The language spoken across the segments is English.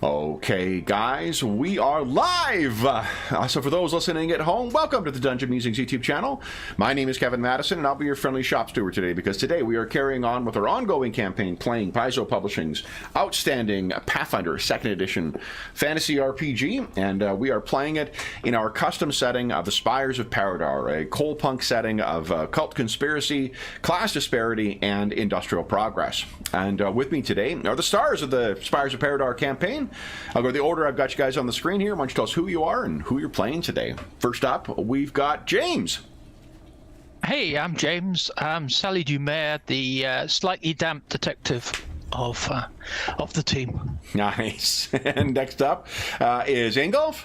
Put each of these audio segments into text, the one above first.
Okay, guys, we are live! So for those listening at home, welcome to the Dungeon Musings YouTube channel. My name is Kevin Madison, and I'll be your friendly shop steward today, because today we are carrying on with our ongoing campaign, playing Paizo Publishing's outstanding Pathfinder 2nd Edition fantasy RPG, and we are playing it in our custom setting of the Spires of Paridar, a Coalpunk setting of occult conspiracy, class disparity, and industrial progress. And with me today are the stars of the Spires of Paridar campaign. I'll go to the order I've got you guys on the screen here. Why don't you tell us who you are and who you're playing today? First up, we've got James. Hey, I'm James. I'm Sally Dumaire, the slightly damp detective of the team. Nice. And next up is Ingolf.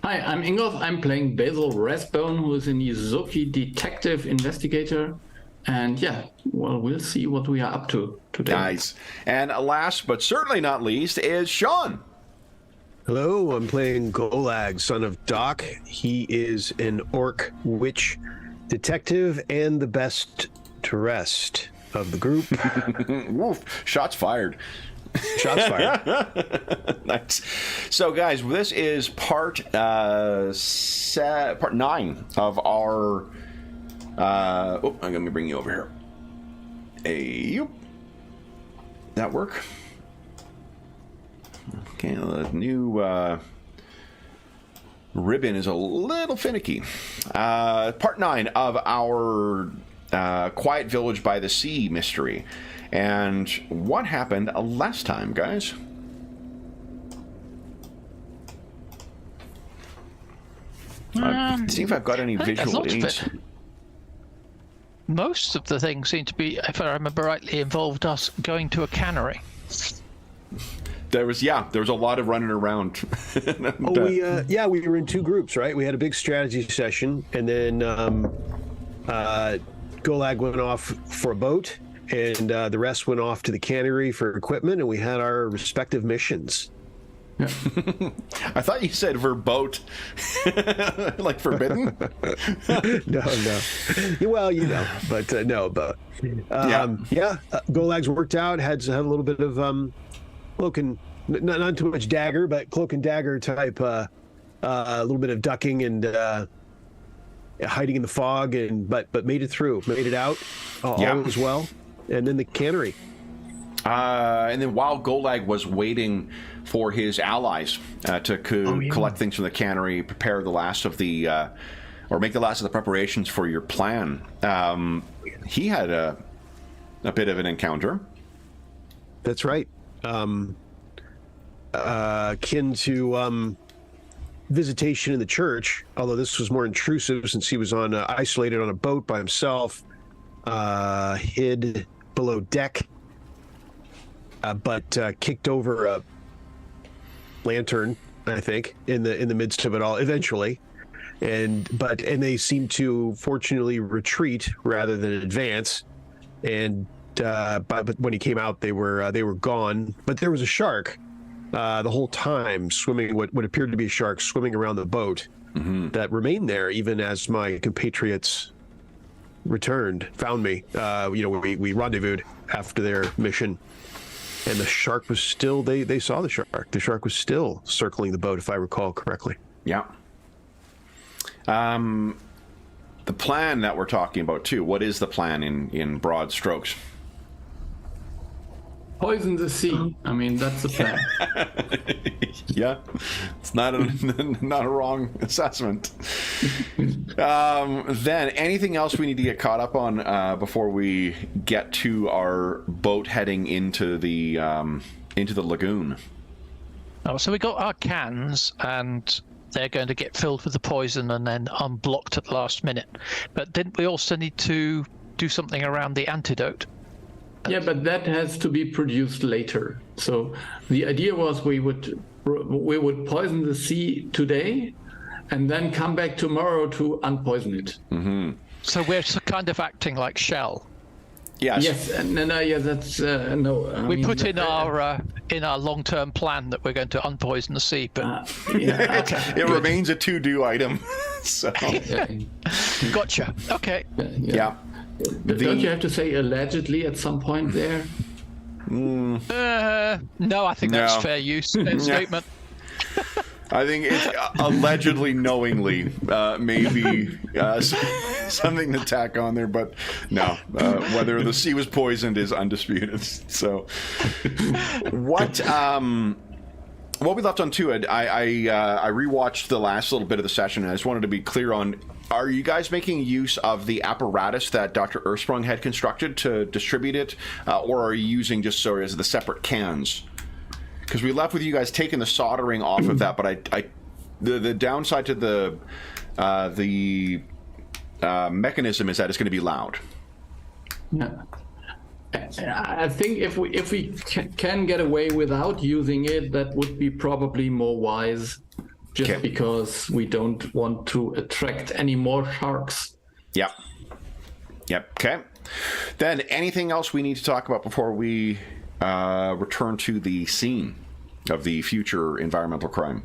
Hi, I'm Ingolf. I'm playing Basil Rathbone, who is an Izuki detective investigator. And yeah, well, we'll see what we are up to today. Nice. And last but certainly not least is Sean. Hello, I'm playing Golag, son of Doc. He is an orc witch detective and the best to rest of the group. Woof. Shots fired. Shots fired. Nice. So, guys, this is part 9 of our... I'm going to bring you over here. That work? Okay, the new ribbon is a little finicky. Part 9 of our Quiet Village by the Sea mystery. And what happened last time, guys? See if I've got any visual aids. Most of the things seem to be, if I remember rightly, involved us going to a cannery. There was a lot of running around. We were in two groups, right? We had a big strategy session, and then Golag went off for a boat, and the rest went off to the cannery for equipment, and we had our respective missions. Yeah. I thought you said verboten, like forbidden. No. Well, but no. Golag's worked out. Had a little bit of cloak and not too much dagger, but cloak and dagger type. A little bit of ducking and hiding in the fog, but made it through, made it out. All was well. And then the cannery. And then while Golag was waiting for his allies to collect things from the cannery, prepare the last of the, or make the last of the preparations for your plan, he had a bit of an encounter. That's right. Akin to visitation in the church, although this was more intrusive since he was isolated on a boat by himself, hid below deck. But kicked over a lantern, I think, in the midst of it all. Eventually, and they seemed to fortunately retreat rather than advance. And but when he came out, they were gone. But there was a shark the whole time swimming. What appeared to be a shark swimming around the boat that remained there even as my compatriots found me. We rendezvoused after their mission. And the shark was still, they saw the shark. The shark was still circling the boat, if I recall correctly. Yeah. The plan that we're talking about, too, what is the plan in broad strokes? Poison the sea. I mean, that's the plan. Yeah, it's not a wrong assessment. Then, anything else we need to get caught up on before we get to our boat heading into the lagoon? Oh, so we got our cans, and they're going to get filled with the poison and then unblocked at the last minute. But didn't we also need to do something around the antidote? Yeah, but that has to be produced later. So the idea was we would poison the sea today, and then come back tomorrow to unpoison it. Mm-hmm. So we're kind of acting like Shell. Yes. Yes, that's no. We put in our long-term plan that we're going to unpoison the sea, but it remains a to-do item. So. Gotcha. Okay. Yeah. Don't you have to say allegedly at some point there? No, I think that's No. fair use. Fair statement. I think it's allegedly, knowingly, maybe something to tack on there, but no. Whether the sea was poisoned is undisputed. So, what we left on too, I rewatched the last little bit of the session, and I just wanted to be clear on: are you guys making use of the apparatus that Dr. Earthsprung had constructed to distribute it, or are you using just as the separate cans? Because we left with you guys taking the soldering off of that, but the downside to the mechanism is that it's going to be loud. Yeah. I think if we can get away without using it, that would be probably more wise, just because we don't want to attract any more sharks. Yep. Okay. Then anything else we need to talk about before we return to the scene of the future environmental crime?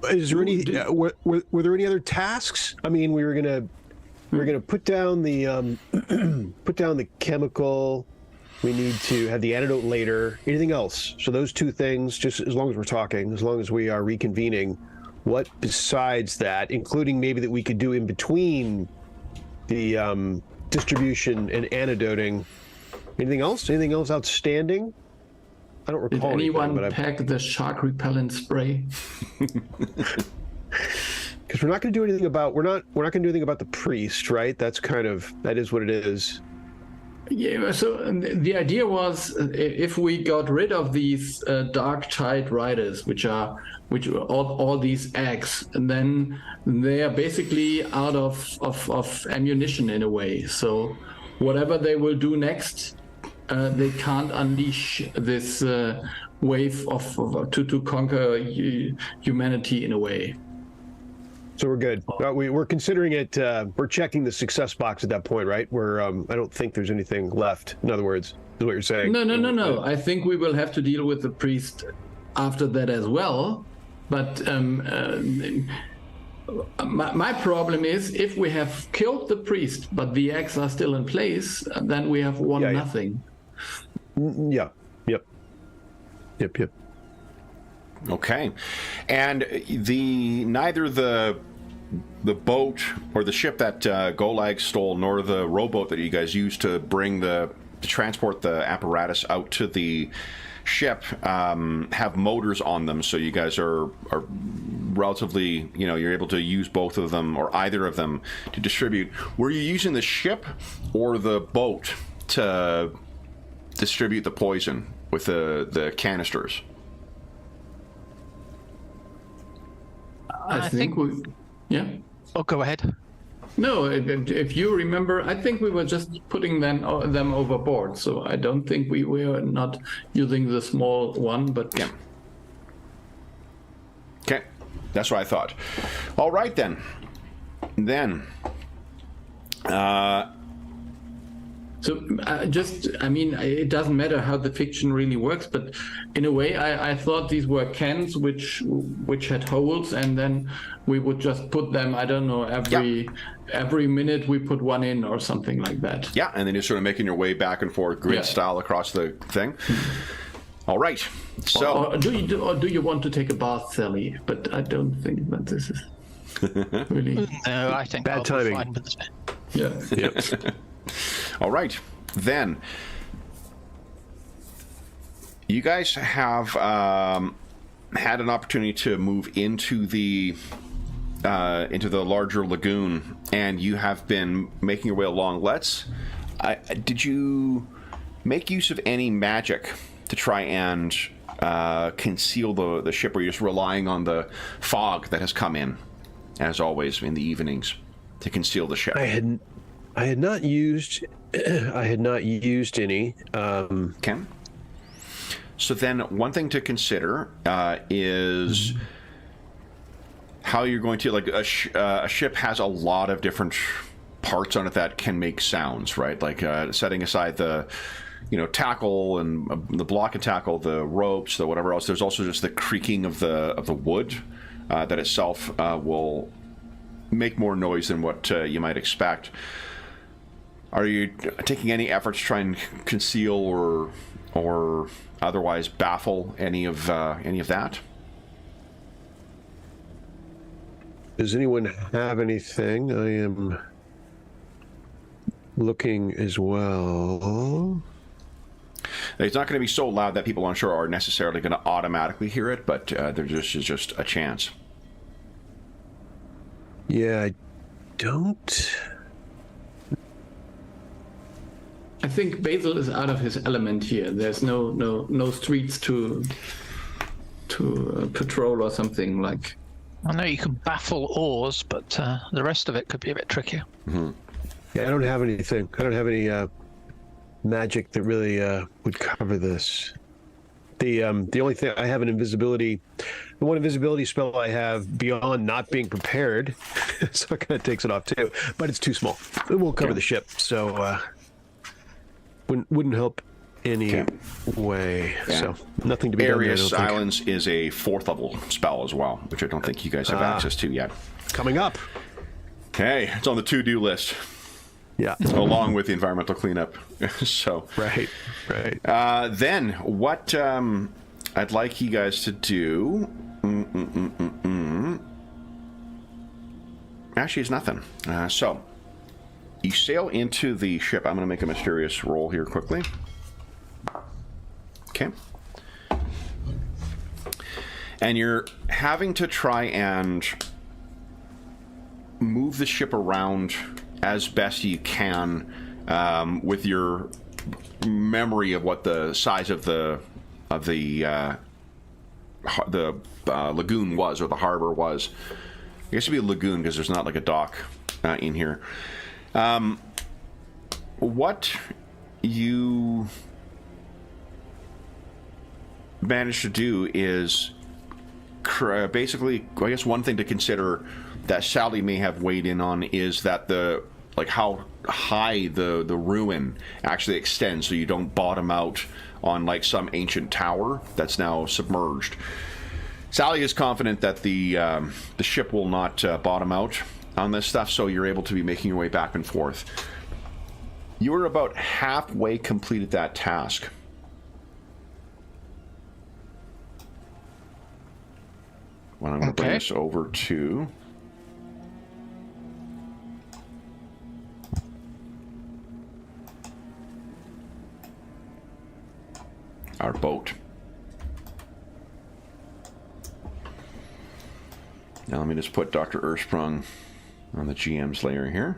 Is there any? Were there any other tasks? I mean, we were gonna put down the put down the chemical. We need to have the antidote later. Anything else? So those two things. Just as long as we're talking, as long as we are reconvening. What besides that, including maybe that we could do in between the distribution and antidoting? Anything else? Anything else outstanding? I don't recall. Did anyone anything, pack the shark repellent spray? Because we're not going to do anything about we're not going to do anything about the priest, right? That is what it is. Yeah. So the idea was, if we got rid of these dark tide riders, which are all these eggs, and then they are basically out of ammunition in a way. So whatever they will do next, they can't unleash this wave to conquer humanity in a way. So we're good. We're considering it. We're checking the success box at that point, right? Where I don't think there's anything left. In other words, is what you're saying. No. I think we will have to deal with the priest after that as well. But my problem is, if we have killed the priest, but the eggs are still in place, then we have won nothing. Yeah. Yep. Okay. And neither the boat or the ship that Golag stole, nor the rowboat that you guys used to transport the apparatus out to the ship have motors on them, so you guys are relatively, you're able to use both of them or either of them to distribute. Were you using the ship or the boat to distribute the poison with the canisters? I think we... Yeah? Oh, go ahead. No, if you remember, I think we were just putting them overboard. So I don't think we were not using the small one, but... Yeah. Okay. That's what I thought. All right, then. So it doesn't matter how the fiction really works, but in a way, I thought these were cans which had holes, and then we would just put them, I don't know, every minute we put one in or something like that. Yeah, and then you're sort of making your way back and forth, grid style across the thing. All right. So, or do you want to take a bath, Sally? But I don't think that this is really. No, I think bad timing. Fine with this. Yeah. Yep. all right, then you guys have had an opportunity to move into the larger lagoon, and you have been making your way along. Did you make use of any magic to try and conceal the ship, or you're just relying on the fog that has come in, as always, in the evenings to conceal the ship? I had not used any. Okay. So then one thing to consider is how you're going to, a ship has a lot of different parts on it that can make sounds, right? Like setting aside the tackle and the block and tackle, the ropes, the whatever else. There's also just the creaking of the wood that itself will make more noise than what you might expect. Are you taking any efforts to try and conceal or otherwise baffle any of that? Does anyone have anything? I am looking as well. It's not going to be so loud that people on shore are necessarily going to automatically hear it, but there's just a chance. Yeah, I don't. I think Basil is out of his element here. There's no streets to patrol or something like. I know you can baffle oars, but the rest of it could be a bit trickier. Mm-hmm. Yeah, I don't have anything. I don't have any magic that really would cover this. The only thing I have an invisibility. The one invisibility spell I have beyond not being prepared, so it kind of takes it off too. But it's too small. It won't cover the ship, so wouldn't help any way. Yeah. So nothing to be Area done there, Silence is a 4th level spell as well, which I don't think you guys have access to yet. Coming up. Okay, it's on the to-do list. Yeah. Along with the environmental cleanup. So right. Then what I'd like you guys to do. Actually, it's nothing. So you sail into the ship. I'm going to make a mysterious roll here quickly. Okay. And you're having to try and move the ship around as best you can with your memory of what the size of the lagoon was, or the harbor was. I guess it'd be a lagoon because there's not like a dock in here. What you managed to do is basically, I guess one thing to consider that Sally may have weighed in on is that how high the ruin actually extends, so you don't bottom out on like some ancient tower that's now submerged. Sally is confident that the ship will not bottom out on this stuff, so you're able to be making your way back and forth. You were about halfway completed that task. Well, I'm going to bring this over to our boat. Now let me just put Dr. Ursprung on the GM's layer here.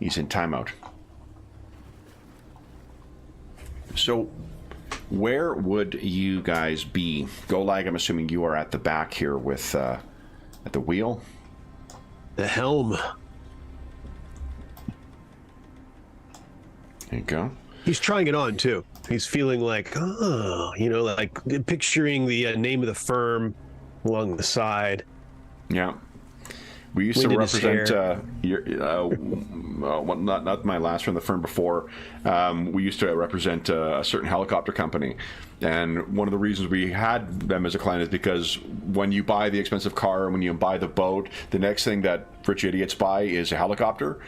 He's in timeout. So where would you guys be? Golag, I'm assuming you are at the back here with at the wheel. The helm. There you go. He's trying it on too. He's feeling like, like picturing the name of the firm along the side. Yeah. We used to represent not my last firm, the firm before. We used to represent a certain helicopter company, and one of the reasons we had them as a client is because when you buy the expensive car and when you buy the boat, the next thing that rich idiots buy is a helicopter.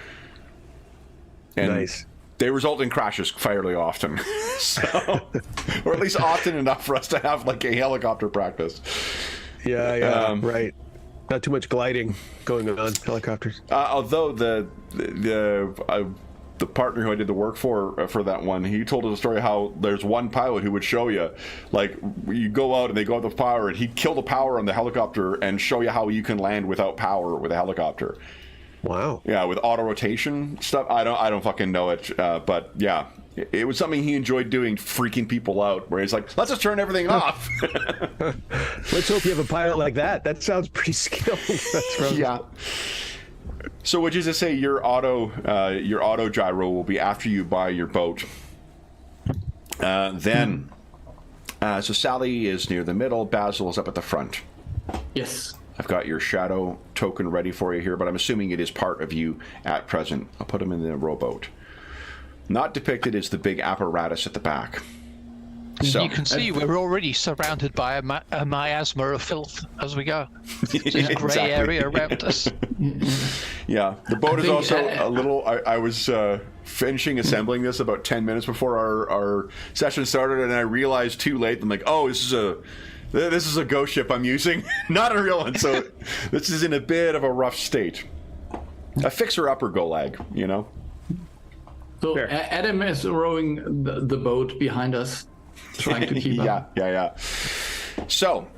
And nice. They result in crashes fairly often, so, or at least often enough for us to have like a helicopter practice. Yeah, right. Not too much gliding going on helicopters. Although the partner who I did the work for that one, he told us a story how there's one pilot who would show you, like, you go out and they go out the power, and he'd kill the power on the helicopter and show you how you can land without power with a helicopter. Wow. Yeah, with auto rotation stuff. I don't fucking know it, but yeah, it was something he enjoyed doing, freaking people out. Where he's like, let's just turn everything off. Let's hope you have a pilot like that. That sounds pretty skilled. Yeah. So would you just say your auto gyro will be after you buy your boat? So Sally is near the middle. Basil is up at the front. Yes. I've got your shadow token ready for you here, but I'm assuming it is part of you at present. I'll put him in the rowboat. Not depicted is the big apparatus at the back. So you can see we're already surrounded by a miasma of filth as we go. There's a grey area around us. yeah, the boat is also a little. I was finishing assembling this about 10 minutes before our session started, and I realized too late. I'm like, oh, this is a ghost ship I'm using, not a real one. So this is in a bit of a rough state. A fixer-upper Golag, you know. So Adam is rowing the boat behind us, trying to keep up. Yeah. So,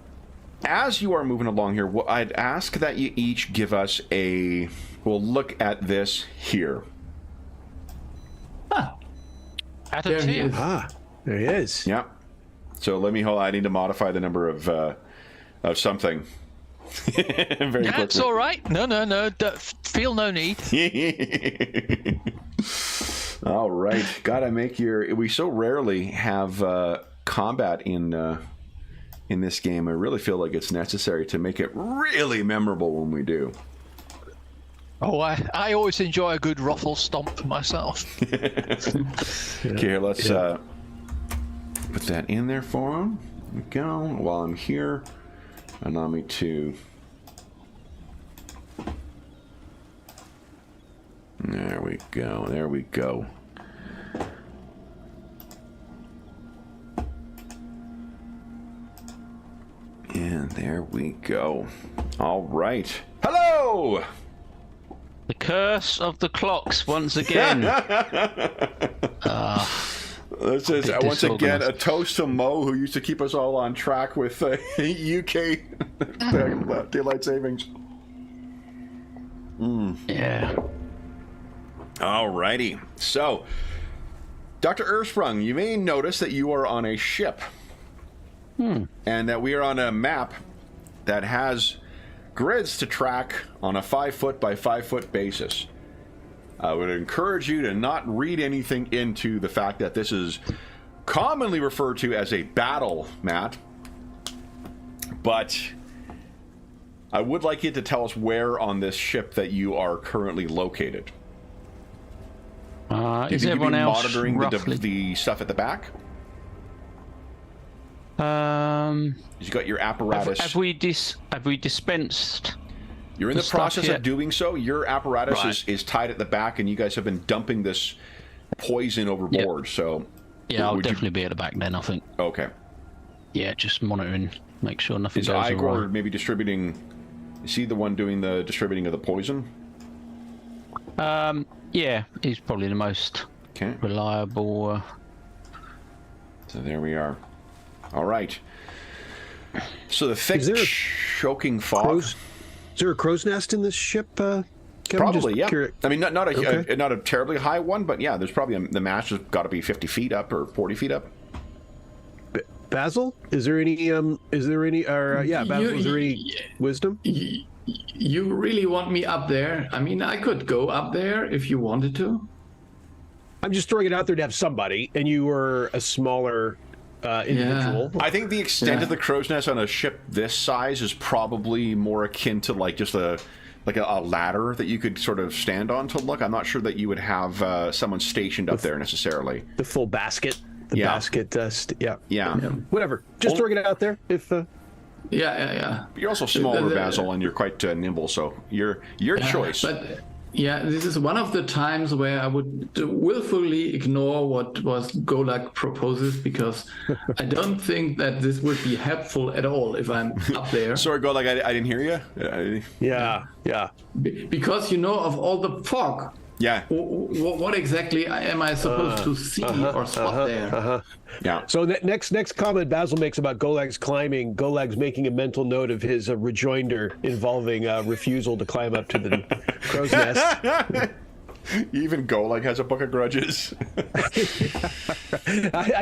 as you are moving along here, I'd ask that you each give us we'll look at this here. Adam's There he here. is. There he is. Yeah. So let me hold. I need to modify the number of something. Very That's quickly. all right. No. Feel no need. All right. Gotta make we so rarely have combat in this game. I really feel like it's necessary to make it really memorable when we do. Oh, I always enjoy a good ruffle stomp myself. Okay, here, let's put that in there for him. There we go. While I'm here, allow me to. There we go. There we go. And there we go. All right. Hello! The curse of the clocks once again. This is once again a toast to Mo, who used to keep us all on track with UK daylight savings. Yeah. Alrighty. So, Dr. Ersprung, you may notice that you are on a ship. And that we are on a map that has grids to track on a 5-foot by 5-foot basis. I would encourage you to not read anything into the fact that this is commonly referred to as a battle mat, but I would like you to tell us where on this ship that you are currently located. Is You everyone be else monitoring roughly? the stuff at the back? Um, You got your apparatus. have we dispensed? You're in the stuff process yet? of doing so. Your apparatus Right. is tied at the back, and you guys have been dumping this poison overboard. So, Yeah, I'll would you- definitely be at the back then, I think. Okay. Yeah, just monitoring, make sure nothing Is goes Igor awry. maybe distributing? Is he the one doing the distributing of the poison? Yeah, he's probably the most Okay. reliable. So there we are. All right. So the thick, Is there a choking fog. Is there a crow's nest in this ship? Kevin? Probably, Just yeah. I mean, not Okay. not a terribly high one, but yeah, there's probably the mast has got to be 50 feet up or 40 feet up. Basil, is there any? Basil, is there any wisdom? You really want me up there? I mean, I could go up there if you wanted to. I'm just throwing it out there to have somebody, and you were a smaller individual. I think the extent of the crow's nest on a ship this size is probably more akin to like just a ladder that you could sort of stand on to look. I'm not sure that you would have someone stationed up there necessarily. The full basket. The Yeah. basket. Yeah. Whatever. Just throwing it out there. If Yeah. You're also smaller, The- Basil, and you're quite nimble, so your choice. But yeah, this is one of the times where I would willfully ignore what Golak proposes, because I don't think that this would be helpful at all if I'm up there. Sorry, go like I didn't hear you. yeah. Because you know of all the fog. Yeah. What exactly am I supposed to see or spot there? Yeah. So next comment Basil makes about Golag's climbing. Golag's making a mental note of his rejoinder involving refusal to climb up to the crow's nest. Even Golag has a book of grudges. I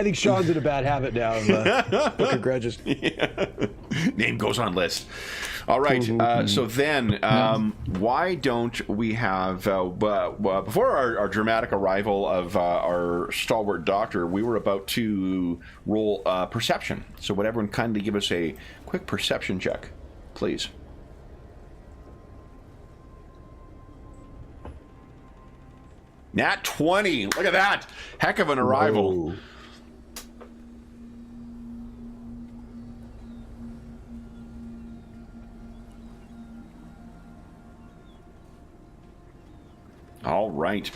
think Sean's in a bad habit now of book of grudges. Name goes on list. All right. So then, why don't we have before our dramatic arrival of our stalwart doctor, we were about to roll perception. So would everyone kindly give us a quick perception check, please? Nat 20. Look at that. Heck of an arrival. Whoa. All right.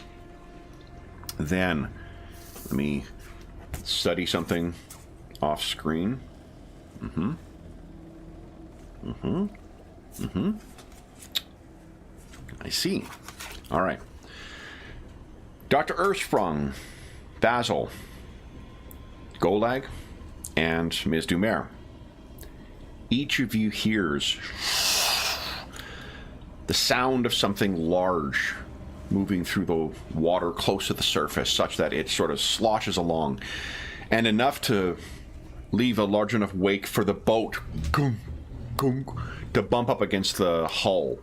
Then, let me study something off screen. I see. All right. Dr. Earthsprung, Basil, Golag, and Ms. Dumer. Each of you hears the sound of something large moving through the water close to the surface, such that it sort of sloshes along, and enough to leave a large enough wake for the boat to bump up against the hull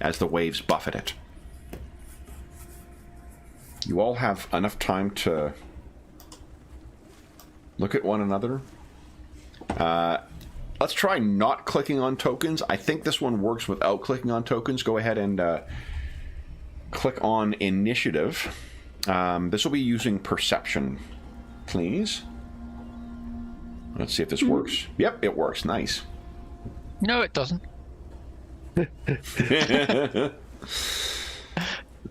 as the waves buffet it. You all have enough time to look at one another. Let's try not clicking on tokens. I think this one works without clicking on tokens. Go ahead and click on initiative. This will be using perception, please. Let's see if this works. Yep, it works. Nice. No, it doesn't.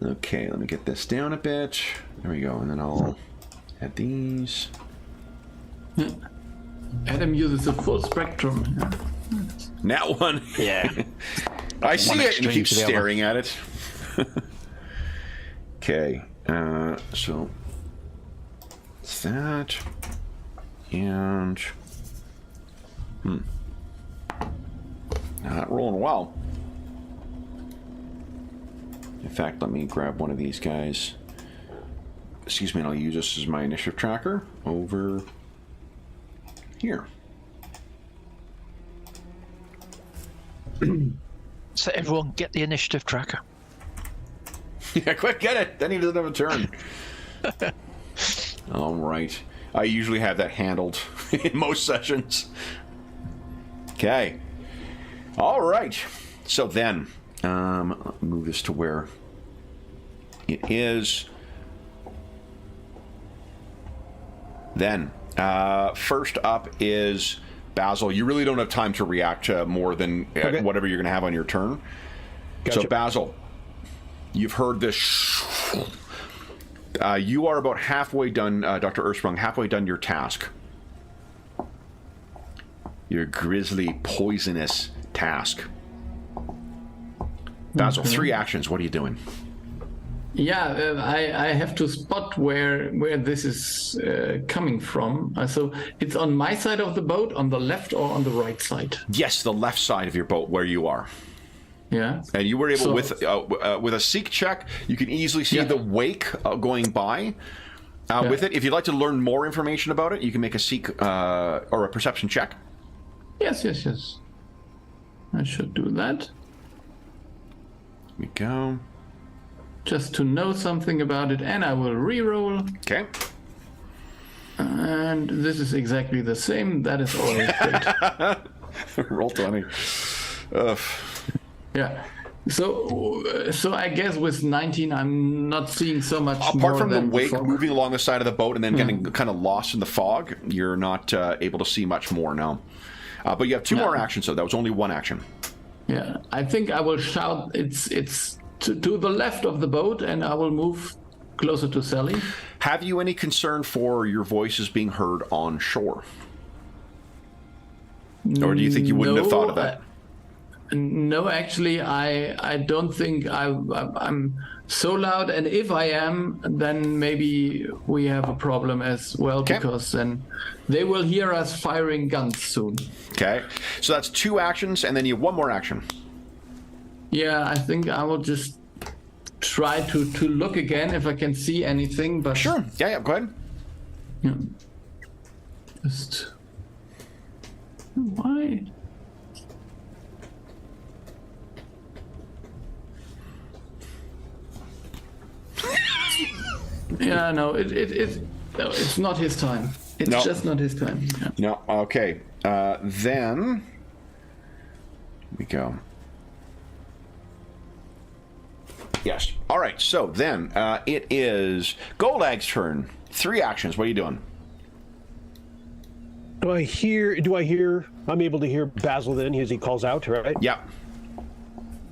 Okay, let me get this down a bit. There we go, and then I'll add these. Adam uses a full spectrum. That one. Yeah. I see it and extreme keep to the other. staring at it. Okay, so it's that, and not rolling well. In fact, let me grab one of these guys. Excuse me, and I'll use this as my initiative tracker over here. So everyone get the initiative tracker. Yeah, quick, get it! Then he doesn't have a turn. All right. I usually have that handled in most sessions. Okay. All right. So then, I'll move this to where it is. Then, first up is Basil. You really don't have time to react to more than whatever you're going to have on your turn. Gotcha. So, Basil, you've heard this. You are about halfway done, Dr. Earthsprung, halfway done your task. Your grisly, poisonous task. Basil, 3 actions. What are you doing? Yeah, I have to spot where this is coming from. So it's on my side of the boat, on the left or on the right side? Yes, the left side of your boat, where you are. Yeah. And you were able, So- with a seek check, you can easily see the wake going by. With it, if you'd like to learn more information about it, you can make a seek or a perception check. Yes. I should do that. Here we go. Just to know something about it, and I will re-roll. Okay. And this is exactly the same. That is always great. Roll 20. Ugh. Yeah. So I guess with 19, I'm not seeing so much more Apart from the than wake before. moving along the side of the boat and then getting kind of lost in the fog, you're not able to see much more now. But you have 2 more actions, so that was only 1 action. Yeah, I think I will shout. It's to the left of the boat, and I will move closer to Sally. Have you any concern for your voices being heard on shore? Or do you think you wouldn't have thought of that? No, actually, I don't think I'm so loud, and if I am, then maybe we have a problem as well, because then they will hear us firing guns soon. Okay, so that's 2 actions, and then you have 1 more action. Yeah, I think I will just try to look again if I can see anything, but... Sure, yeah, go ahead. Yeah. Just... Why? Yeah, no, no, it's not his time. It's just not his time. Yeah. No, okay. Then... Here we go. Yes. All right, so then it is Golag's turn. 3 actions. What are you doing? Do I hear? I'm able to hear Basil then as he calls out, right? Yeah.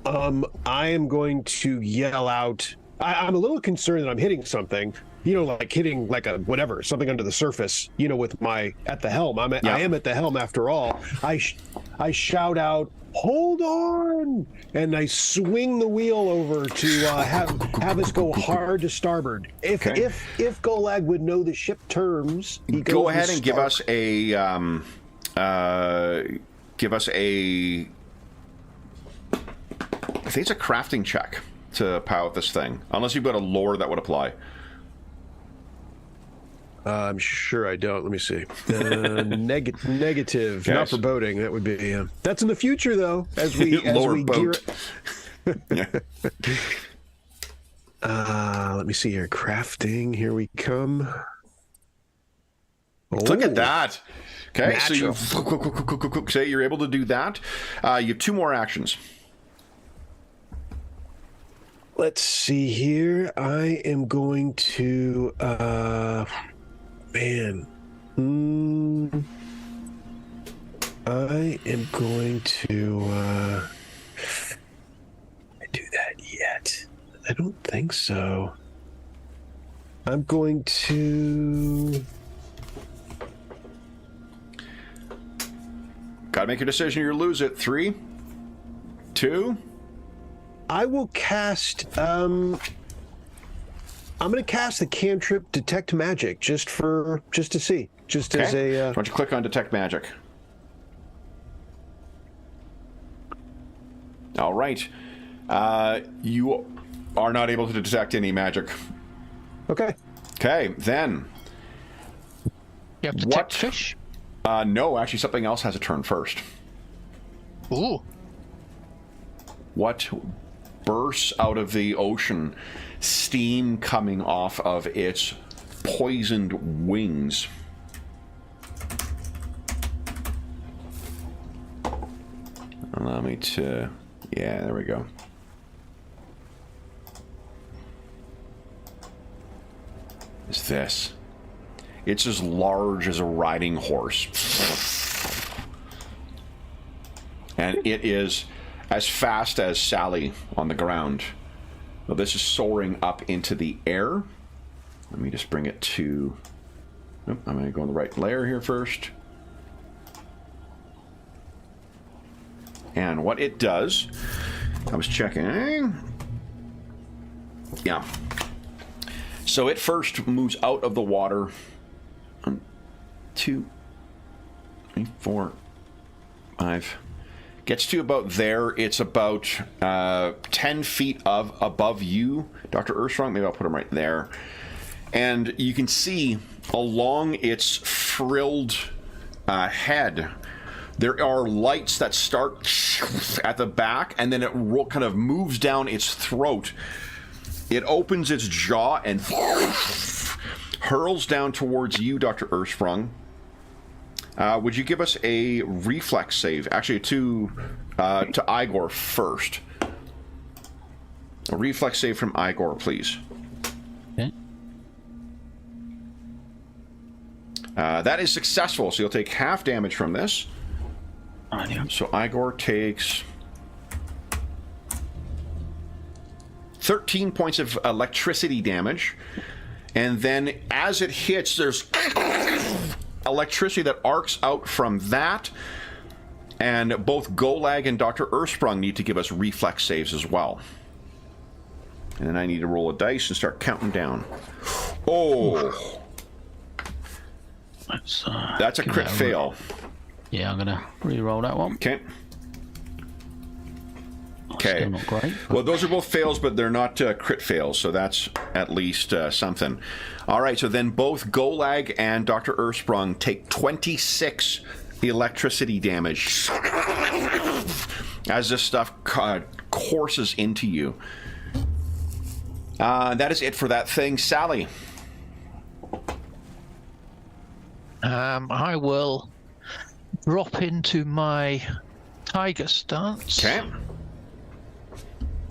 I am going to yell out. I'm a little concerned that I'm hitting something, like hitting like a whatever, something under the surface, with my at the helm. I am at the helm after all. I shout out, "Hold on!" and I swing the wheel over to have us go hard to starboard. If Golag would know the ship terms, go ahead and give us a I think it's a crafting check to pilot this thing, unless you've got a lore that would apply. I'm sure I don't. Let me see. Negative, not for boating. That would be. That's in the future, though. As we gear. Let me see here. Crafting. Here we come. Look at that. Okay, natural. So you say you're able to do that. You have 2 more actions. Let's see here. I am going to. I am going to. Do that yet? I don't think so. I'm going to. Gotta make a decision or lose it. 3, 2. I will cast. I'm going to cast the cantrip Detect Magic just to see, as a. Why don't you click on Detect Magic? All right. You are not able to detect any magic. Okay. Okay, then. You have detect fish? No, actually, something else has a turn first. Ooh. What bursts out of the ocean, steam coming off of its poisoned wings. Allow me to... Yeah, there we go. Is this? It's as large as a riding horse. And it is as fast as Sally on the ground. Well, this is soaring up into the air. Let me just bring it to... Nope, I'm going to go on the right layer here first. And what it does... I was checking... Yeah. So it first moves out of the water. 1, 2, 3, 4, 5... Gets to about there. It's about 10 feet above you, Dr. Urstrong. Maybe I'll put him right there. And you can see along its frilled head, there are lights that start at the back, and then it kind of moves down its throat. It opens its jaw and hurls down towards you, Dr. Urstrong. Would you give us a reflex save? Actually, to Igor first. A reflex save from Igor, please. Okay. That is successful, so you'll take half damage from this. So Igor takes 13 points of electricity damage. And then as it hits, there's... electricity that arcs out from that, and both Golag and Dr. Urstrong need to give us reflex saves as well. And then I need to roll a dice and start counting down. Oh, that's a crit fail. Yeah, I'm gonna re-roll that one. Okay. Okay. Still not great. Well, those are both fails, but they're not crit fails, so that's at least something. All right, so then both Golag and Dr. Urstrong take 26 electricity damage as this stuff courses into you. That is it for that thing. Sally. I will drop into my tiger stance. Okay.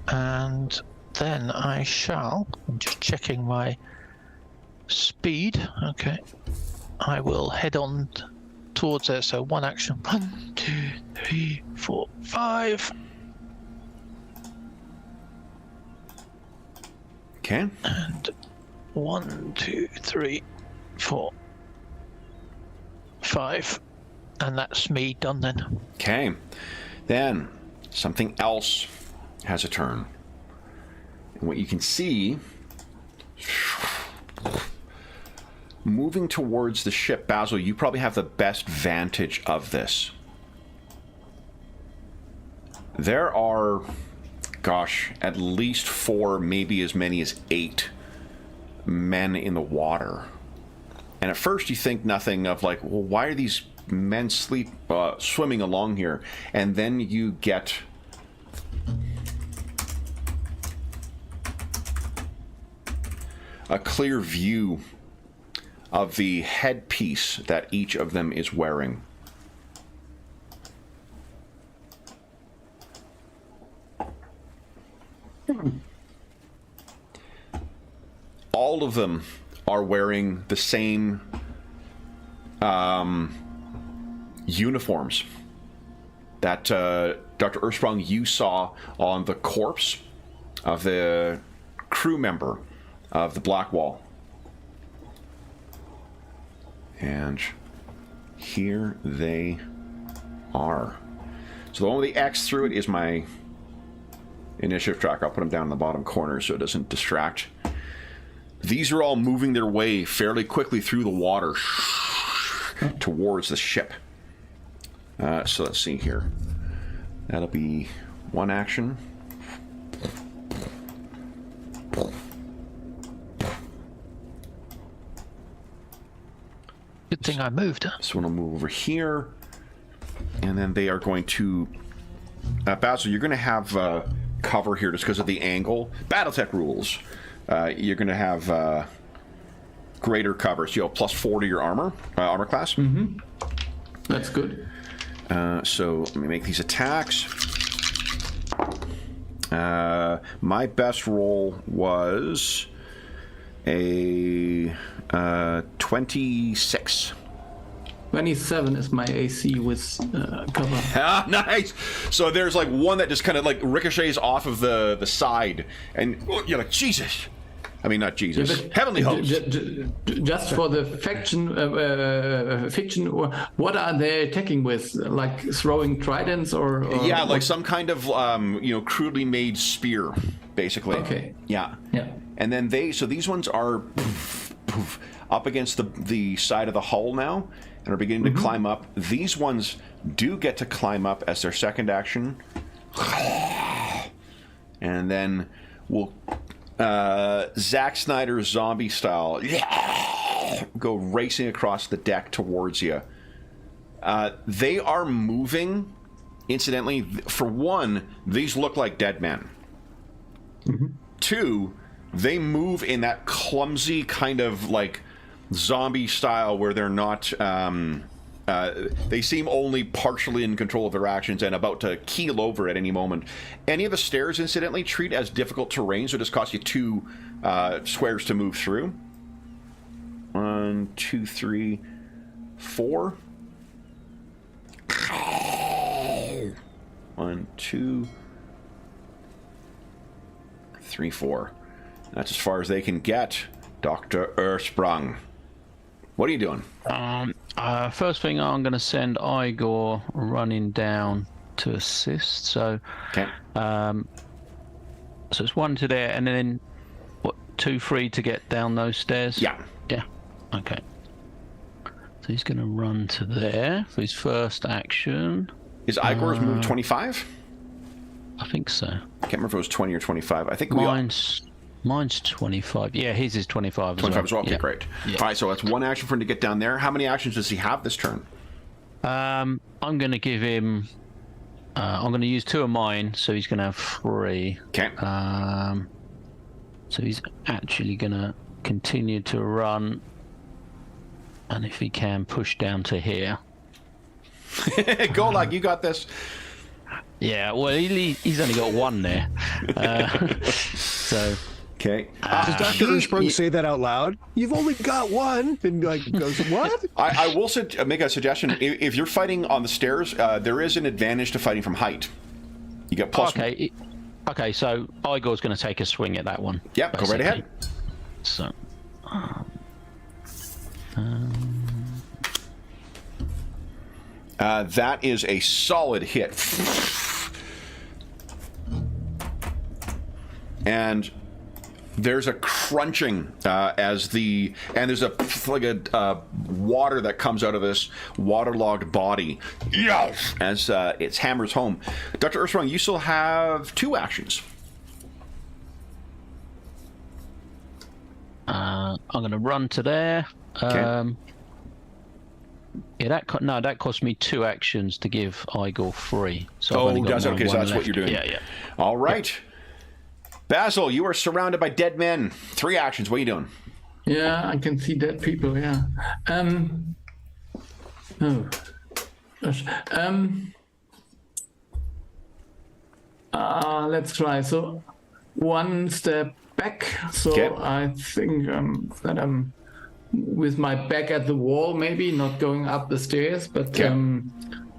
And then I shall, I'm just checking my speed. Okay. I will head on towards there. So one action. 1, 2, 3, 4, 5. Okay. And 1, 2, 3, 4, 5. And that's me done then. Okay. Then something else has a turn. And what you can see, moving towards the ship, Basil, you probably have the best vantage of this. There are, gosh, at least 4, maybe as many as 8 men in the water. And at first you think nothing of like, well, why are these men swimming along here? And then you get a clear view of the headpiece that each of them is wearing. All of them are wearing the same uniforms that Dr. Ersprung, you saw on the corpse of the crew member of the Blackwall. And here they are. So the one with the X through it is my initiative tracker. I'll put them down in the bottom corner so it doesn't distract. These are all moving their way fairly quickly through the water towards the ship. So let's see here. That'll be one action. Good thing I moved. This one will move over here. And then they are going to... Basil, you're going to have cover here just because of the angle. Battletech rules. You're going to have greater cover. So you have +4 to your armor class. Mm-hmm. That's good. So let me make these attacks. My best roll was a 26. 27 is my AC with cover. Ah, nice. So there's like one that just kind of like ricochets off of the side, and you're like, Jesus. I mean, not Jesus. Yeah, Heavenly host. Just for the fiction, what are they attacking with? Like throwing tridents or yeah, like some kind of crudely made spear, basically. Okay. Yeah. Yeah. And then these ones are up against the side of the hull now, and are beginning to climb up. These ones do get to climb up as their second action, and then we'll Zack Snyder zombie style go racing across the deck towards you. They are moving. Incidentally, for one, these look like dead men. 2, they move in that clumsy kind of like zombie style where they're not they seem only partially in control of their actions and about to keel over at any moment. Any of the stairs, incidentally, treat as difficult terrain, so it just costs you 2 squares to move through. 1, 2, 3, 4. 1, 2, 3, 4. That's as far as they can get. Dr. Ersprung. What are you doing? First thing, I'm going to send Igor running down to assist. So, Okay. So it's 1 to there, and then what? 2, 3 to get down those stairs. Yeah. Yeah. Okay. So he's going to run to there for his first action. Is Igor's move 25? I think so. I can't remember if it was 20 or 25. I think Mine's 25. Yeah, his is 25 as 25 as well? Okay, yeah. great. Yeah. All right, so that's 1 action for him to get down there. How many actions does he have this turn? I'm going to give him... I'm going to use 2 of mine, so he's going to have 3. Okay. So he's actually going to continue to run, and if he can, push down to here. Golag, you got this. Yeah, well, he's only got 1 there. So... Okay. Does Dr. Ersprung say that out loud? You've only got 1, and like goes, what? I will make a suggestion. If you're fighting on the stairs, there is an advantage to fighting from height. You get plus. Okay, so Igor's going to take a swing at that one. Yeah, go right ahead. So. That is a solid hit. And there's a crunching and there's a water that comes out of this waterlogged body. Yes, as it hammers home. Dr. Armstrong, you still have 2 actions. I'm going to run to there. Okay. Yeah, that cost me 2 actions to give Igor 3. So I've only got does it? Okay, so that's what you're doing. Yeah. All right. Basil, you are surrounded by dead men. 3 actions. What are you doing? Yeah, I can see dead people. Yeah. Oh. Gosh. Let's try. So 1 step back. So Okay. I think that I'm with my back at the wall, maybe not going up the stairs, but Okay.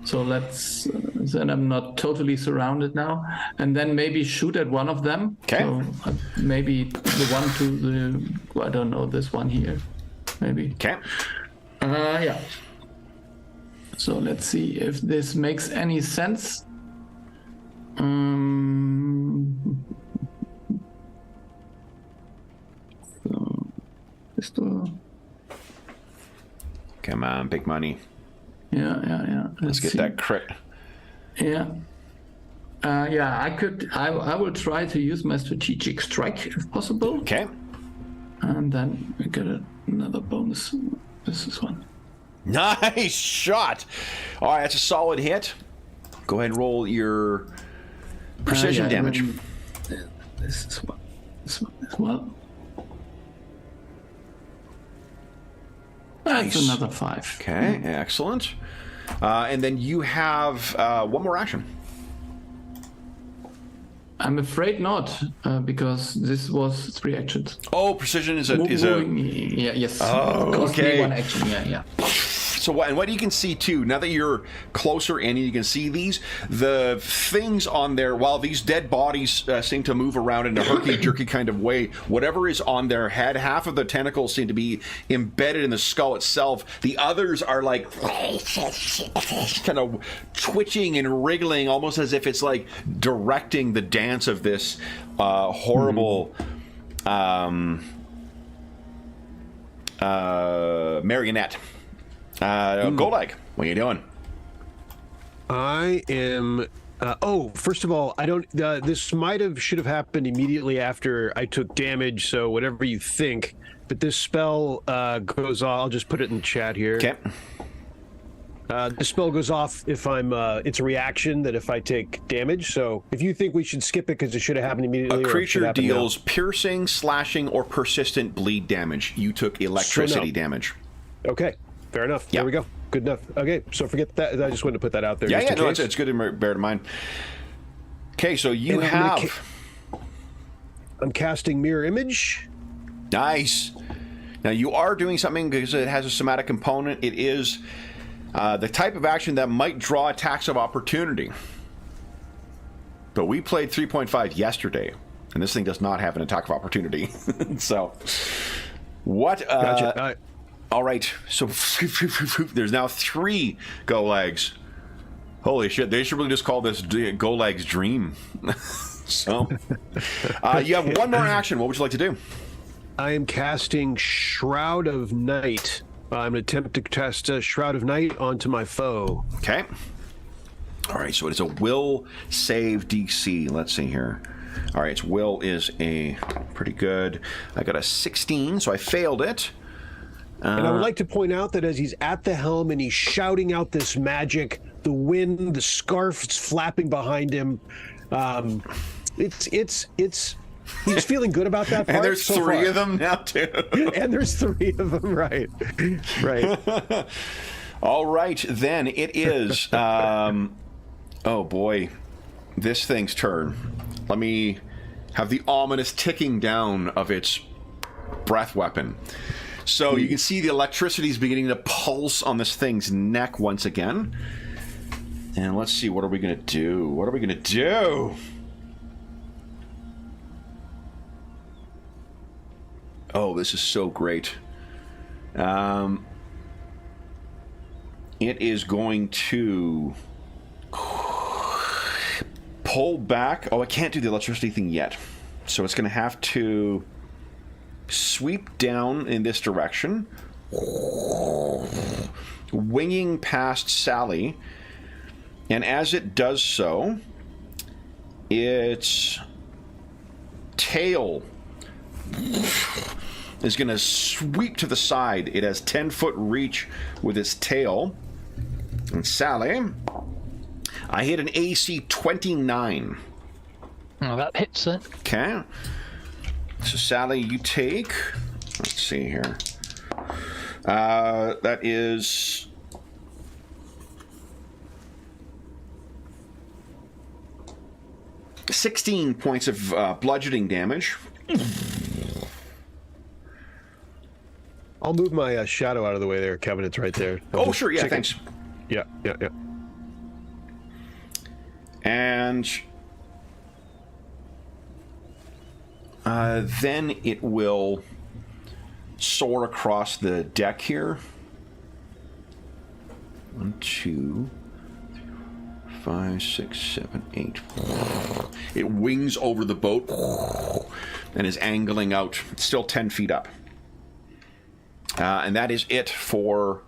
so let's then I'm not totally surrounded now, and then maybe shoot at one of them. Okay. So maybe the one to the, I don't know, this one here, maybe. Okay. Yeah. So let's see if this makes any sense. So, pistol. Come on, big money. Yeah. Let's get see. that crit. Yeah. Yeah, I will try to use my strategic strike if possible. Okay. And then we get another bonus. This is one. Nice shot. All right, that's a solid hit. Go ahead and roll your precision Yeah, damage. This is one. This one as well. That's Nice. another 5. Okay, excellent. And then you have 1 more action. I'm afraid not, because this was 3 actions. Oh, precision is a Yeah, yes. Oh, Cost me okay. 1 action. Yeah. So what you can see too, now that you're closer in, you can see the things on there, while these dead bodies seem to move around in a herky-jerky kind of way, whatever is on their head, half of the tentacles seem to be embedded in the skull itself. The others are like kind of twitching and wriggling, almost as if it's like directing the dance of this horrible marionette. Golag, what are you doing? I am. First of all, I don't. This should have happened immediately after I took damage. So whatever you think, but this spell goes off. I'll just put it in chat here. Okay. The spell goes off if I'm. It's a reaction that if I take damage. So if you think we should skip it because it should have happened immediately, A or it should creature happen now. deals piercing, slashing, or persistent bleed damage. You took electricity damage. Okay, fair enough. Yeah. There we go. Good enough. Okay, so forget that. I just wanted to put that out there. just in No, case. it's good to bear in mind. Okay, so you And I'm gonna have... I'm casting mirror image. Nice. Now, you are doing something because it has a somatic component. It is the type of action that might draw attacks of opportunity. But we played 3.5 yesterday, and this thing does not have an attack of opportunity. So, what... Gotcha. All right, so there's now 3 Golags. Holy shit, they should really just call this Golag's Dream. So, you have 1 more action. What would you like to do? I am casting Shroud of Night. I'm going to attempt to cast Shroud of Night onto my foe. Okay. All right, so it is a will save DC. Let's see here. All right, its will is a pretty good. I got a 16, so I failed it. And I would like to point out that as he's at the helm and he's shouting out this magic, the wind, the scarf's flapping behind him. It's he's feeling good about that part. And there's so 3 far. of them now, too. And there's 3 of them, right. All right, then it is. Oh boy, this thing's turn. Let me have the ominous ticking down of its breath weapon. So you can see the electricity is beginning to pulse on this thing's neck once again. And let's see, what are we going to do? What are we going to do? Oh, this is so great. It is going to pull back. Oh, I can't do the electricity thing yet. So it's going to have to sweep down in this direction, winging past Sally. And as it does so, its tail is going to sweep to the side. It has 10-foot reach with its tail. And Sally, I hit an AC 29. Oh, that hits it. Okay. So Sally, you take... Let's see here. That is... 16 points of bludgeoning damage. I'll move my shadow out of the way there, Kevin. It's right there. Oh, sure. Yeah, thanks. Yeah. And then it will soar across the deck here. 1, 2, 5, 6, 7, 8. It wings over the boat and is angling out. It's still 10 feet up. And that is it for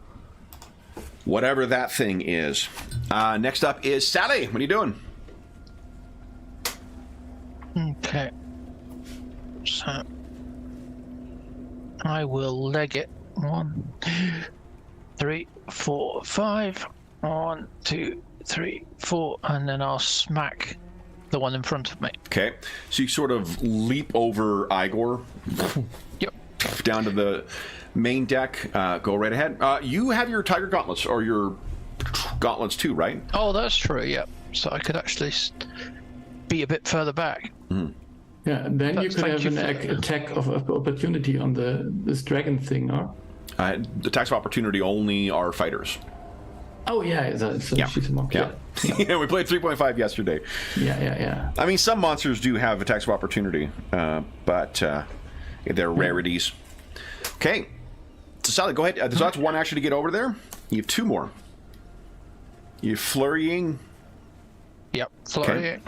whatever that thing is. Next up is Sally. What are you doing? Okay. So I will leg it. 1, 2, 3, 4, 5. 1, 2, 3, 4, and then I'll smack the one in front of me. Okay. So you sort of leap over Igor. Yep. Down to the main deck. Go right ahead. You have your tiger gauntlets, or your gauntlets too, right? Oh, that's true, yep. So I could actually be a bit further back. Mm. Yeah, and then you could have an attack of opportunity on this dragon thing, or? The attacks of opportunity only are fighters. Oh, yeah. It's Yeah. shoot 'em up, Yeah. Yeah, we played 3.5 yesterday. Yeah. I mean, some monsters do have attacks of opportunity, but they're rarities. Okay. So, Sally, go ahead. So that's one action to get over there. You have 2 more. You're flurrying. Yep, flurry. Okay.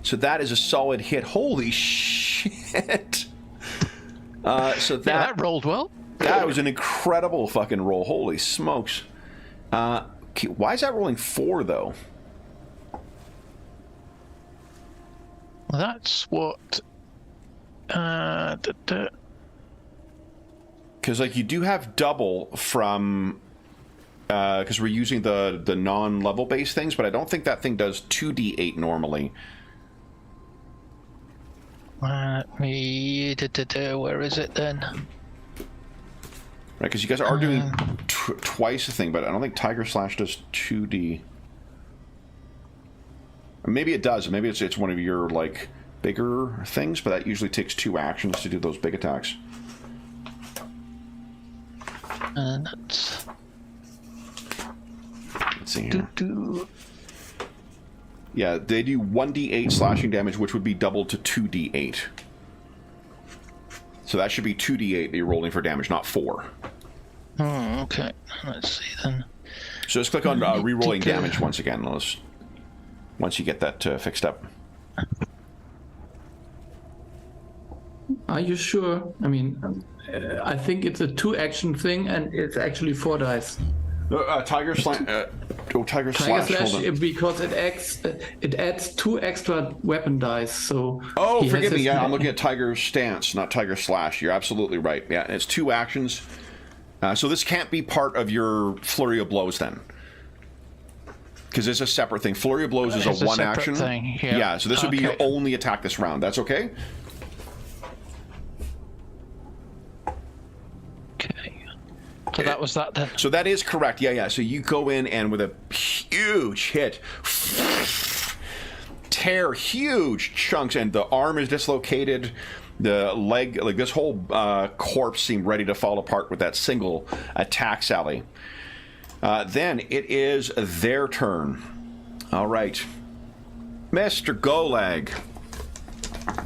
So that is a solid hit. Holy shit. So that rolled well. That was an incredible fucking roll. Holy smokes. Okay, why is that rolling 4, though? Well, that's what... Because, like, you do have double from... Because we're using the non-level based things, but I don't think that thing does 2d8 normally. Let me... Where is it, then? Right, because you guys are doing twice the thing, but I don't think Tiger Slash does 2d. Or maybe it does. Maybe it's one of your, like, bigger things, but that usually takes 2 actions to do those big attacks. And that's... Let's see here. Yeah, they do 1d8 slashing damage, which would be doubled to 2d8. So that should be 2d8 that you're rolling for damage, not 4. Oh, okay. Let's see then. So just click on re-rolling damage once again, once you get that fixed up. Are you sure? I mean, I think it's a 2-action thing, and it's actually 4 dice. Tiger Slash. Tiger Slash. Because it adds 2 extra weapon dice. So. Oh, forgive me. Yeah, I'm looking at Tiger Stance, not Tiger Slash. You're absolutely right. Yeah, it's 2 actions. So this can't be part of your Flurry of Blows then, because it's a separate thing. Flurry of Blows is a 1 action thing. Yeah. So this would be your only attack this round. That's okay. Okay. So that was that then. So that is correct. Yeah. So you go in and with a huge hit, tear huge chunks, and the arm is dislocated. The leg, like this whole corpse seemed ready to fall apart with that single attack, Sally. Then it is their turn. All right. Mr. Golag.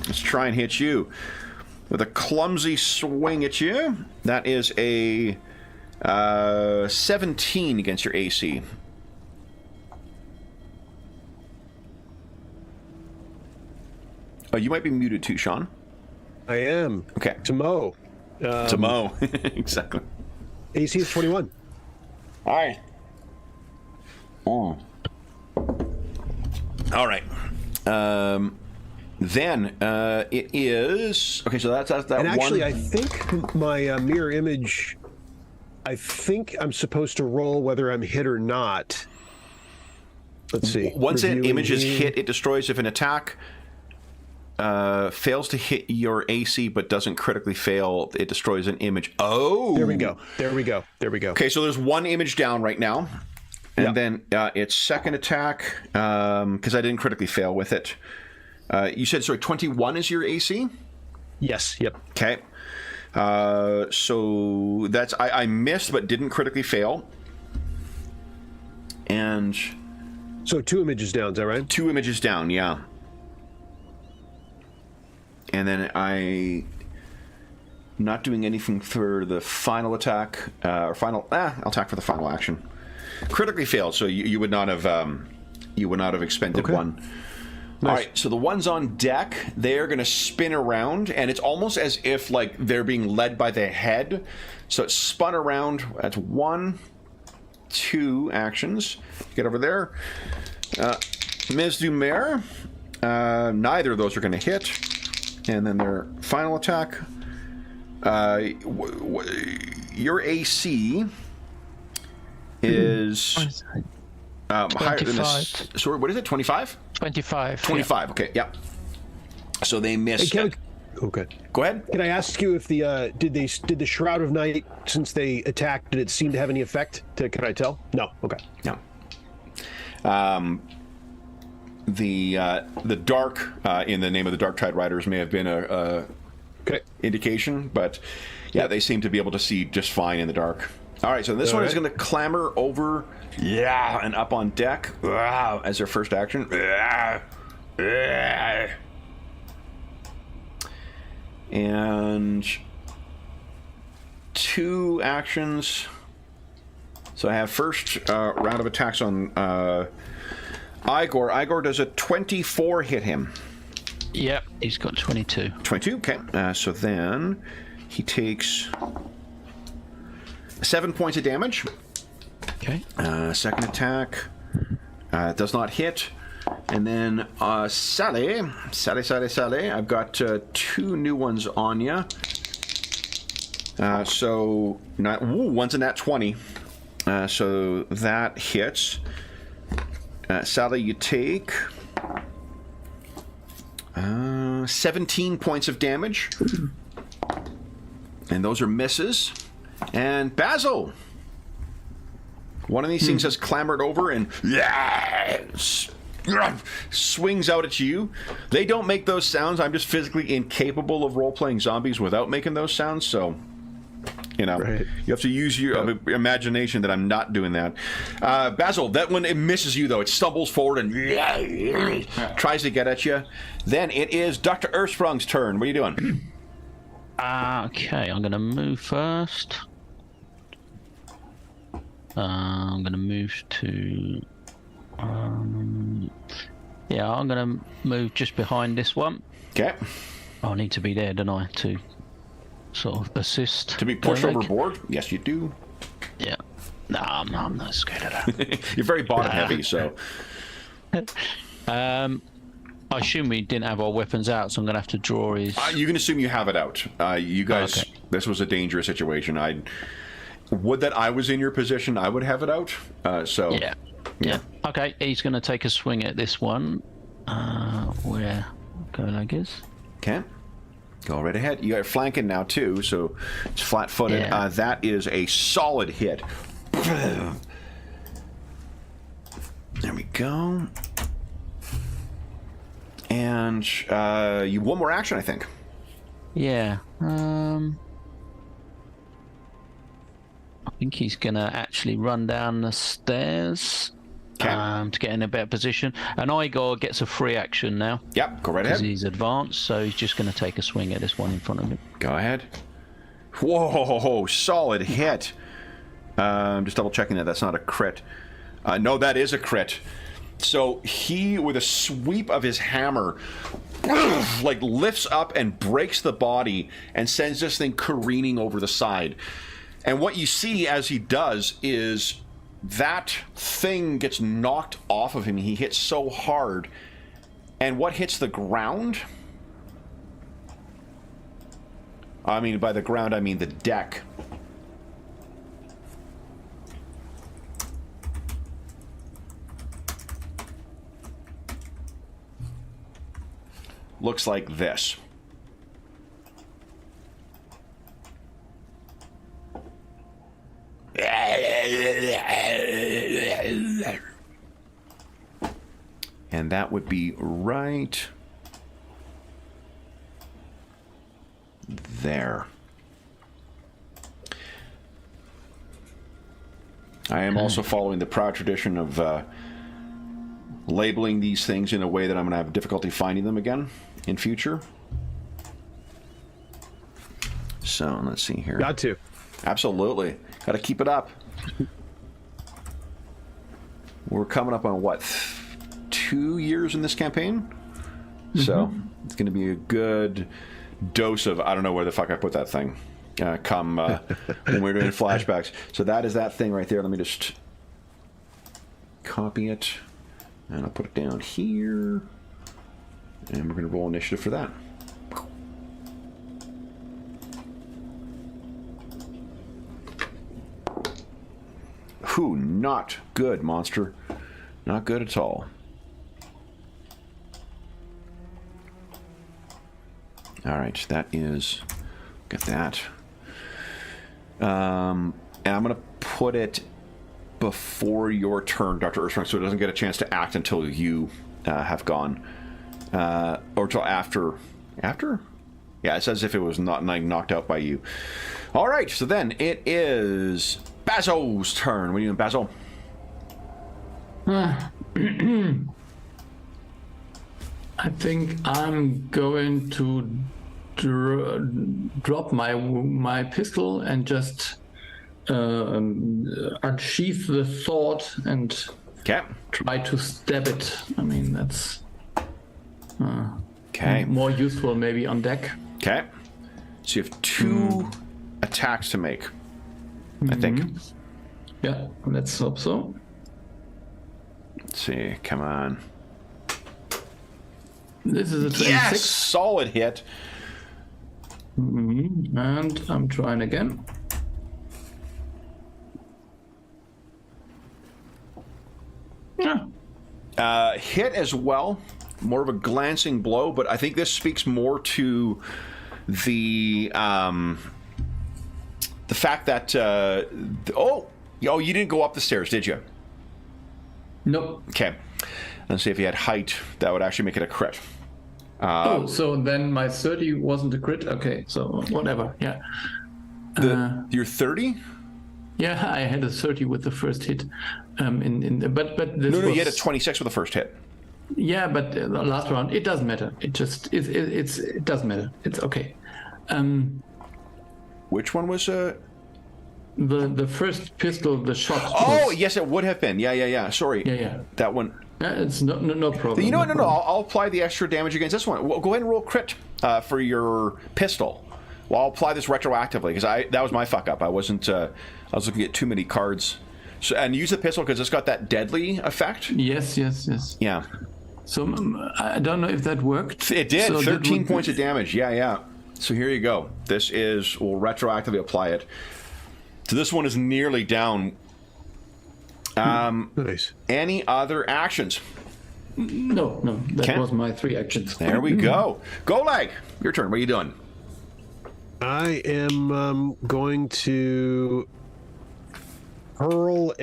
Let's try and hit you. with a clumsy swing at you. That is a 17 against your AC. Oh, you might be muted too, Sean. I am. Okay. To Mo. To Mo. Exactly. AC is 21. All right. Oh. All right. Then it is... Okay, so that's that And actually, one... I think my mirror image... I think I'm supposed to roll whether I'm hit or not. Let's see. Once an Reviewing image is the- hit, it destroys. If an attack fails to hit your AC but doesn't critically fail, it destroys an image. Oh! There we go. There we go. There we go. Okay, so there's one image down right now. And then its second attack, because I didn't critically fail with it. You said, sorry, 21 is your AC? Yes. Yep. Okay. So that's... I missed but didn't critically fail. And... So 2 images down, is that right? 2 images down, yeah. And then not doing anything for the final attack, or final... I'll attack for the final action. Critically failed, so you would not have expended one. Nice. All right, so the ones on deck, they're going to spin around, and it's almost as if like they're being led by the head. So it's spun around. That's 1, 2 actions. Get over there. Ms. Dumer, neither of those are going to hit. And then their final attack. Your AC is higher than this. Sorry, what is it? 25? 25. 25. Okay, yeah. So they missed. Hey, okay. Go ahead. Can I ask you if the did the Shroud of Night, since they attacked, did it seem to have any effect? Can I tell? No. Okay. No. The dark in the name of the Dark Tide Riders may have been a indication, but yeah, they seem to be able to see just fine in the dark. All right, so this one is going to clamber over, and up on deck as their first action. And 2 actions. So I have first round of attacks on Igor. Igor, does a 24 hit him? Yep, he's got 22. 22, okay. So then he takes 7 points of damage. Okay. Second attack does not hit. And then Sally, I've got 2 new ones on you. So one's a nat 20. So that hits. Sally, you take 17 points of damage. And those are misses. And Basil, one of these things has clambered over and swings out at you. They don't make those sounds. I'm just physically incapable of role-playing zombies without making those sounds, so... You know, you have to use your imagination that I'm not doing that. Basil, that one, it misses you, though. It stumbles forward and tries to get at you. Then it is Dr. Earthsprung's turn. What are you doing? Okay, I'm going to move first. I'm going to move to... yeah, I'm going to move just behind this one. Okay. I need to be there, don't I, to sort of assist. To be pushed overboard? Yes, you do. Yeah. No, I'm not scared of that. You're very bottom heavy, so... I assume we didn't have our weapons out, so I'm going to have to draw his... you can assume you have it out. You guys, okay. This was a dangerous situation. Would that I was in your position, I would have it out. So... Yeah. Okay, he's going to take a swing at this one. Where? Go like this. Okay. Go right ahead. You got flanking now, too, so it's flat-footed. Yeah. That is a solid hit. There we go. And you one more action, I think. Yeah. I think he's going to actually run down the stairs. to get in a better position. And Igor gets a free action now. Yep, go right Because ahead. he's advanced, so he's just going to take a swing at this one in front of him. Go ahead. Whoa, solid hit. Just double checking that that's not a crit. No, that is a crit. So he, with a sweep of his hammer, like lifts up and breaks the body and sends this thing careening over the side. And what you see as he does is that thing gets knocked off of him. He hits so hard. And what hits the ground? I mean, by the ground, I mean the deck. Looks like this. And that would be right there. I am also following the proud tradition of labeling these things in a way that I'm going to have difficulty finding them again in future. So let's see here. Got to. Absolutely. Got to keep it up. We're coming up on what, 2 years in this campaign? So it's going to be a good dose of, I don't know where the fuck I put that thing. When we're doing flashbacks. So that is that thing right there. Let me just copy it. And I'll put it down here. And we're going to roll initiative for that. Whew, not good, monster. Not good at all. Alright, that is... Get that. And I'm going to put it before your turn, Dr. Erstrong, so it doesn't get a chance to act until you have gone. Or until after... After? Yeah, it's as if it was not knocked out by you. Alright, so then it is Bazo's turn. What are you doing, Bazo? I think I'm going to drop my pistol and just unsheath the sword and try to stab it. I mean, that's more useful maybe on deck. Okay. So you have 2 attacks to make, I think. Yeah, let's hope so. Let's see. Come on. This is a 26. Yes! Solid hit. And I'm trying again. Yeah. Hit as well. More of a glancing blow, but I think this speaks more to the fact that you didn't go up the stairs, did you? Nope. Okay. Let's see if you had height. That would actually make it a crit. So then my 30 wasn't a crit. Okay, so whatever. Yeah. Your 30? Yeah, I had a 30 with the first hit. But this No, you had a 26 with the first hit. Yeah, but the last round, it doesn't matter. It just it doesn't matter. It's okay. Which one was the first pistol, the shot. Oh, yes, it would have been. Yeah. Sorry. Yeah. That one. It's no problem. You know what? No. I'll apply the extra damage against this one. Well, go ahead and roll crit for your pistol. Well, I'll apply this retroactively because that was my fuck up. I wasn't. I was looking at too many cards. So, and use the pistol because it's got that deadly effect. Yes. Yeah. So I don't know if that worked. It did. So 13 points of damage. Yeah. So here you go. This is, we'll retroactively apply it. So this one is nearly down. Nice. Any other actions? No. That was my 3 actions. There we go. Golag, your turn. What are you doing? I am going to hurl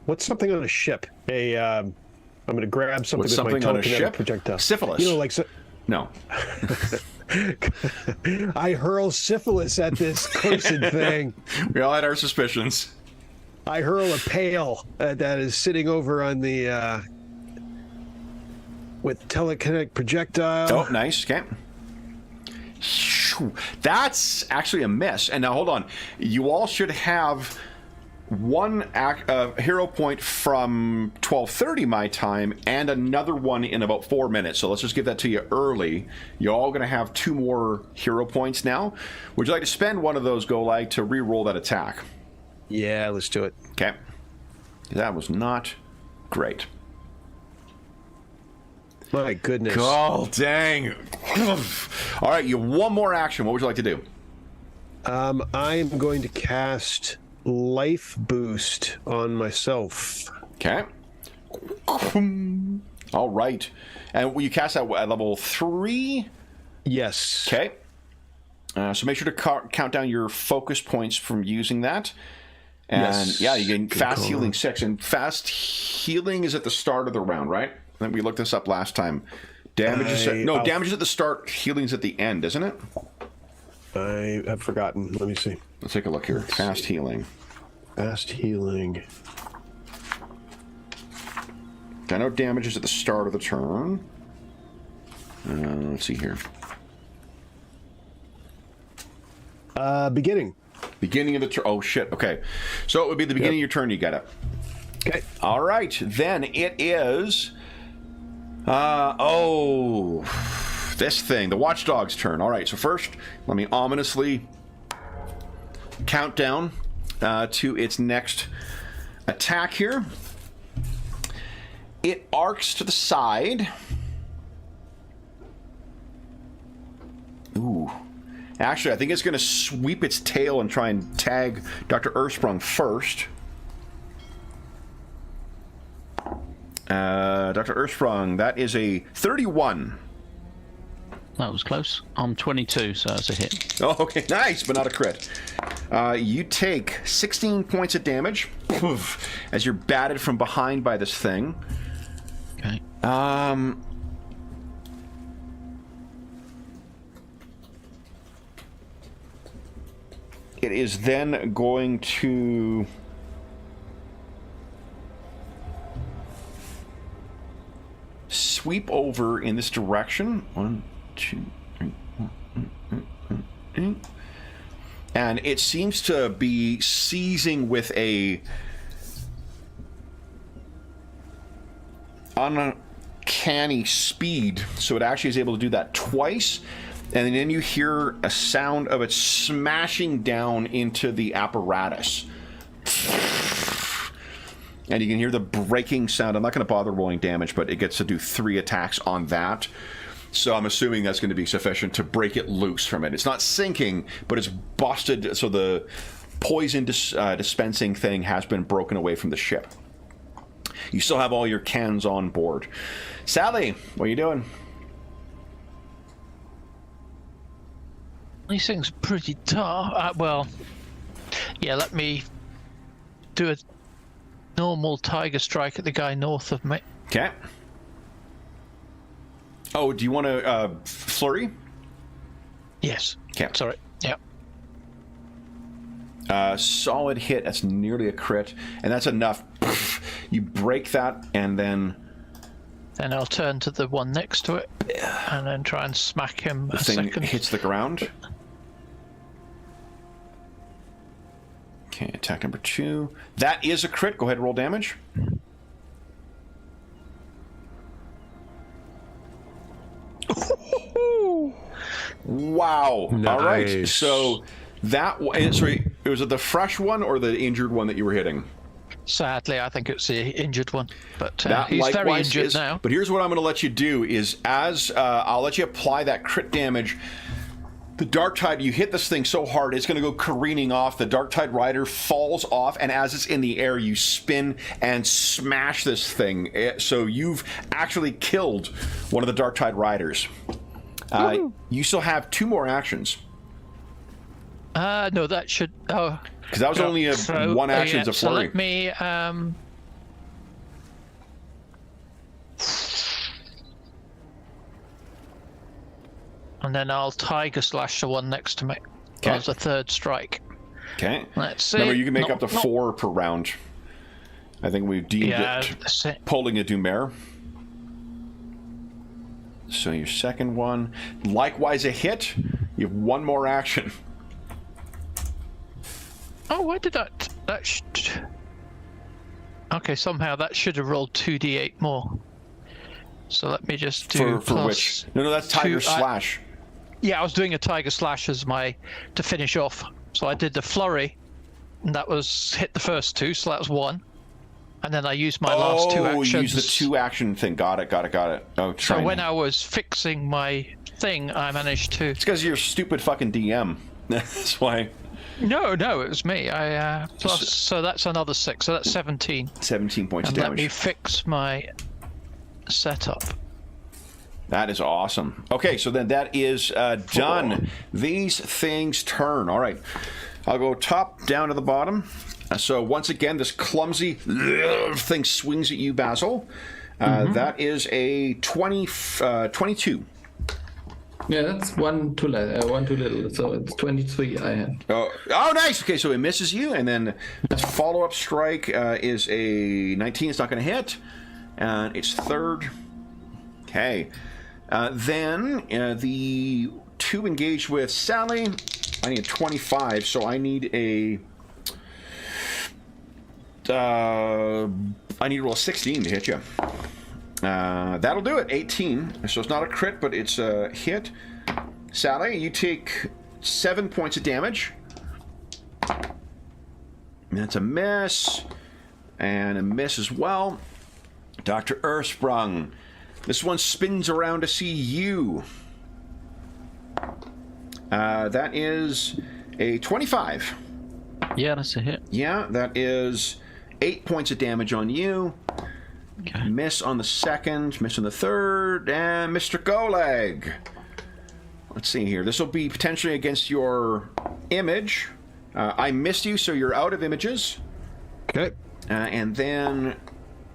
what's something on a ship? I'm going to grab something What's with something my on a telekinetic ship? projectile. Syphilis. You know, like No. I hurl syphilis at this cursed thing. We all had our suspicions. I hurl a pail that is sitting over on the with telekinetic projectile. Oh, nice. Okay. Phew. That's actually a miss. And now hold on. You all should have one hero point from 12:30 my time and another one in about 4 minutes. So let's just give that to you early. You're all going to have 2 more hero points now. Would you like to spend one of those, Golag, to re-roll that attack? Yeah, let's do it. Okay. That was not great. My goodness. Oh, dang. All right, you have one more action. What would you like to do? I'm going to cast Life Boost on myself. Okay. All right. And you cast that at level 3? Yes. Okay. So make sure to count down your focus points from using that. And Yes. yeah, you gain Good fast call. healing 6. And fast healing is at the start of the round, right? I think we looked this up last time. Damage is damage is at the start, healing's at the end, isn't it? I have forgotten. Let me see. Let's take a look here. Fast healing. Fast healing. I know damage is at the start of the turn. Let's see here. Beginning. Beginning of the turn. Oh, shit. Okay. So it would be the beginning of your turn you get it. Okay. All right. Then it is... this thing. The Watchdog's turn. All right. So first, let me ominously count down to its next attack here. It arcs to the side. Ooh. Actually, I think it's going to sweep its tail and try and tag Dr. Earthsprung first. Dr. Earthsprung, that is a 31. That was close. I'm 22, so that's a hit. Oh, okay, nice, but not a crit. You take 16 points of damage as you're batted from behind by this thing. Okay. It is then going to... sweep over in this direction. 1, 2, 3, 4. And it seems to be seizing with a uncanny speed. So it actually is able to do that twice. And then you hear a sound of it smashing down into the apparatus. And you can hear the breaking sound. I'm not going to bother rolling damage, but it gets to do 3 attacks on that. So I'm assuming that's going to be sufficient to break it loose from it. It's not sinking, but it's busted. So the poison dispensing thing has been broken away from the ship. You still have all your cans on board. Sally, what are you doing? These things are pretty tough. Well, yeah, let me do a normal tiger strike at the guy north of me. Okay. Oh, do you want to flurry? Yes. Okay. Sorry. Yep. Solid hit. That's nearly a crit, and that's enough. You break that, and then I'll turn to the one next to it, and then try and smack him the a thing second. hits the ground. Okay, attack number 2. That is a crit. Go ahead and roll damage. Wow. Nice. All right. So that sorry, was it the fresh one or the injured one that you were hitting? Sadly, I think it's the injured one, but That he's very likewise injured is, now. But here's what I'm going to let you do is as I'll let you apply that crit damage. The Dark Tide, you hit this thing so hard, it's going to go careening off. The Dark Tide Rider falls off, and as it's in the air, you spin and smash this thing. So you've actually killed one of the Dark Tide Riders. You still have 2 more actions. No, that should... Oh, because that was only a one action as a so flurry. let me... And then I'll Tiger Slash the one next to me. Okay. As a third strike. Okay. Let's see. Remember, you can make up to 4 per round. I think we've deemed it pulling a Dumare. So your second one, likewise a hit. You have 1 more action. Oh, why did that? Okay, somehow that should have rolled 2d8 more. So let me just do for which? No, that's Tiger Slash. Yeah, I was doing a Tiger Slash as to finish off. So I did the flurry, and that was hit the first 2, so that was 1. And then I used my last 2 actions. Oh, you used the 2 action thing. Got it. Oh, so when I was fixing my thing, I managed to... It's because you're a stupid fucking DM. That's why. No, it was me. So that's another 6, so that's 17. 17 points of damage. Let me fix my setup. That is awesome. Okay, so then that is done. These things turn. All right. I'll go top down to the bottom. So once again, this clumsy thing swings at you, Basil. That is a 22. Yeah, that's one too little. So it's 23 I had. Oh, nice. Okay, so it misses you, and then its follow-up strike is a 19. It's not going to hit. And it's third. Okay. Then the 2 engaged with Sally. I need a 25, so I need a... I need to roll a 16 to hit you. That'll do it. 18. So it's not a crit, but it's a hit. Sally, you take 7 points of damage. That's a miss. And a miss as well. Dr. Earthsprung. This one spins around to see you. That is a 25. Yeah, that's a hit. Yeah, that is 8 points of damage on you. Okay. Miss on the second, miss on the third, and Mr. Goleg. Let's see here. This will be potentially against your image. I missed you, so you're out of images. Okay. And then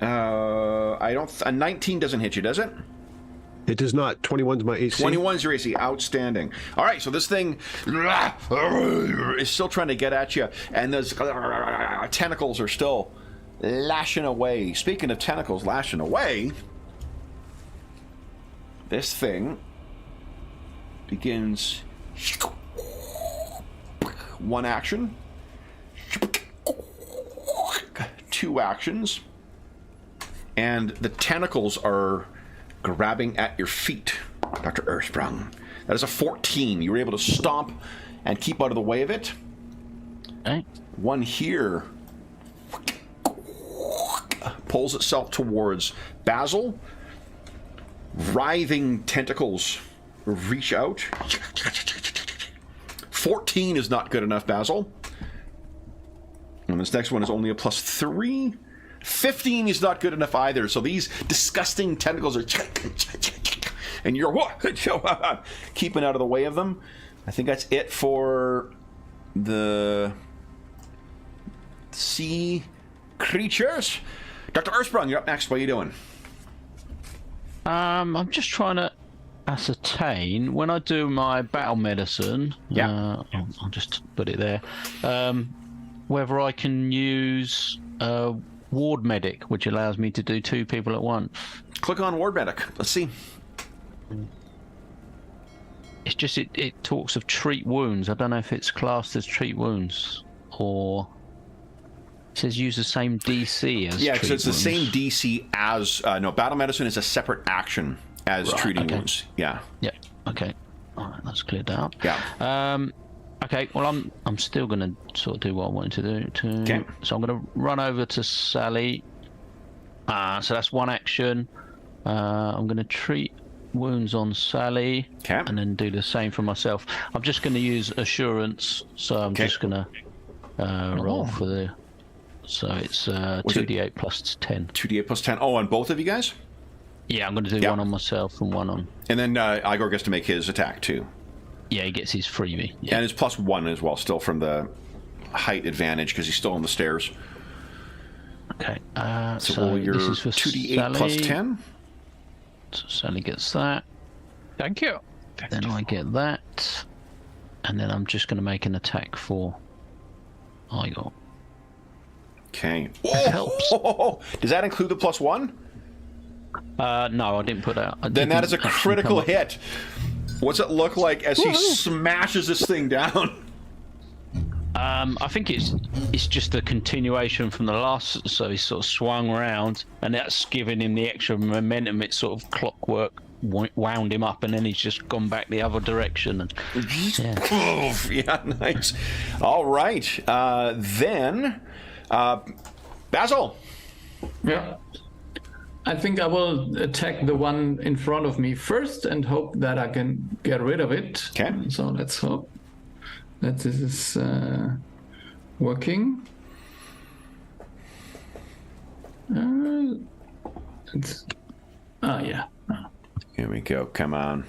a 19 doesn't hit you, does it? It does not. 21's my AC. 21's your AC. Outstanding. All right, so this thing is still trying to get at you, and those tentacles are still lashing away. Speaking of tentacles lashing away, this thing begins 1 action, 2 actions, and the tentacles are grabbing at your feet, Dr. Earthsprung. That is a 14. You were able to stomp and keep out of the way of it. Okay. One here pulls itself towards Basil. Writhing tentacles reach out. 14 is not good enough, Basil. And this next one is only a +3. 15 is not good enough either. So these disgusting tentacles are... And you're keeping out of the way of them. I think that's it for the sea creatures. Dr. Earthsprung, you're up next. What are you doing? I'm just trying to ascertain when I do my battle medicine. Yeah. I'll just put it there. Whether I can use ward medic, which allows me to do 2 people at once. Click on ward medic. Let's see. It's just it talks of treat wounds. I don't know if it's classed as treat wounds or it says use the same DC as because it's the wounds. same DC as no, battle medicine is a separate action as treating wounds. Yeah. Okay. All right, that's cleared up. Yeah. Okay, well, I'm still going to sort of do what I wanted to do. Okay. So I'm going to run over to Sally. So that's 1 action. I'm going to treat wounds on Sally. Okay. And then do the same for myself. I'm just going to use assurance. So I'm just going to roll for the... So it's 2d8 plus 10. 2d8 plus 10. Oh, on both of you guys? Yeah, I'm going to do 1 on myself and 1 on... And then Igor gets to make his attack, too. Yeah, he gets his freebie. Yeah. And it's +1 as well, still from the height advantage, because he's still on the stairs. Okay. So roll your this is for 2d8 Sally. plus 10. So Sally gets that. Thank you. Then I get that. And then I'm just going to make an attack for I got. Okay. That helps. Does that include the +1? No, I didn't put that. Then that is a critical hit. What's it look like as he smashes this thing down? I think it's just a continuation from the last. So he sort of swung around, and that's giving him the extra momentum. It's sort of clockwork wound him up, and then he's just gone back the other direction. And yeah, nice. All right, then Basil. Yeah. I think I will attack the one in front of me first and hope that I can get rid of it. Okay. So let's hope that this is working. Yeah. Here we go. Come on.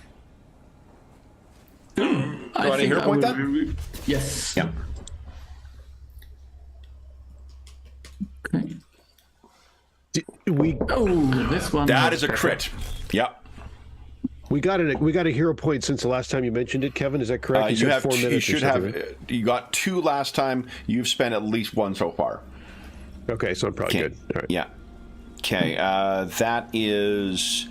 I want to hero point that? Yes. Yeah. Okay. This one. That is a crit. Yep. We got a hero point since the last time you mentioned it, Kevin. Is that correct? You have 4 minutes. you should or have. something, right? You got 2 last time. You've spent at least 1 so far. Okay, so I'm probably good. All right. Yeah. Okay. That is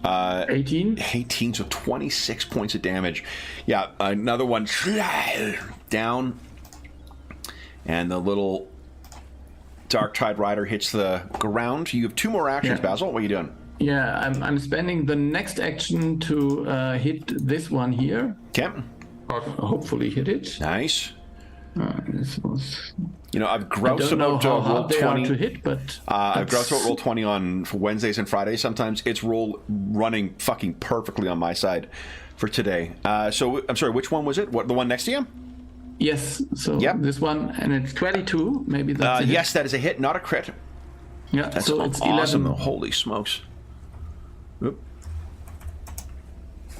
18. 18, so 26 points of damage. Yeah. Another one down, and the little Dark Tide Rider hits the ground. You have 2 more actions, Yeah. Basil. What are you doing? Yeah, I'm spending the next action to hit this one here. Okay. Or hopefully hit it. Nice. This was. You know, I've I groused don't know about how roll hard they are 20. to hit, but I've groused that's- about roll 20 on Wednesdays and Fridays. Sometimes it's running fucking perfectly on my side for today. So I'm sorry, which one was it? What, the one next to you? Yes. So Yep. this one, and it's 22. Maybe that's a hit. Yes, that is a hit, not a crit. Yeah. That's so it's awesome. 11. Holy smokes. Oop.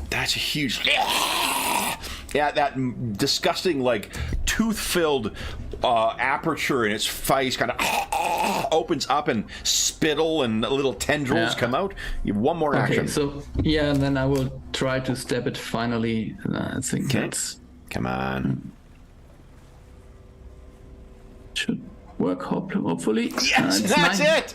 That's a huge. Yeah, that disgusting, like, tooth-filled aperture in its face kind of opens up, and spittle and little tendrils Yeah. come out. You have 1 more action. Okay. So yeah, and then I will try to stab it finally. I think Okay. that's Come on. should work. Hopefully. Yes, It's that's 9. it.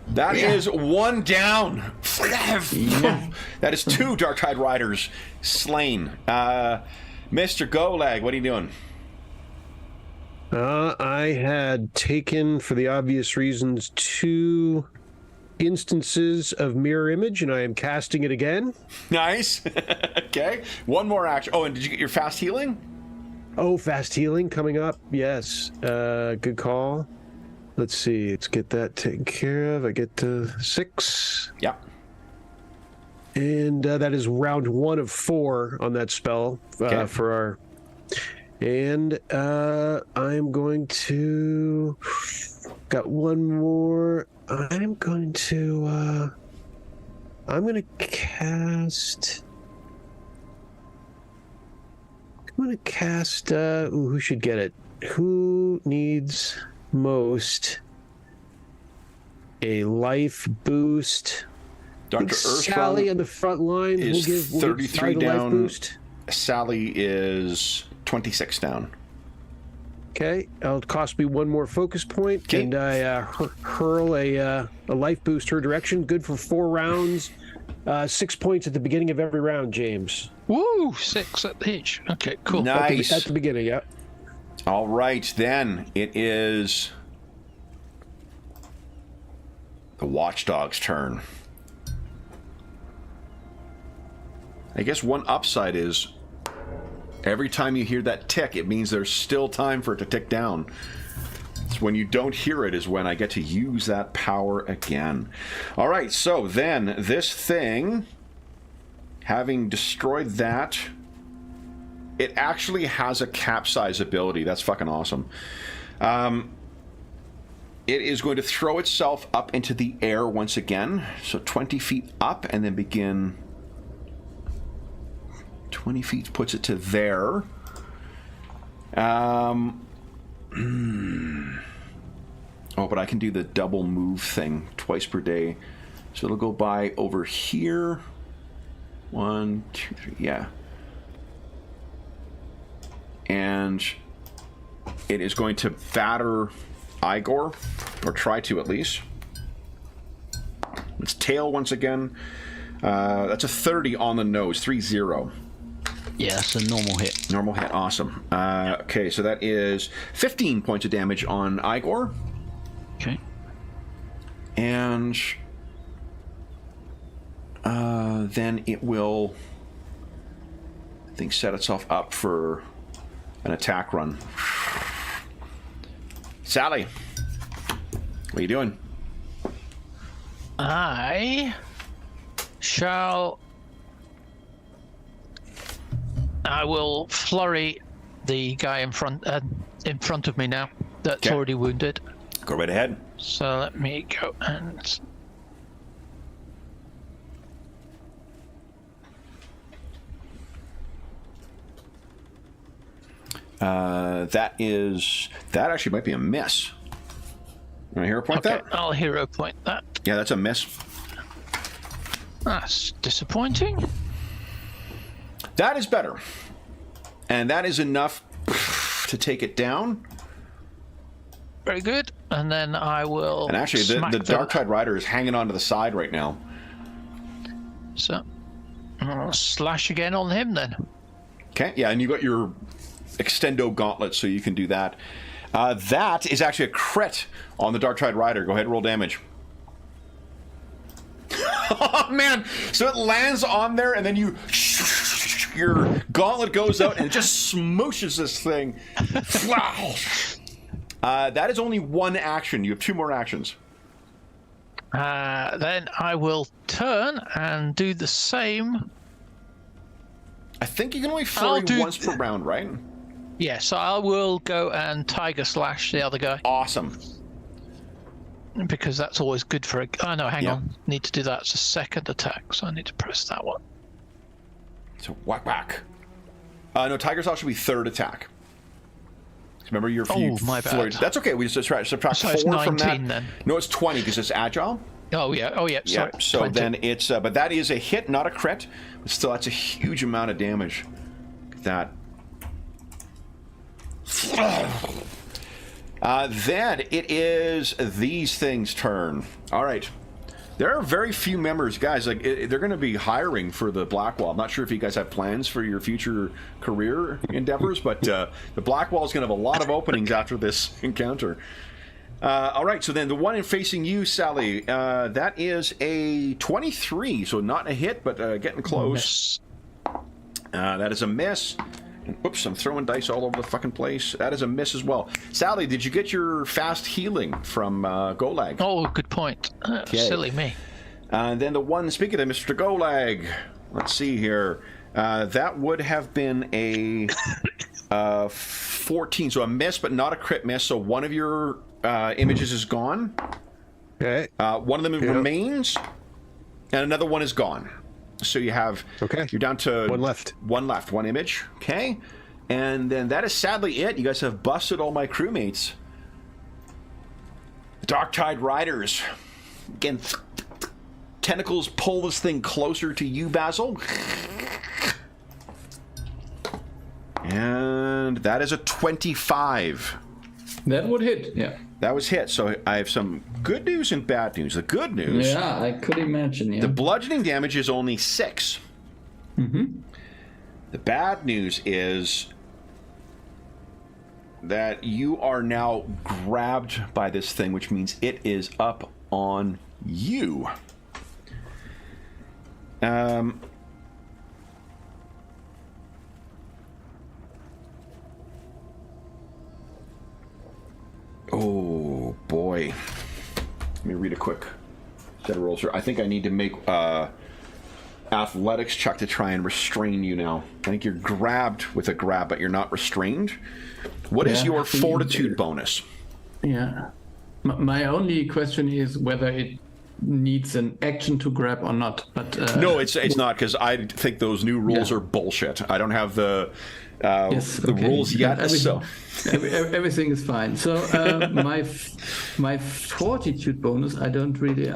That is 1 down. That is 2 Dark Tide Riders slain. Mr. Golag, what are you doing? I had taken, for the obvious reasons, 2 instances of mirror image, and I am casting it again. Nice. Okay. 1 more action. Oh, and did you get your fast healing? Oh, fast healing coming up. Yes. Good call. Let's see. Let's get that taken care of. I get to 6. Yeah. And that is round 1 of 4 on that spell Okay. for our. And I'm going to. Got 1 more. I'm going to cast. I'm going to cast. Who should get it? Who needs most a life boost? I Dr. think Sally Earthfall on the front line is will give 33 Sally the life down. boost. Sally is 26 down. Okay, it'll cost me 1 more focus point, Okay. and I hurl a life boost her direction. Good for 4 rounds. 6 points at the beginning of every round, James. Woo! 6 at each. Okay, cool. Nice. At the beginning, yeah. All right, then it is the Watchdog's turn. I guess one upside is every time you hear that tick, it means there's still time for it to tick down. It's when you don't hear it is when I get to use that power again. All right, so then this thing, having destroyed that, it actually has a capsize ability. That's fucking awesome. It is going to throw itself up into the air once again. So 20 feet up and then begin... 20 feet puts it to there. Oh, but I can do the double move thing twice per day. So it'll go by over here. 1, 2, 3, yeah. And it is going to batter Igor, or try to at least. Its tail once again. That's a 30 on the nose, 3-0. Yeah, that's a normal hit. Normal hit, awesome. Okay, so that is 15 points of damage on Igor. Okay. And then it will, I think, set itself up for an attack run. Sally, what are you doing? I will flurry the guy in front of me now. That's Okay. already wounded. Go right ahead. So let me go and. That actually might be a miss. Want to hero point Okay, that? I'll hero point that. Yeah, that's a miss. That's disappointing. That is better. And that is enough to take it down. Very good. And then I will. And actually, the smack Darktide Rider is hanging onto the side right now. So I'll slash again on him then. Okay, yeah, and you got your Extendo Gauntlet, so you can do that. That is actually a crit on the Darktide Rider. Go ahead, roll damage. Oh, man! So it lands on there, and then your gauntlet goes out and it just smooshes this thing. That is only one action. You have 2 more actions. Then I will turn and do the same. I think you can only flurry once per round, right? Yes, I will go and Tiger Slash the other guy. Awesome. Because that's always good for a... Oh, no, hang Yeah. on. Need to do that. It's a second attack, so I need to press that one. So whack whack. No, Tiger Slash should be 3rd attack. Remember your my bad. flurried. That's okay. We just subtract So 4 it's 19 from that. then. No, it's 20 because it's agile. Oh, yeah. Sorry. Yeah. So 20. then it's but that is a hit, not a crit. But still, that's a huge amount of damage. That. Then it is these things' turn. All right. There are very few members, guys. Like they're going to be hiring for the Blackwall. I'm not sure if you guys have plans for your future career endeavors, but the Blackwall is going to have a lot of openings after this encounter. All right, so then the one facing you, Sally, that is a 23, so not a hit, but getting close. That is a miss. And, oops, I'm throwing dice all over the fucking place. That is a miss as well. Sally, did you get your fast healing from Golag? Oh, good point. Silly me. Then the one, speaking of Mr. Golag, let's see here. That would have been a 14, so a miss, but not a crit miss. So one of your images is gone. Okay. One of them remains, and another one is gone. So you have, you're down to one left. One image. Okay. And then that is sadly it. You guys have busted all my crewmates. The Darktide Riders. Again, tentacles pull this thing closer to you, Basil. And that is a 25. That would hit, yeah. That was hit. So I have some good news and bad news. The good news... Yeah, I could imagine, yeah. The bludgeoning damage is only 6. Mm-hmm. The bad news is that you are now grabbed by this thing, which means it is up on you. Oh, boy. Let me read a quick set of rules here. I think I need to make athletics check to try and restrain you now. I think you're grabbed with a grab, but you're not restrained. What is your fortitude bonus? Yeah. My only question is whether it needs an action to grab or not. But no, it's not, because I think those new rules are bullshit. I don't have the rules yet. Everything is fine. So my fortitude bonus, I don't really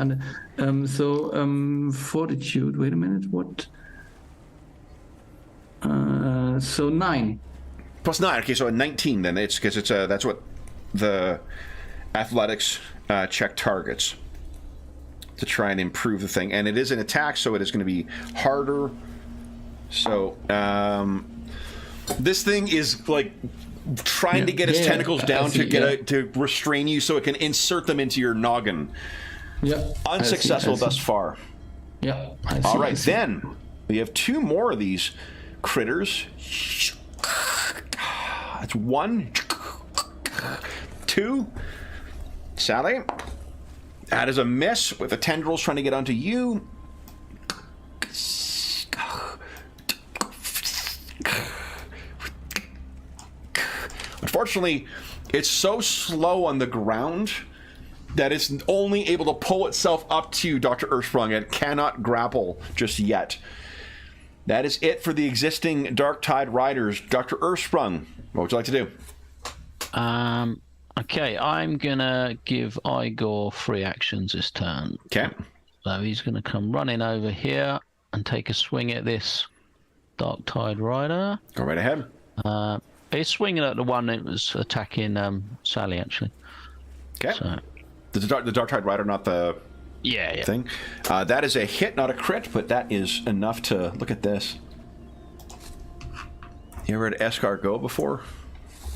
fortitude. Wait a minute. What? So 9. +9. Okay, so a 19 then. It's because it's that's what the athletics check targets to try and improve the thing. And it is an attack, so it is going to be harder. So this thing is like trying to get its tentacles down to restrain you, so it can insert them into your noggin. Yeah. Unsuccessful thus far. Yeah. All right, then we have 2 more of these critters. That's 1, 2. Sally. That is a miss with the tendrils trying to get onto you. Unfortunately, it's so slow on the ground that it's only able to pull itself up to Dr. Ursprung and cannot grapple just yet. That is it for the existing Dark Tide Riders. Dr. Ursprung, what would you like to do? Okay, I'm gonna give Igor 3 actions this turn. Okay. So he's gonna come running over here and take a swing at this Dark Tide Rider. Go right ahead. He's swinging at the one that was attacking Sally, actually. Okay. So. The Dark Tide Rider, not the thing. That is a hit, not a crit, but that is enough to look at this. You ever had escargot before?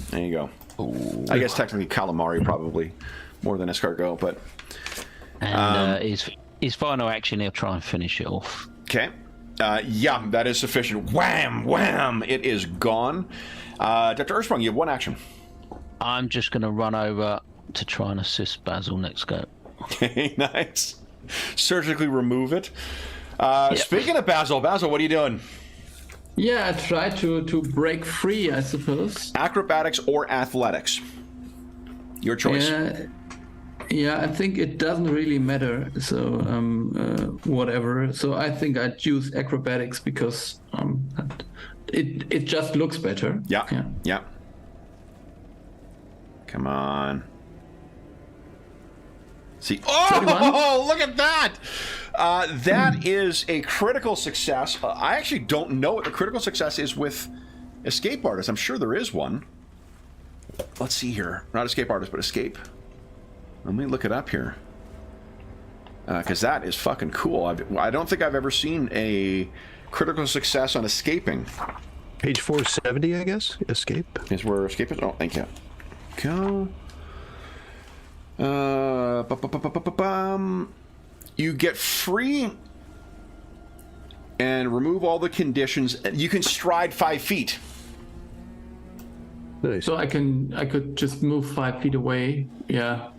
There you go. Ooh. I guess technically calamari probably more than escargot, but. And his final action, he'll try and finish it off. Okay. Yeah, that is sufficient. Wham! Wham! It is gone. Dr. Ursprung, you have 1 action. I'm just going to run over to try and assist Basil next go. Okay, nice. Surgically remove it. Speaking of Basil, what are you doing? Yeah, I try to break free, I suppose. Acrobatics or athletics? Your choice. Yeah, I think it doesn't really matter. So, whatever. So I think I'd choose acrobatics because it just looks better. Yeah. Come on. See, look at that! That is a critical success. I actually don't know what the critical success is with escape artist. I'm sure there is one. Let's see here. Not escape artist, but escape. Let me look it up here. Because that is fucking cool. I don't think I've ever seen a critical success on escaping. Page 470, I guess. Escape. Is where escape is? Oh, thank you. Go. You get free and remove all the conditions. You can stride 5 feet. Nice. So I could just move 5 feet away. Yeah,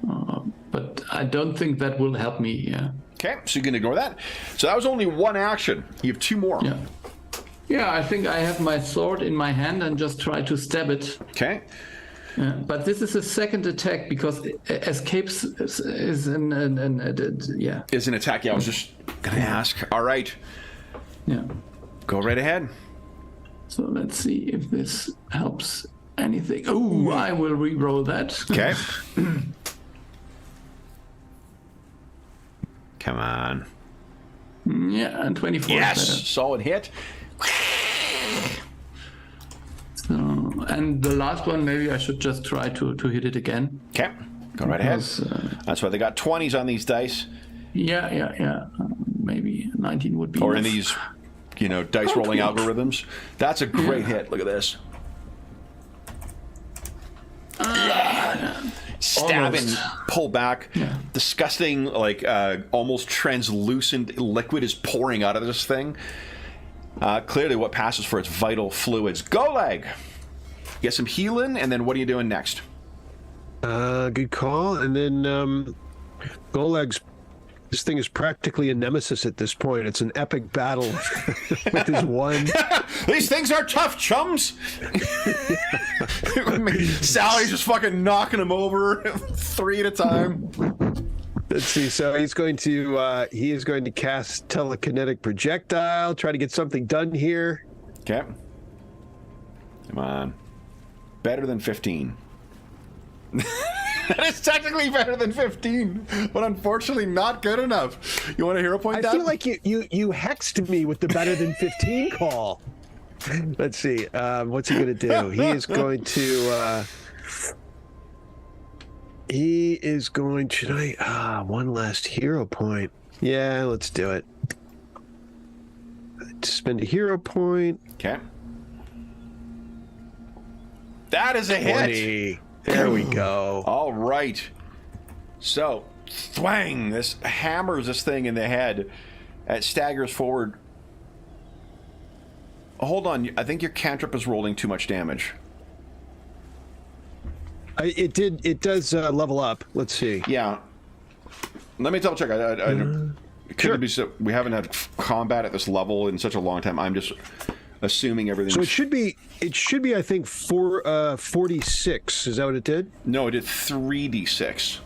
but I don't think that will help me. Yeah. Okay, so you can ignore that. So that was only 1 action. You have 2 more. Yeah. Yeah, I think I have my sword in my hand and just try to stab it. Okay. But this is a second attack because escapes is an Is an attack. Yeah, I was just gonna ask. All right. Yeah. Go right ahead. So let's see if this helps anything. Oh, I will re-roll that. Okay. Come on. Yeah, and 24. Yes, is better. solid hit. So, and the last one, maybe I should just try to hit it again. Okay, go right ahead. Because, That's why they got 20s on these dice. Yeah. Maybe 19 would be Or enough. in these, dice rolling algorithms. That's a great hit. Look at this. Stabbing, almost. pull back. Yeah. Disgusting, almost translucent liquid is pouring out of this thing. Clearly what passes for its vital fluids. Go leg! Get some healing, and then what are you doing next? Good call. And then Goleg's, this thing is practically a nemesis at this point. It's an epic battle with his one. These things are tough, chums! Sally's just fucking knocking him over 3 at a time. Let's see. So he is going to cast telekinetic projectile, try to get something done here. Okay. Come on. Better than 15. That is technically better than 15, but unfortunately not good enough. You want a hero point, I Dad? feel like you hexed me with the better than 15 call. Let's see. What's he going to do? He is going to. He is going to. One last hero point. Yeah, let's do it. Spend a hero point. Okay. That is a hit. 20. There we go. All right. So, thwang! This hammers this thing in the head. It staggers forward. Hold on. I think your cantrip is rolling too much damage. It does level up. Let's see. Yeah. Let me double check. Sure. We haven't had combat at this level in such a long time. I'm just assuming everything. So it should be. I think 46. Is that what it did? No, it did 3d6.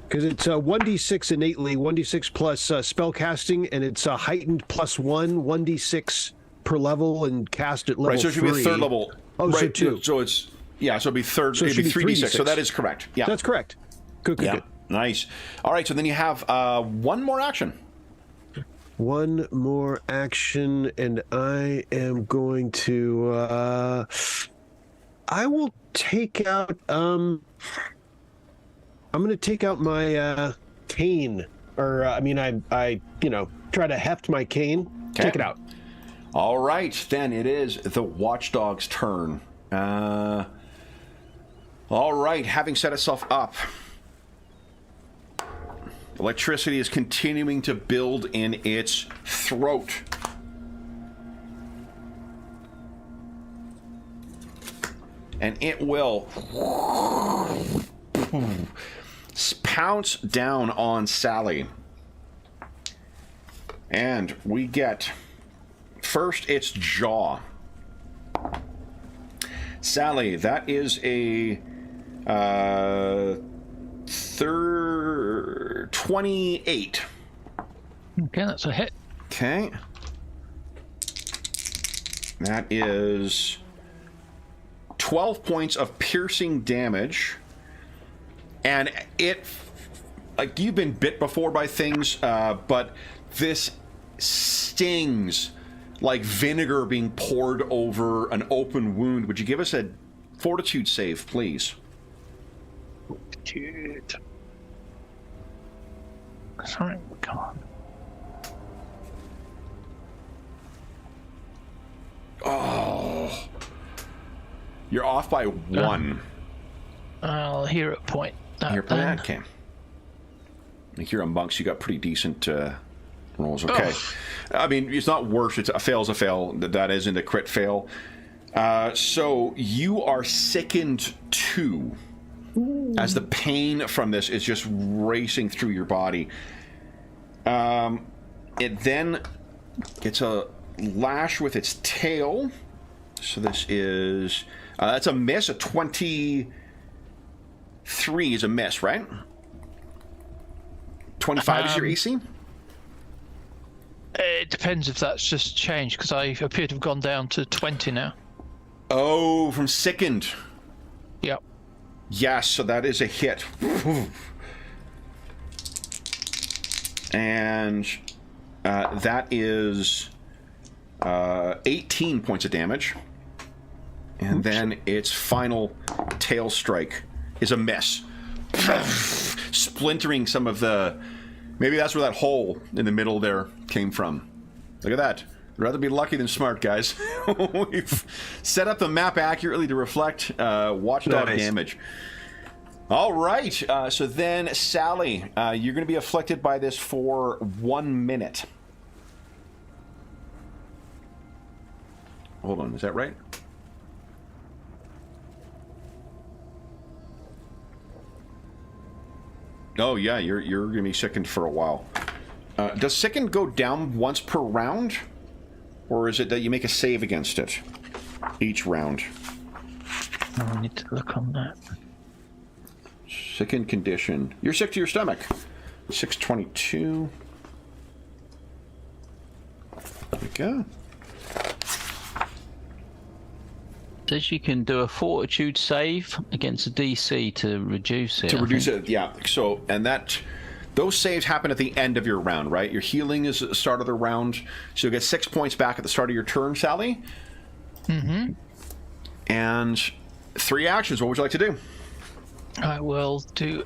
Because it's 1d6 innately, 1d6 plus spell casting, and it's heightened +1, 1d6 per level, and cast at level 3. Right, so it should be a third level. Oh, right, so 2. So it's so it'd be third. So it it'd be should be 3d6. So 3d6. that is correct. Yeah, That's correct. Good. Nice. All right, so then you have one more action. One more action, and I am going to. I will take out. I'm going to take out my cane, or I try to heft my cane. Okay. Take it out. All right, then it is the Watchdog's turn. All right, having set itself up, electricity is continuing to build in its throat. And it will pounce down on Sally. And we get first its jaw. Sally, that is a 28. Okay, that's a hit. Okay. That is 12 points of piercing damage. And it, like, you've been bit before by things, but this stings like vinegar being poured over an open wound. Would you give us a fortitude save, please? Fortitude. Sorry, come on. Oh. You're off by 1. I'll hero point. You're playing that? Okay. Like you're amongst, you got pretty decent rolls. Okay. Oh. I mean, it's not worse. It's a fail's a fail. That isn't a crit fail. So you are sickened 2 as the pain from this is just racing through your body. It then gets a lash with its tail. So this is that's a miss. A 23 is a miss, right? 25 is your AC? It depends if that's just changed, because I appear to have gone down to 20 now. Oh, from sickened. Yep. Yes, so that is a hit. And that is 18 points of damage. And then its final tail strike is a miss. Splintering some of the... Maybe that's where that hole in the middle there came from. Look at that. I'd rather be lucky than smart, guys. We've set up the map accurately to reflect watchdog damage. All right. So then, Sally, you're going to be afflicted by this for 1 minute. Hold on. Is that right? Oh, yeah. You're going to be sickened for a while. Does sickened go down once per round? Or is it that you make a save against it each round? I need to look on that. Sickened condition. You're sick to your stomach. 622. There we go. Says you can do a fortitude save against a DC to reduce it. To reduce it, yeah. So, and that... Those saves happen at the end of your round, right? Your healing is at the start of the round. So you'll get 6 points back at the start of your turn, Sally. Mm-hmm. And 3 actions. What would you like to do? I will do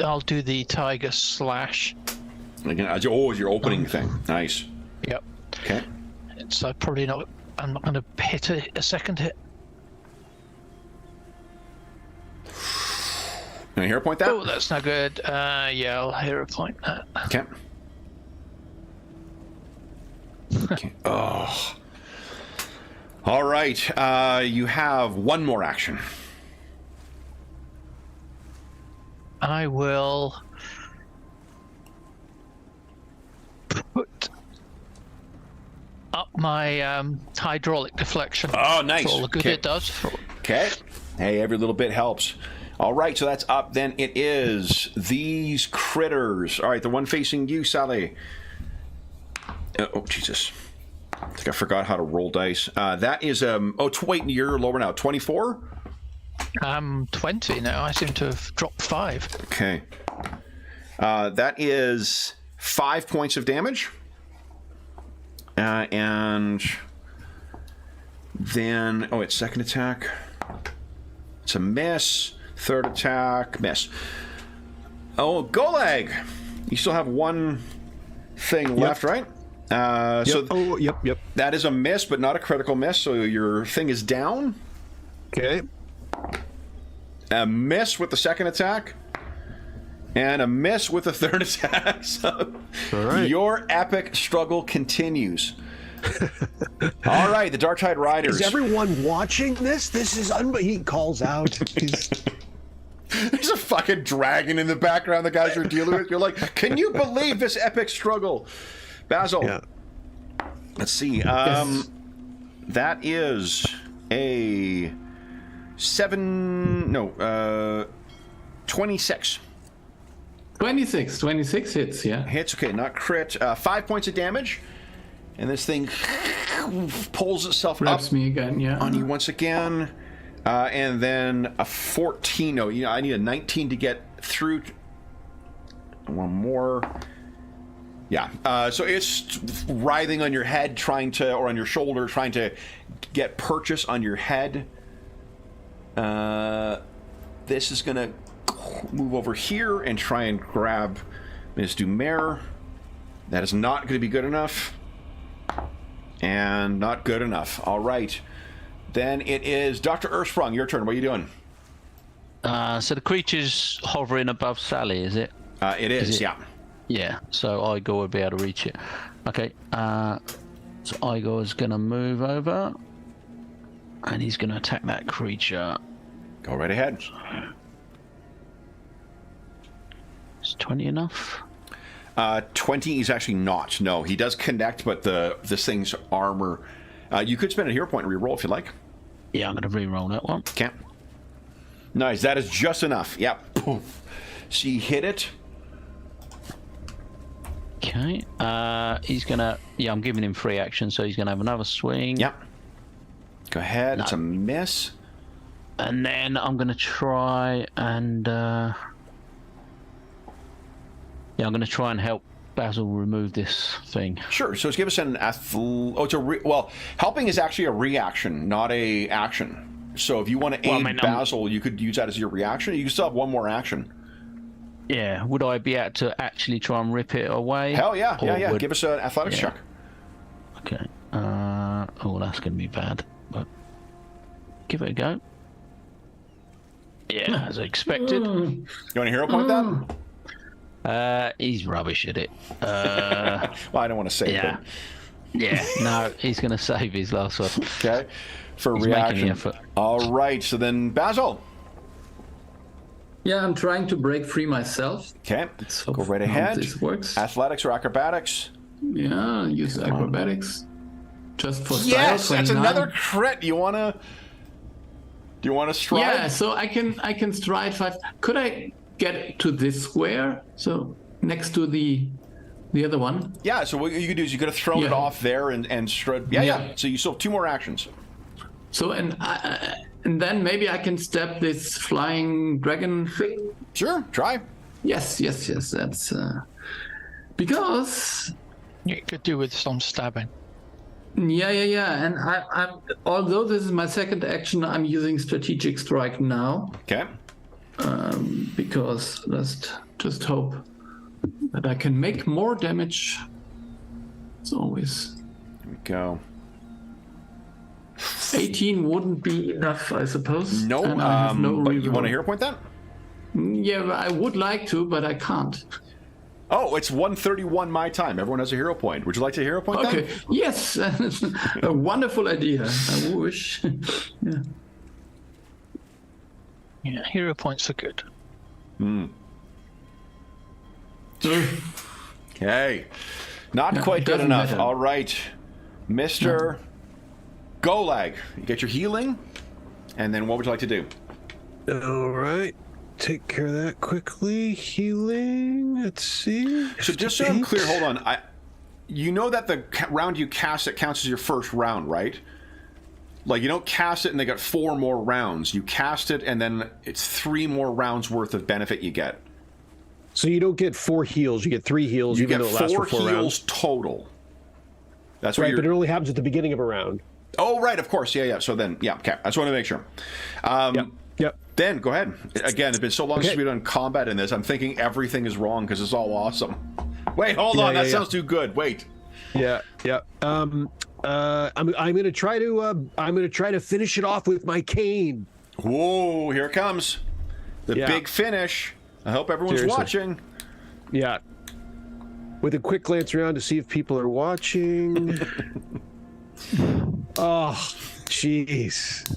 I'll do the tiger slash. Again, it's your opening thing. Nice. Yep. Okay. So probably not. I'm not going to hit a second hit. Can I hero point that? Oh, that's not good. Yeah, I'll hero point that. Okay. Okay. Oh. All right. You have 1 more action. I will put up my hydraulic deflection. Oh, nice. For all the good Okay. it does. Okay. Hey, every little bit helps. All right, so that's up. Then it is these critters. All right, the one facing you, Sally. Oh, Jesus. I think I forgot how to roll dice. That is, wait, you're lower now. 24? I'm 20 now. I seem to have dropped 5. Okay. That is 5 points of damage. And then, it's second attack. It's a miss. Third attack, miss. Oh, Golag! You still have 1 thing left, right? So Yep. that is a miss, but not a critical miss, so your thing is down. Okay. A miss with the second attack. And a miss with the third attack. So All right. your epic struggle continues. All right, the Dark Tide Riders. Is everyone watching this? This is he calls out. There's a fucking dragon in the background the guys are dealing with. You're like, can you believe this epic struggle? Basil. Yeah. Let's see. Yes. That is a 26. 26 hits, yeah. Hits, okay, not crit. 5 points of damage. And this thing pulls itself Grabs up me again, yeah. on you once again. And then a 14. No, I need a 19 to get through. One more. Yeah. So it's writhing on your head, or on your shoulder, trying to get purchase on your head. This is going to move over here and try and grab Ms. Dumer. That is not going to be good enough. And not good enough. All right. Then it is Dr. Ersprung. Your turn. What are you doing? So the creature's hovering above Sally, is it? It is, it? yeah. Yeah, so Igor will be able to reach it. Okay, so Igor's going to move over. And he's going to attack that creature. Go right ahead. Is 20 enough? 20 is actually not. No, he does connect, but this thing's armor. You could spend a hero point and reroll if you like. Yeah, I'm going to re-roll that one. Can't. Nice. That is just enough. Yep. Poof. She hit it. Okay. He's going to... Yeah, I'm giving him free action, so he's going to have another swing. Yep. Go ahead. No. It's a miss. And then I'm going to try and... Yeah, I'm going to try and help Basil remove this thing. Sure. So give us an helping is actually a reaction, not a action. So if you want to aid Basil, you could use that as your reaction. You can still have 1 more action. Yeah. Would I be able to actually try and rip it away? Hell yeah. Or Yeah. would- Give us an athletics check. Okay. Oh, that's going to be bad. But give it a go. Yeah, as expected. You want a hero point that? He's rubbish at it. Well, I don't want to say Yeah. Yeah, no, he's going to save his last one. Okay. For He's making reaction. the effort. All right. So then Basil. Yeah, I'm trying to break free myself. Okay. So Go right how ahead. This works. Athletics or acrobatics? Yeah, use acrobatics. Just for style. Yes, that's 29. another crit. Do you want to stride? Yeah, so I can stride 5. Could I get to this square? So next to the other one. Yeah, so what you could do is you could have thrown it off there and strode. Yeah. So you still have 2 more actions. So and then maybe I can step this flying dragon thing. Sure, try. Yes. That's because You could do with some stabbing. Yeah. And I'm although this is my second action, I'm using strategic strike now. Okay. Because let's just hope that I can make more damage. It's always Here we go. 18 wouldn't be enough, I suppose. No, and I have no but you reroll. want to hero point that? Yeah, I would like to, but I can't. Oh, it's 1:31 my time. Everyone has a hero point. Would you like to hero point Okay, that? yes, a wonderful idea. I wish. Yeah. Yeah, hero points are good. Okay. Not No, quite it good doesn't enough. matter. All right. Mr. Golag, you get your healing, and then what would you like to do? All right. Take care of that quickly. Healing. Let's see. So just so I'm clear, hold on. You know that the round you cast it counts as your first round, right? Like, you don't cast it and they got 4 more rounds. You cast it and then it's 3 more rounds worth of benefit you get. So you don't get 4 heals. You get 3 heals. You even get though it lasts 4 for 4 heals rounds. total. That's what Right, you're... but it only happens at the beginning of a round. Oh, right, of course. Yeah. So then, yeah, okay. I just want to make sure. Yep. Dan, go ahead. Again, it's been so long since we've done combat in this. I'm thinking everything is wrong because it's all awesome. Wait, hold on. That sounds too good. Wait. Yeah. I'm gonna try to finish it off with my cane. Whoa, here it comes. The big finish. I hope everyone's Seriously. watching. Yeah. With a quick glance around to see if people are watching. Oh, jeez.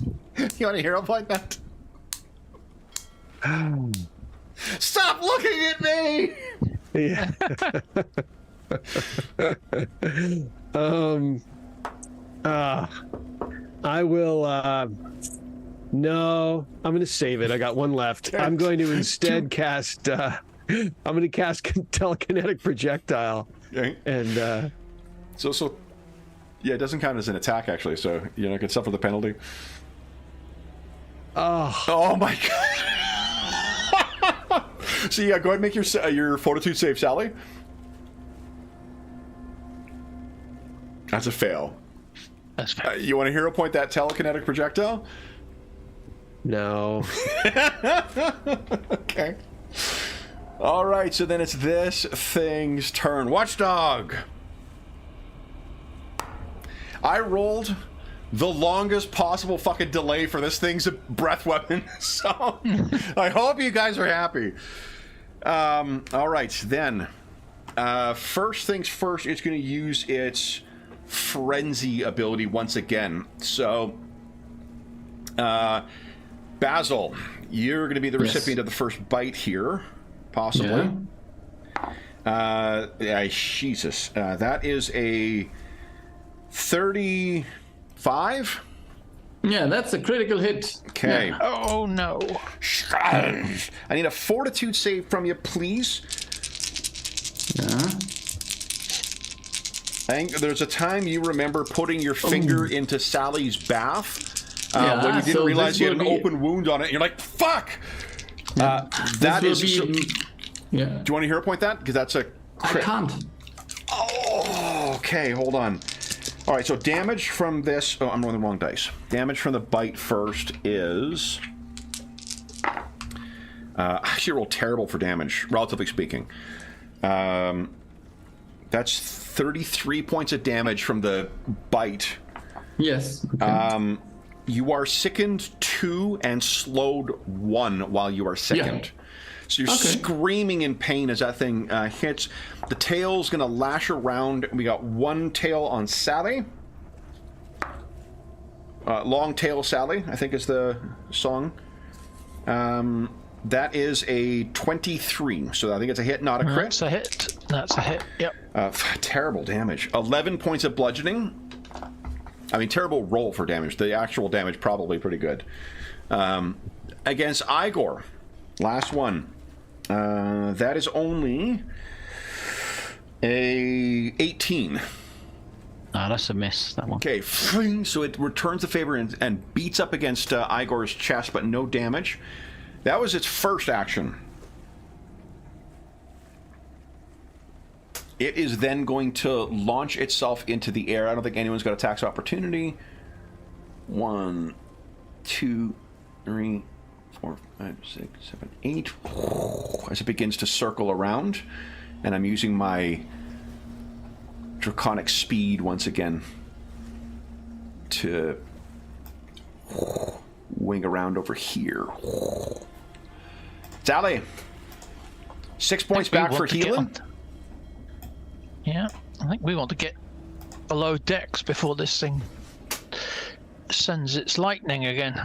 You want a hero point that? Stop looking at me! Yeah. I will. No, I'm going to save it. I got one left. I'm going to instead cast. I'm going to cast telekinetic projectile. Okay. And So, yeah, it doesn't count as an attack actually. So you know, can suffer the penalty. Oh my god! So yeah, go ahead and make your fortitude save, Sally. That's a fail. That's fair. You want to hero point that telekinetic projectile? no. Okay. All right, so then it's this thing's turn. Watchdog. I rolled the longest possible fucking delay for this thing's breath weapon, so I hope you guys are happy. All right, then. First things first, it's going to use its frenzy ability once again. So, Basil, you're going to be the recipient of the first bite here, possibly. Jesus. That is a 35? Yeah, that's a critical hit. Okay. Yeah. Oh no. I need a fortitude save from you, please. Yeah. There's a time you remember putting your finger into Sally's bath Yeah, when you didn't so realize this you had an will be- open wound on it. And you're like, fuck! This That will is... be- so- yeah. do you want to hero point that? Because that's a I crit. can't. Oh, okay, hold on. All right, so damage from this... Oh, I'm rolling the wrong dice. Damage from the bite first is... I actually roll terrible for damage, relatively speaking. That's 33 points of damage from the bite. Yes. Okay. You are sickened 2 and slowed 1 while you are sickened. Yeah. So you're screaming in pain as that thing hits. The tail's going to lash around. We got one tail on Sally. Long Tail Sally, I think is the song. That is a 23. So I think it's a hit, not a crit. That's a hit. That's a hit. Yep. Terrible damage. 11 points of bludgeoning. I mean, terrible roll for damage. The actual damage probably pretty good. Against Igor, last one. That is only a 18. Ah, that's a miss, that one. Okay, so it returns the favor and beats up against Igor's chest, but no damage. That was its first action. It is then going to launch itself into the air. I don't think anyone's got attacks of opportunity. 1, 2, 3, 4, 5, 6, 7, 8. As it begins to circle around. And I'm using my draconic speed once again to wing around over here. Sally, 6 points back for healing. Yeah, I think we want to get below decks before this thing sends its lightning again.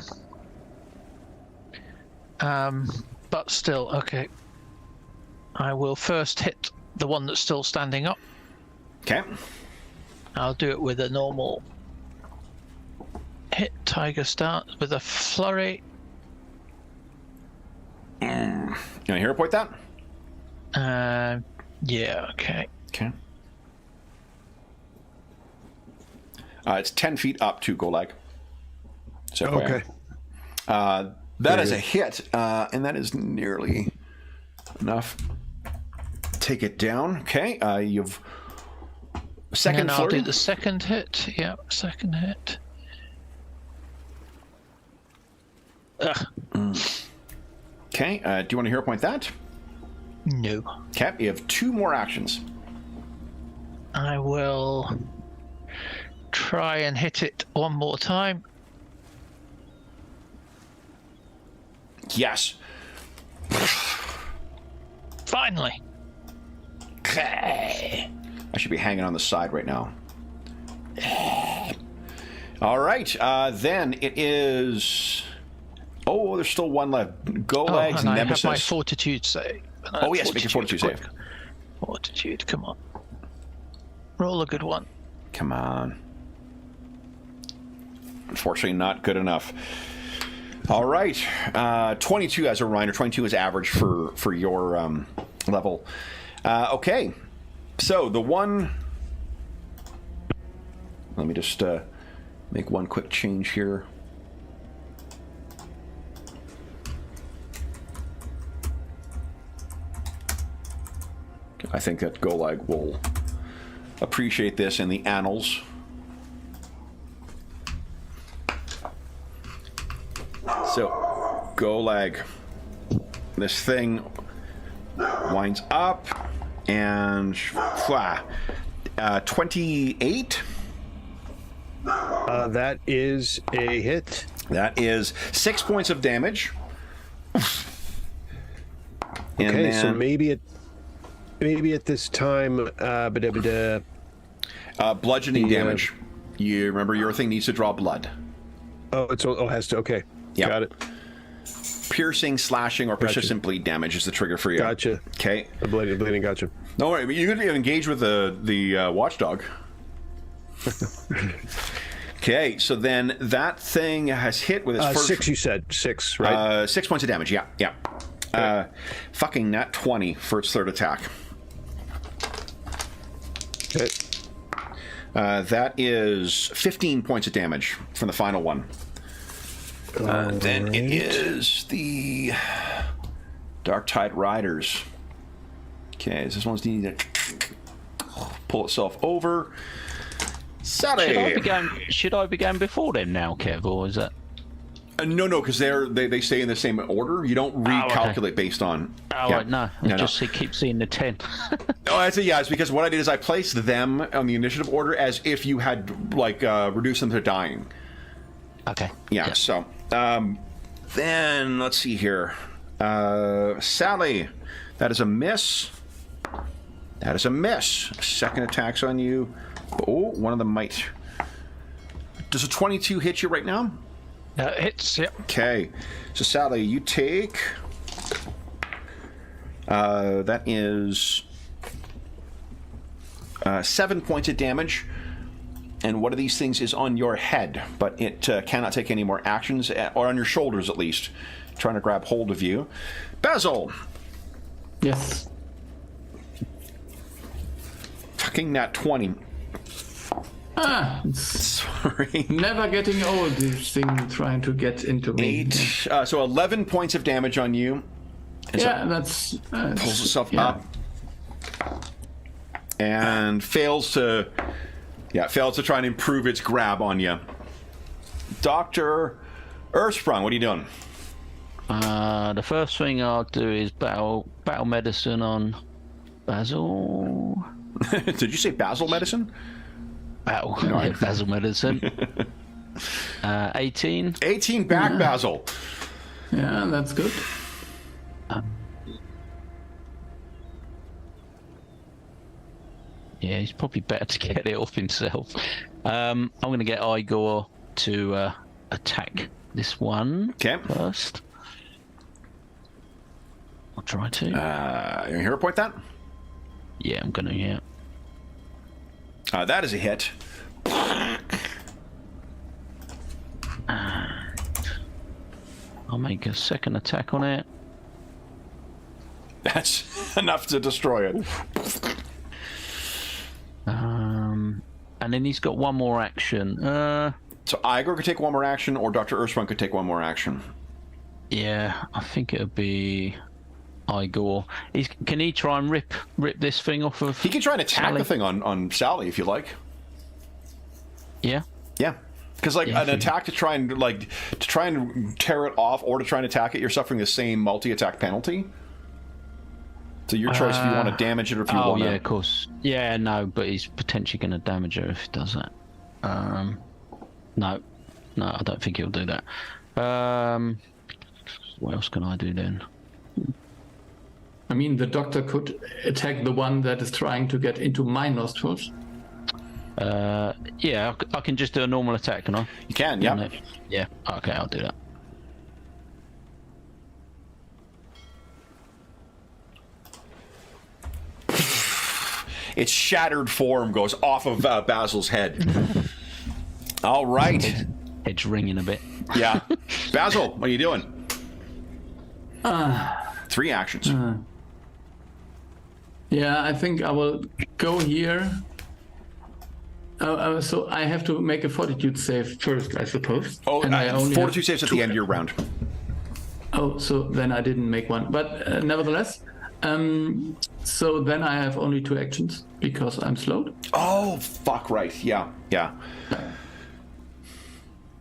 But still, okay. I will first hit the one that's still standing up. Okay. I'll do it with a normal hit. Tiger starts with a flurry. Can I hero point that? Yeah, okay. Okay. It's 10 feet up to Golag. So Okay. That is a hit, and that is nearly enough. Take it down. Okay. You've second and I'll flurry. do the second hit. Yeah, second hit. Ugh. Okay. Do you want to hero point that? No. Okay. You have 2 more actions. I will try and hit it one more time. Yes. Finally. I should be hanging on the side right now. All right. Then it is. Oh, there's still one left. Golag's and Nemesis. I have my fortitude save. Oh, yes, make a fortitude save. Fortitude, come on. Roll a good one. Come on. Unfortunately, not good enough. All right. 22 as a reminder. 22 is average for your level. Okay. So the one... Let me just make one quick change here. I think that Golag will appreciate this in the annals. So, Golag, this thing winds up and 28. That is a hit. That is 6 points of damage. Okay, so maybe at this time, bludgeoning damage. You remember your thing needs to draw blood. Has to. Okay, Yep. got it. Piercing, slashing, or persistent bleed damage is the trigger for you. Gotcha. Okay. The bleeding. Gotcha. Don't worry, but you could engage with the watchdog. Okay, so then that thing has hit with its first... 6, you said. 6, right? 6 points of damage, yeah. Okay. Fucking nat 20 for its third attack. Okay. That is 15 points of damage from the final one. Then it is the Dark Tide Riders. Okay, this one's needing to pull itself over. Sally! Should I be going before them now, Kev, or is that... No, because they stay in the same order. You don't recalculate based on... Right, no. I keep seeing the 10. No, I say it's because what I did is I placed them on the initiative order as if you had, reduced them to dying. Okay. Yeah. So, then, let's see here. Sally, that is a miss. That is a miss. Second attack's on you. Oh, one of them might... Does a 22 hit you right now? Hits, yep. Okay, so Sally, you take... that is 7 points of damage, and one of these things is on your head, but it cannot take any more actions, or on your shoulders at least, trying to grab hold of you. Basil! Yes. Fucking nat 20. It's Sorry. never getting old, this thing trying to get into me. 8. So 11 points of damage on you. Yeah, that's... Pulls itself up. and fails to try and improve its grab on you. Dr. Earthsprung, what are you doing? The first thing I'll do is battle medicine on Basil. Did you say basil medicine? Basil medicine. 18. 18 back, Basil. Yeah, that's good. Yeah, he's probably better to get it off himself. I'm going to get Igor to attack this one first. I'll try to. You hero point that? Yeah, I'm going to, yeah. That is a hit. I'll make a second attack on it. That's enough to destroy it. And then he's got one more action. So Igor could take one more action, or Dr. Earthsprung could take one more action. Yeah, I think it would be Igor. Can he try and rip this thing off of? He can try and attack Sally? the thing on Sally if you like. Yeah. Yeah, because like an attack to try and tear it off, or to try and attack it, you're suffering the same multi-attack penalty. So your choice if you want to damage it or if you want to. Oh yeah, of course. Yeah, no, but he's potentially going to damage her if he does that. No, I don't think he'll do that. What else can I do then? I mean, the doctor could attack the one that is trying to get into my nostrils. Yeah, I can just do a normal attack, can I? You can, yeah. Yeah, okay, I'll do that. Its shattered form goes off of Basil's head. All right. Head's ringing a bit. Yeah. Basil, what are you doing? 3 actions. Yeah, I think I will go here. So I have to make a fortitude save first, I suppose. Oh, and I only fortitude saves at the end of your round. Oh, so then I didn't make one. But nevertheless, so then I have only 2 actions because I'm slowed. Oh, fuck, right. Yeah.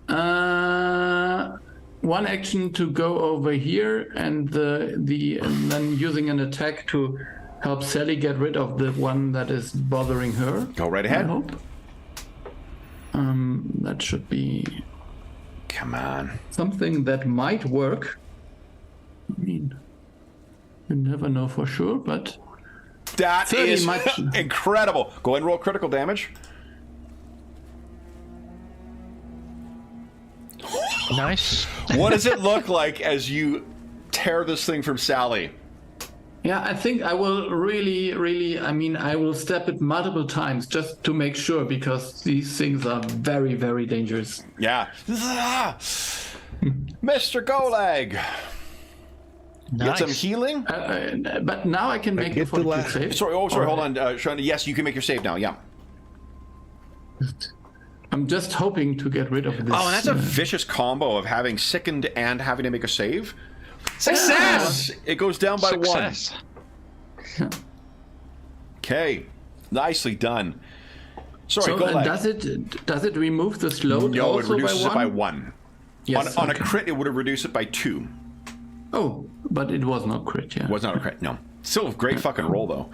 1 action to go over here, and and then using an attack to help Sally get rid of the one that is bothering her. Go right ahead. I hope. That should be. Come on. Something that might work. I mean, you never know for sure, but That is much. incredible. Go ahead and roll critical damage. Nice. What does it look like as you tear this thing from Sally? Yeah, I think I will really, I mean, I will step it multiple times just to make sure, because these things are very, very dangerous. Yeah. Mr. Golag. Nice. Get some healing? But now I can make a get the fortitude last- save. Sorry, hold on. Sean, yes, you can make your save now, yeah. I'm just hoping to get rid of this. Oh, and that's a vicious combo of having sickened and having to make a save. Success! It goes down by Success. 1. Okay. Nicely done. Sorry, So Golag. does it remove the slow? No, it also reduces by it by 1? 1. Yes, On a okay. crit, it would have reduced it by 2. Oh, but it was not crit, yeah. Was not a crit, no. Still a great fucking roll, though.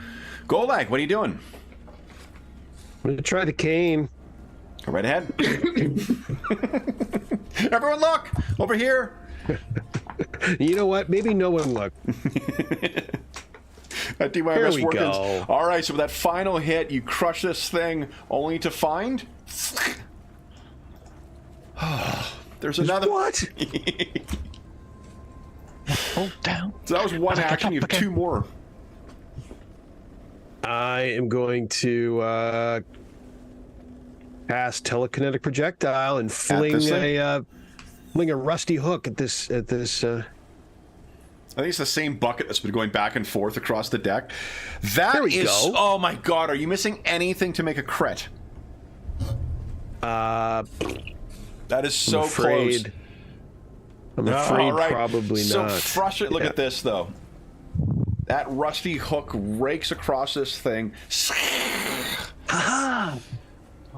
Golag, what are you doing? I'm gonna try the cane. Go right ahead. Everyone look! Over here! You know what? Maybe no one looked. That DYMS Here we workings. go. All right, so with that final hit, you crush this thing, only to find... There's another... What? Hold down. So that was 1 Back action, up you have again. 2 more. I am going to cast telekinetic projectile and fling this thing? a rusty hook at this. I think it's the same bucket that's been going back and forth across the deck. That There we is... go. Oh my god, are you missing anything to make a crit? That is so I'm afraid. close. I'm afraid All right. probably so not. frustrated. Look Yeah. at this, though. That rusty hook rakes across this thing,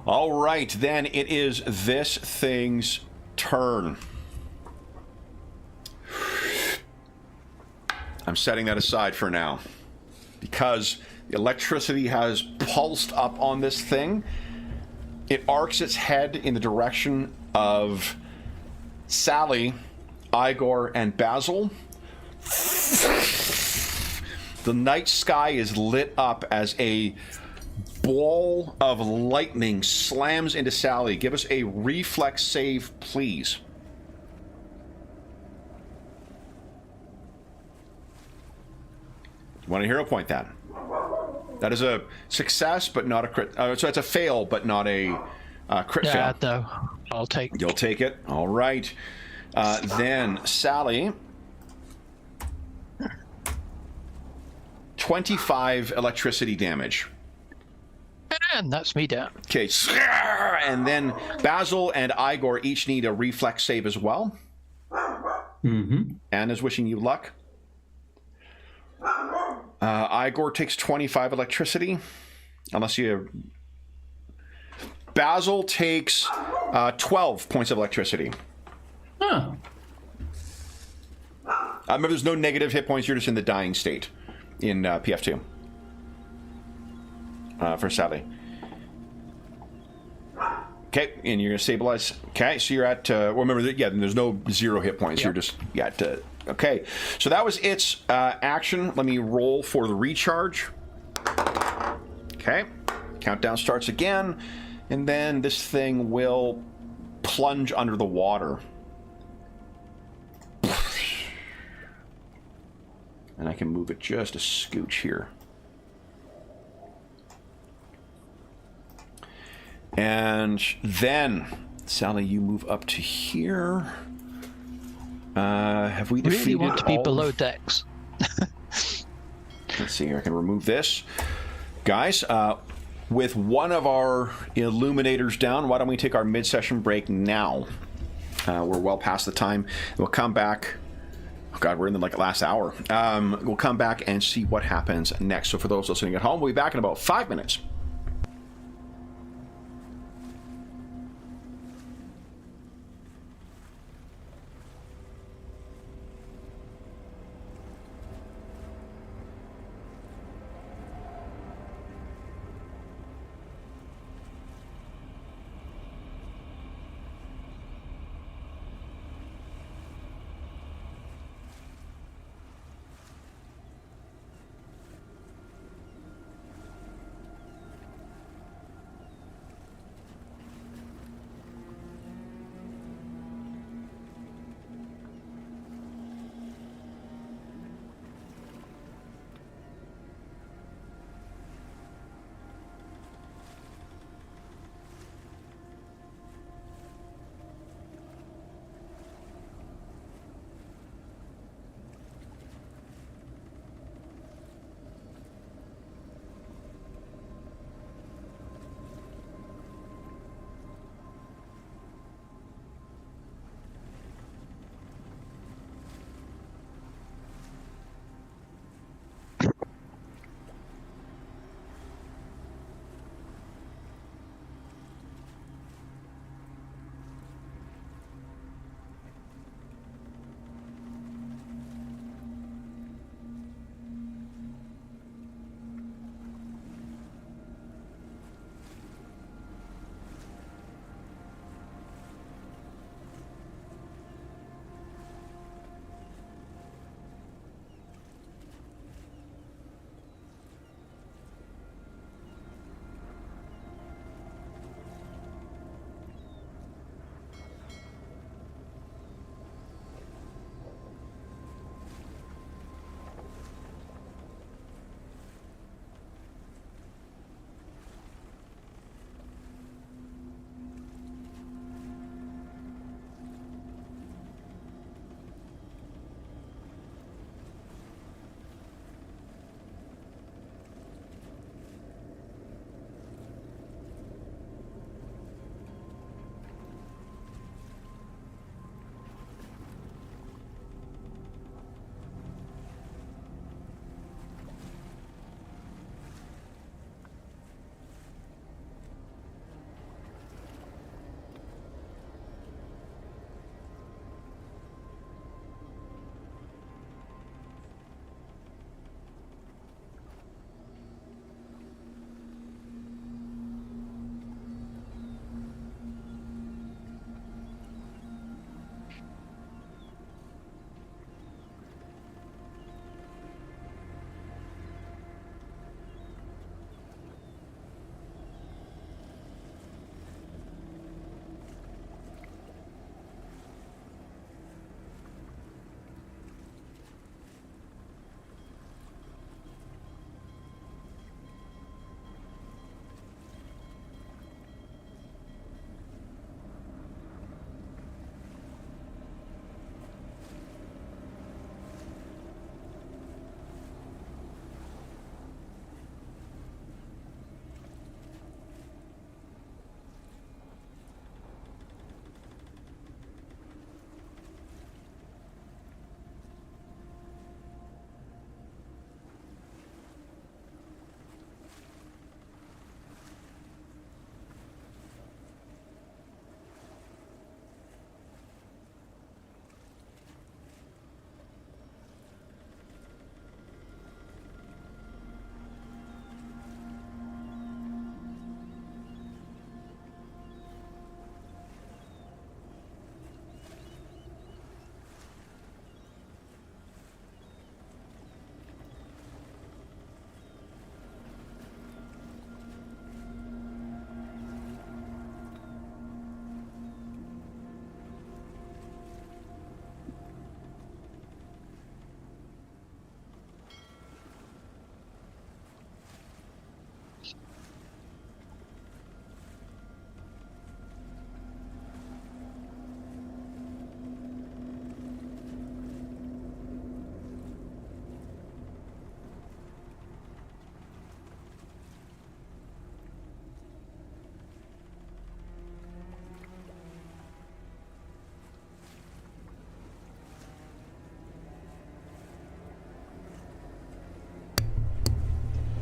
All right, then it is this thing's turn. I'm setting that aside for now because the electricity has pulsed up on this thing. It arcs its head in the direction of Sally, Igor, and Basil. The night sky is lit up as a ball of lightning slams into Sally. Give us a reflex save, please. You want a hero point that? That is a success, but not a crit. So it's a fail, but not a crit fail. No, I'll take. You'll take it. All right. Then Sally. 25 electricity damage. And that's me down. Okay. And then Basil and Igor each need a reflex save as well. Mm-hmm. Anna's wishing you luck. Igor takes 25 electricity. Unless you... Basil takes 12 points of electricity. Huh. Remember, there's no negative hit points. You're just in the dying state in PF2 for Sally. Okay, and you're going to stabilize. Okay, so you're at... well, remember, there's no 0 hit points. Yep. You're just... okay, so that was its action. Let me roll for the recharge. Okay, countdown starts again. And then this thing will plunge under the water. And I can move it just a scooch here. And then, Sally, you move up to here. Have we defeated really want to be all... below decks. Let's see here. I can remove this. Guys, with one of our illuminators down, why don't we take our mid-session break now? We're well past the time. We'll come back... Oh God, we're in the last hour. We'll come back and see what happens next. So for those listening at home, we'll be back in about 5 minutes.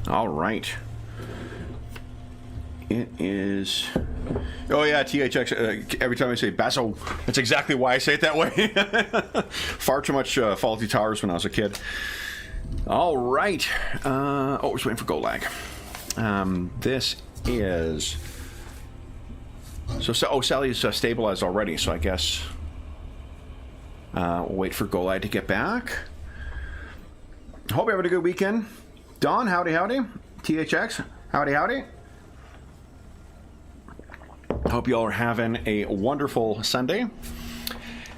All right. It is... Oh, yeah, THX. Every time I say Basso, that's exactly why I say it that way. Far too much Faulty Towers when I was a kid. All right. Oh, we're just waiting for go lag. This is... So Sally's stabilized already, so I guess we'll wait for go lag to get back. Hope you're having a good weekend. Don, howdy, howdy. THX, howdy, howdy. Hope you all are having a wonderful Sunday.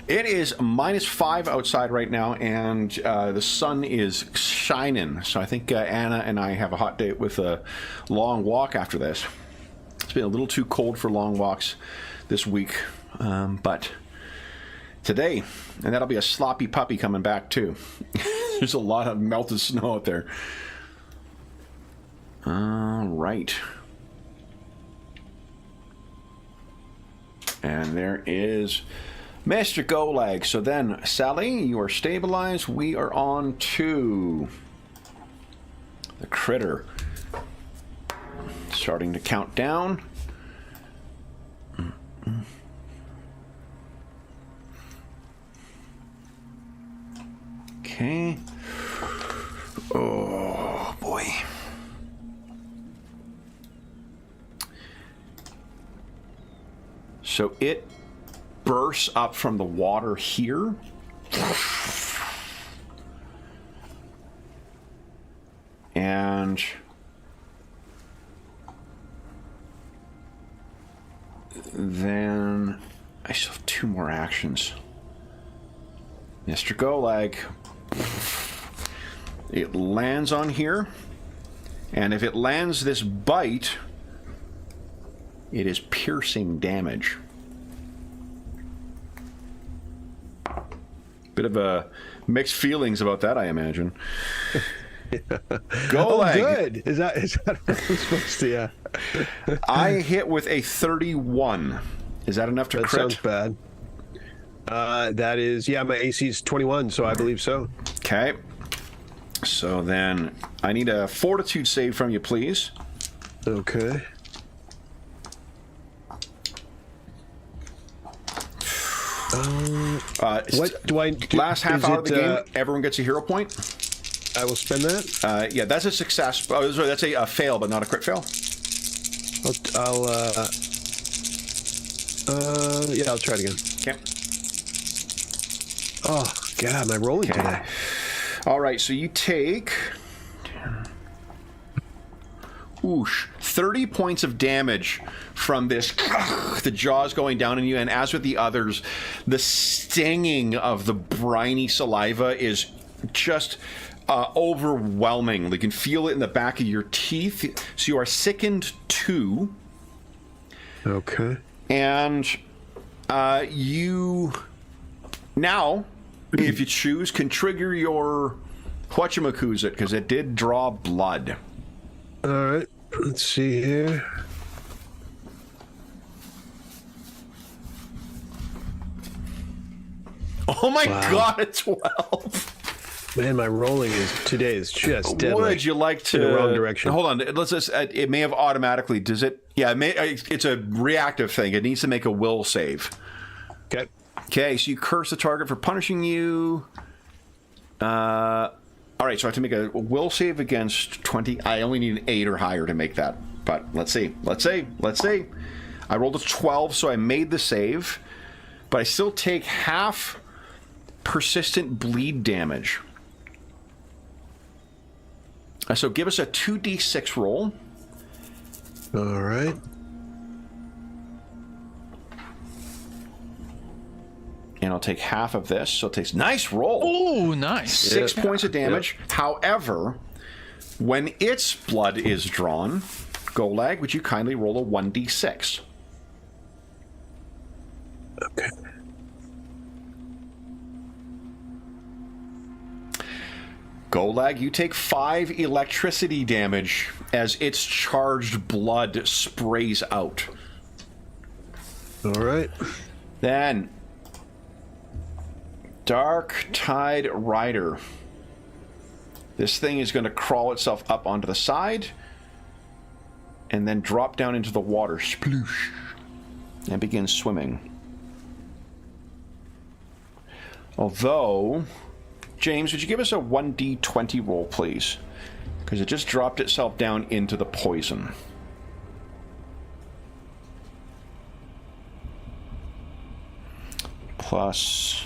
It is -5 outside right now, and the sun is shining. So I think Anna and I have a hot date with a long walk after this. It's been a little too cold for long walks this week, but today, and that'll be a sloppy puppy coming back too. There's a lot of melted snow out there. All right. And there is Mr. Golag. So then, Sally, you are stabilized. We are on to the critter. Starting to count down. Okay. Oh, boy. So it bursts up from the water here. And then I still have 2 more actions. Mr. Golag. It lands on here. And if it lands this bite, it is piercing damage. Bit of a mixed feelings about that, I imagine. Go leg. Good. Is that what I'm supposed to? Yeah. I hit with a 31. Is that enough to That crit? sounds bad. That is, yeah. My AC is 21, so I believe so. Okay. So then I need a fortitude save from you, please. Okay. What do I do? Last half hour of the game, everyone gets a hero point. I will spend that. Yeah, that's a success. Oh, sorry, that's a fail, but not a crit fail. Yeah, I'll try it again. Okay. Oh God, am I rolling today? All right, so you take 30 points of damage from this, the jaws going down on you, and as with the others, the stinging of the briny saliva is just overwhelming. You can feel it in the back of your teeth. So you are sickened 2. Okay. And you now, if you choose, can trigger your whatchamacoosit, because it did draw blood. All right. Let's see here. Oh my God, a 12. Man, my rolling today is just deadly. Would you like to... In the wrong direction. Hold on. Let's just... it may have automatically... Does it... Yeah, it's a reactive thing. It needs to make a will save. Okay. Okay, so you curse the target for punishing you. All right, so I have to make a will save against 20. I only need an 8 or higher to make that. But let's see. Let's see. I rolled a 12, so I made the save. But I still take half persistent bleed damage. So give us a 2d6 roll. All right. And I'll take half of this. So it takes... Nice roll. Oh, nice. 6 points of damage. Yep. However, when its blood is drawn, Golag, would you kindly roll a 1d6? Okay. Golag, you take 5 electricity damage as its charged blood sprays out. All right. Then, Dark Tide Rider. This thing is going to crawl itself up onto the side and then drop down into the water, sploosh, and begin swimming. Although, James, would you give us a 1d20 roll, please? Because it just dropped itself down into the poison. Plus,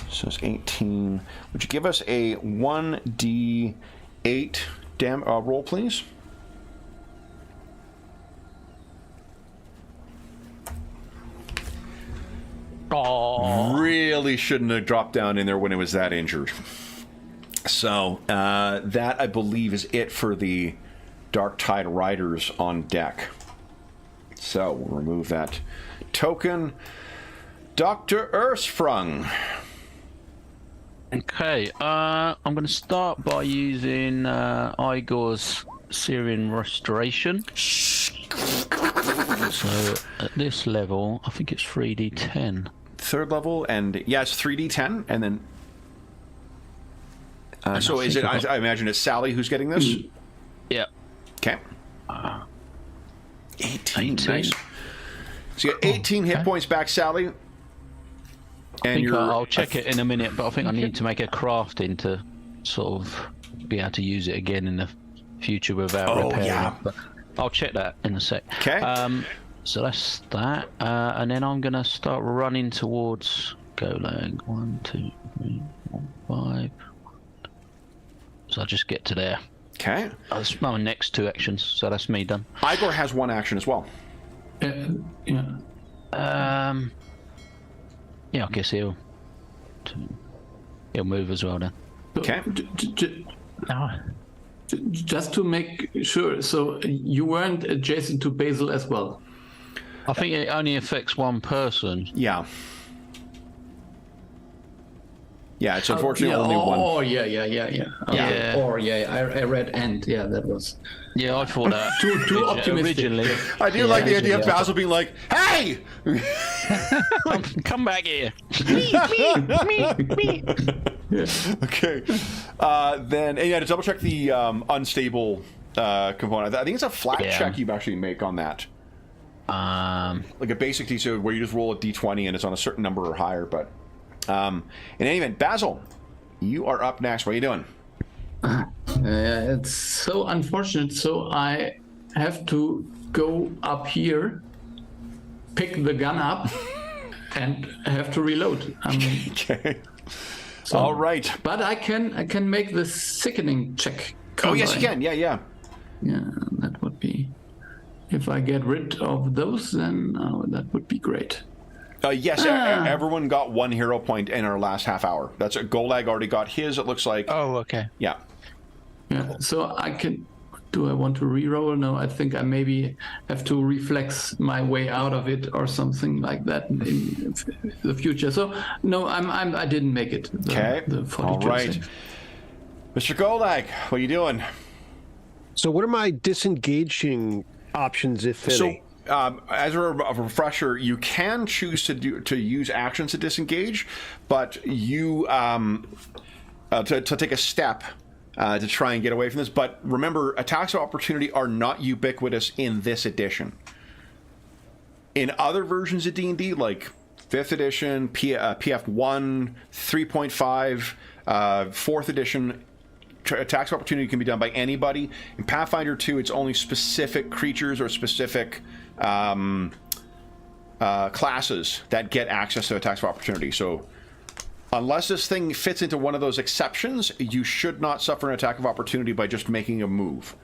so it's 18. Would you give us a 1d8 roll, please? Oh, Really shouldn't have dropped down in there when it was that injured. So, that, I believe, is it for the Dark Tide Riders on deck. So, we'll remove that token. Dr. Ersprung. Okay, I'm going to start by using Igor's Syrian Restoration. So at this level, I think it's 3d10. Third level, and yeah, it's 3d10, and then... so is it, I imagine it's Sally who's getting this? Yeah. Okay. 18, nice. So you got 18 hit points back, Sally. And I'll check it in a minute, but I think I need to make a crafting to sort of be able to use it again in the future without repairing yeah. it. But I'll check that in a sec. Okay. So that's that. And then I'm going to start running towards Golag. 1, 2, 3, 4, 5. So I'll just get to there. Okay. That's my next 2 actions, so that's me done. Igor has 1 action as well. Yeah. Yeah, I guess he'll move as well then. Okay. No. Just to make sure, so you weren't adjacent to Basil as well? I think it only affects one person. Yeah. Yeah, it's unfortunately only one. Oh, yeah. Yeah. Or I read and that was. Yeah, I thought that. Too optimistic. Originally. I do like the idea of Basil being like, "Hey, Come back here. Yeah. Okay. Then, and yeah, to double check the unstable component, I think it's a flat check you actually make on that. Like a basic D, where you just roll a D20 and it's on a certain number or higher. But in any event, Basil, you are up next. What are you doing? It's so unfortunate. So I have to go up here, pick the gun up, and have to reload. Okay. So, all right. But I can make the sickening check. Oh yes, you can. Yeah. Yeah, that would be. If I get rid of those, then that would be great. Yes, everyone got 1 hero point in our last half hour. That's it. Golag already got his, it looks like. Oh, okay. Yeah. Yeah, so I can... Do I want to re-roll? No, I think I maybe have to reflex my way out of it or something like that in the future. So, no, I didn't make it. Okay. All right. save. Mr. Golag, what are you doing? So what are my disengaging options, if any? So, as a refresher, you can choose to use actions to disengage, but you to take a step to try and get away from this. But remember, attacks of opportunity are not ubiquitous in this edition. In other versions of D&D, like 5th edition, PF1, 3.5, 4th edition, attacks of opportunity can be done by anybody. In Pathfinder 2, it's only specific creatures or specific classes that get access to attacks of opportunity. So unless this thing fits into one of those exceptions, you should not suffer an attack of opportunity by just making a move.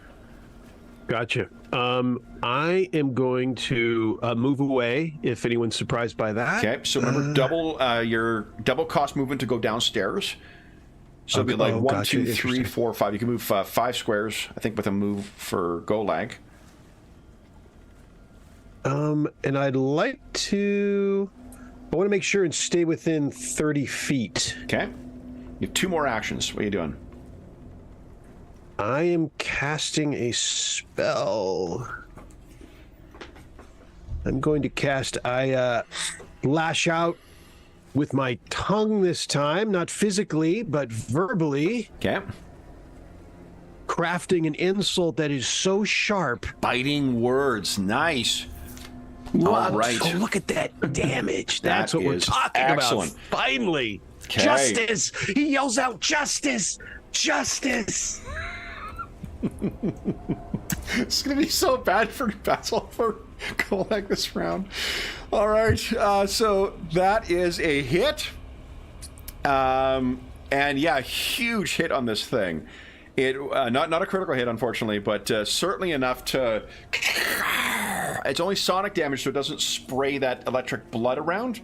Gotcha. I am going to move away if anyone's surprised by that. Okay, so remember your double cost movement to go downstairs. So it'd be like 1, 2, 3, 4, 5. You can move 5 squares, I think, with a move for Golag. And I'd like to... I want to make sure and stay within 30 feet. Okay. You have 2 more actions. What are you doing? I am casting a spell. I'm going to cast... I lash out with my tongue this time, not physically, but verbally, Okay. crafting an insult that is so sharp. Biting words. Nice. All right. Oh, look at that damage. That That's what we're is talking excellent. about. Finally. 'Kay. Justice. He yells out, justice. Justice. It's going to be so bad for Basil for Coalpunk this round. All right. So that is a hit. And yeah, huge hit on this thing. It not a critical hit, unfortunately, but certainly enough to... It's only sonic damage, so it doesn't spray that electric blood around.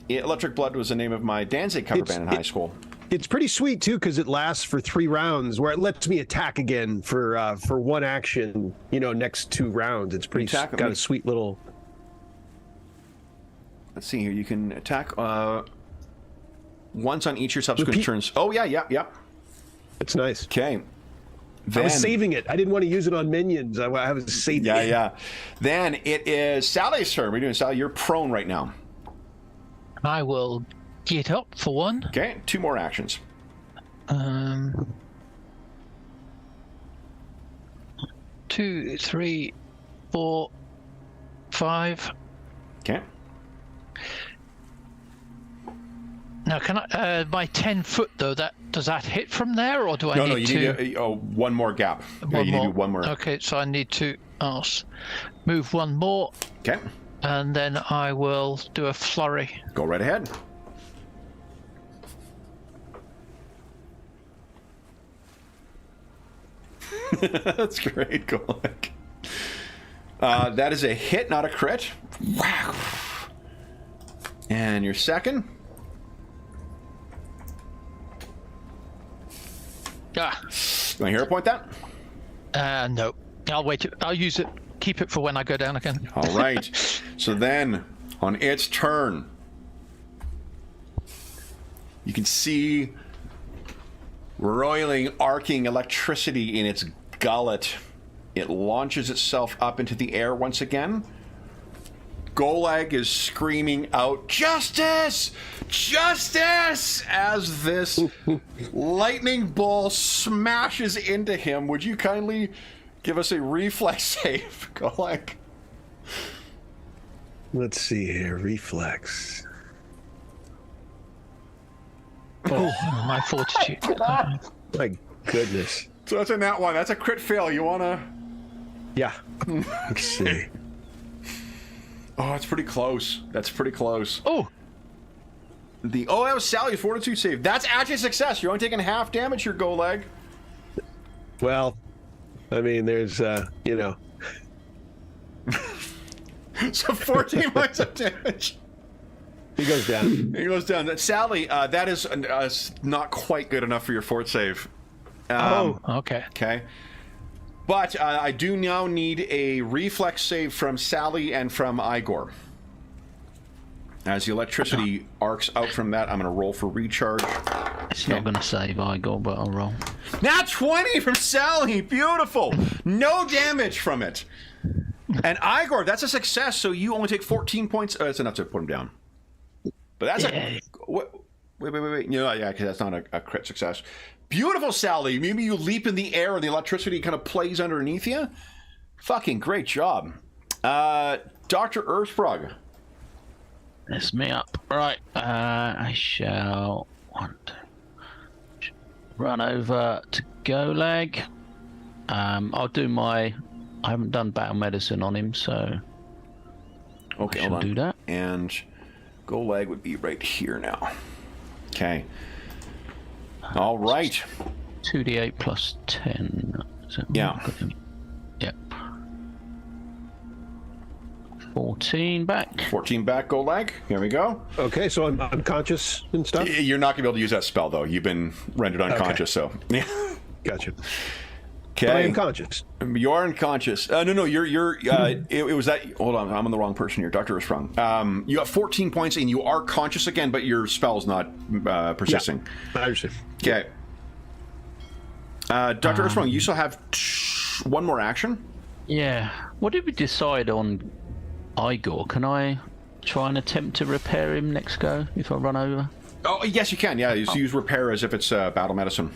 Electric Blood was the name of my Danzig cover band in high school. It's pretty sweet, too, because it lasts for 3 rounds, where it lets me attack again for one action, next 2 rounds. It's pretty got a sweet little... Let's see here. You can attack once on each of your subsequent turns. Oh, yeah. It's nice. Okay. I was saving it. I didn't want to use it on minions. I was saving it. Yeah. Then it is Sally's turn. What are you doing, Sally? You're prone right now. I will get up for one. Okay, 2 more actions. 2, 3, 4, 5. Okay. Now, can I? My 10-foot though. Does that hit from there, or do I need to? No, you need one more gap. You need to do one more. Okay, so I need to move one more. Okay. And then I will do a flurry. Go right ahead. That's great, Coalpunk. That is a hit, not a crit. Wow. And your second. Ah. You want to hero point that? No. I'll wait. I'll use it. Keep it for when I go down again. All right. So then, on its turn, you can see roiling, arcing electricity in its gullet. It launches itself up into the air once again. Golag is screaming out, "Justice! Justice!" as this lightning ball smashes into him. Would you kindly give us a reflex save, Golag? Let's see here. Reflex. Oh, my fortitude. My goodness. So that's a nat 1. That's a crit fail. You wanna... Yeah. Let's see. Oh, it's pretty close. That's pretty close. Oh! That was Sally's fortitude save. That's actually a success. You're only taking half damage here, Golag. Well, I mean, there's, So 14 points of damage. He goes down. He goes down. Sally, that is not quite good enough for your fort save. Okay. Okay. But I do now need a reflex save from Sally and from Igor. As the electricity arcs out from that, I'm going to roll for recharge. It's not going to save Igor, but I'll roll. Nat 20 from Sally! Beautiful! No damage from it. And Igor, that's a success, so you only take 14 points. That's enough to put him down. But that's a... Wait. Yeah, because that's not a crit success. Beautiful, Sally. Maybe you leap in the air and the electricity kind of plays underneath you. Fucking great job. Dr. Earthsprung. That's me up. Right. I shall run over to Golag. I'll do my... I haven't done battle medicine on him, so... Okay, I shall do that. And Golag would be right here now. Okay. All right. 2d8 plus 10. Yeah. Yep. 14 back. 14 back, Golag. Here we go. Okay, so I'm unconscious and stuff? You're not going to be able to use that spell, though. You've been rendered unconscious, okay. So... Yeah. Gotcha. Okay. But I am conscious. You're unconscious. No, you're. It was that. Hold on, I'm on the wrong person here. Dr. Earthsprung. You got 14 points, and you are conscious again, but your spell's not persisting. Yeah, I understand. Okay. Dr. Earthsprung, you still have one more action. Yeah. What did we decide on Igor? Can I try and attempt to repair him next go if I run over? Oh, yes, you can. Yeah, use repair as if it's battle medicine.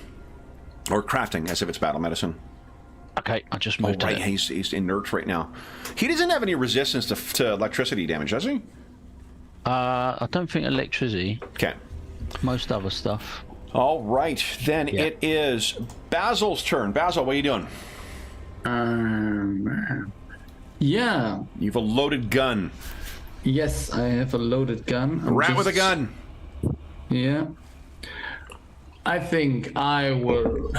Or crafting as if it's battle medicine. Okay, I just moved to right, he's inert right now. He doesn't have any resistance to electricity damage, does he? I don't think electricity. Okay. Most other stuff. All right, then it is Basil's turn. Basil, what are you doing? Yeah. You have a loaded gun. Yes, I have a loaded gun. A rat with a gun. Yeah. I think I will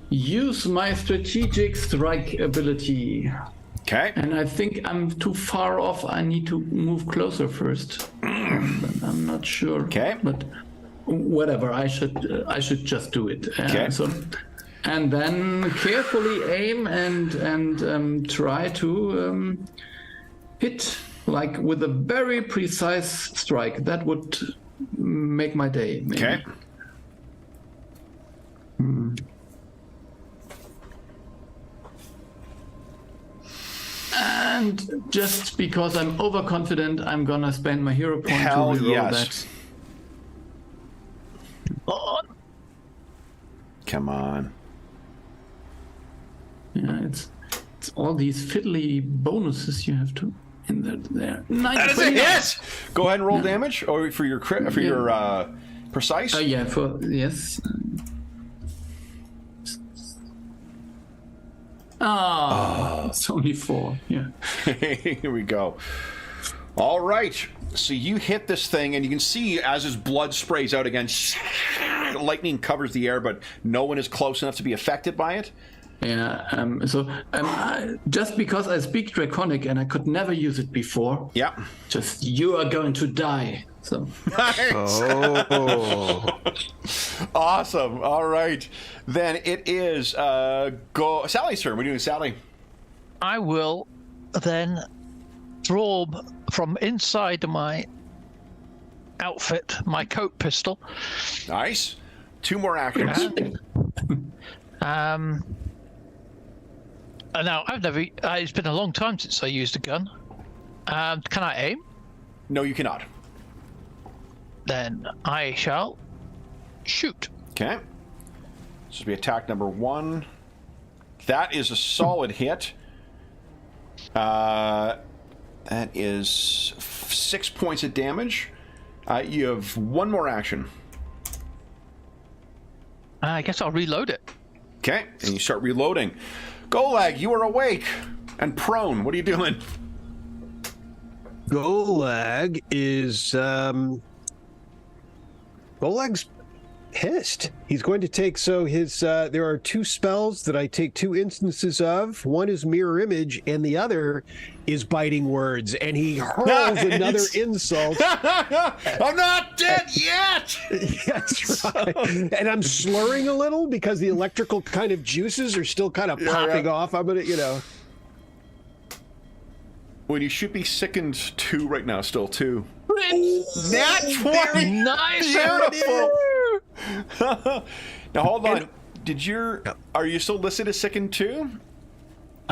use my strategic strike ability. Okay. And I think I'm too far off. I need to move closer first. I'm not sure. Okay. But whatever, I should just do it. Okay. And then carefully aim and try to hit, like with a very precise strike. That would make my day. Maybe. Okay. And just because I'm overconfident, I'm gonna spend my hero point Hell to reroll yes. that. Come on. Yeah, it's all these fiddly bonuses you have to in there. That is a hit! Go ahead and roll damage, or for your crit, for your precise. Yeah, yes. It's only 4. Yeah. Here we go. All right. So you hit this thing, and you can see as his blood sprays out again, lightning covers the air, but no one is close enough to be affected by it. Yeah. Just because I speak Draconic and I could never use it before. Yeah. Just you are going to die. So. Oh. Awesome. All right. Then it is Sally's turn. What are you doing, Sally? I will then draw from inside my outfit my coat pistol. Nice. 2 more actions. Now I've never. It's been a long time since I used a gun. Can I aim? No, you cannot. Then I shall shoot. Okay. This will be attack number 1. That is a solid hit. That is 6 points of damage. You have 1 more action. I guess I'll reload it. Okay, and you start reloading. Golag, you are awake and prone. What are you doing? Golag is Golag's pissed. He's going to take there are 2 spells that I take 2 instances of. One is mirror image and the other is biting words, and he hurls another insult. I'm not dead yet. That's right. And I'm slurring a little because the electrical kind of juices are still kind of popping off. I'm gonna, When you should be sickened 2 right now, still 2. Nat 20! Nice! Beautiful! Now hold on. Are you still listed as sickened 2?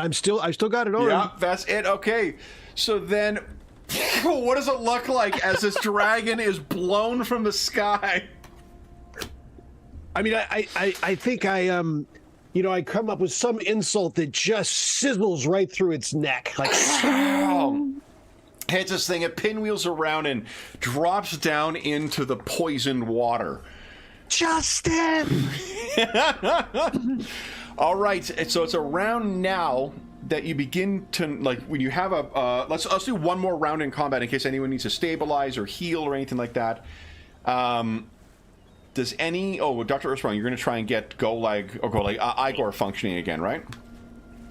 I still got it on. Yeah, that's it. Okay. So then, what does it look like as this dragon is blown from the sky? I mean, I think I come up with some insult that just sizzles right through its neck. Like, hits this thing, it pinwheels around and drops down into the poisoned water. Justin! All right, so it's around now that you begin to, like, when you have a, let's do 1 more round in combat in case anyone needs to stabilize or heal or anything like that. Dr. Earthsprung, you're going to try and get Igor functioning again, right?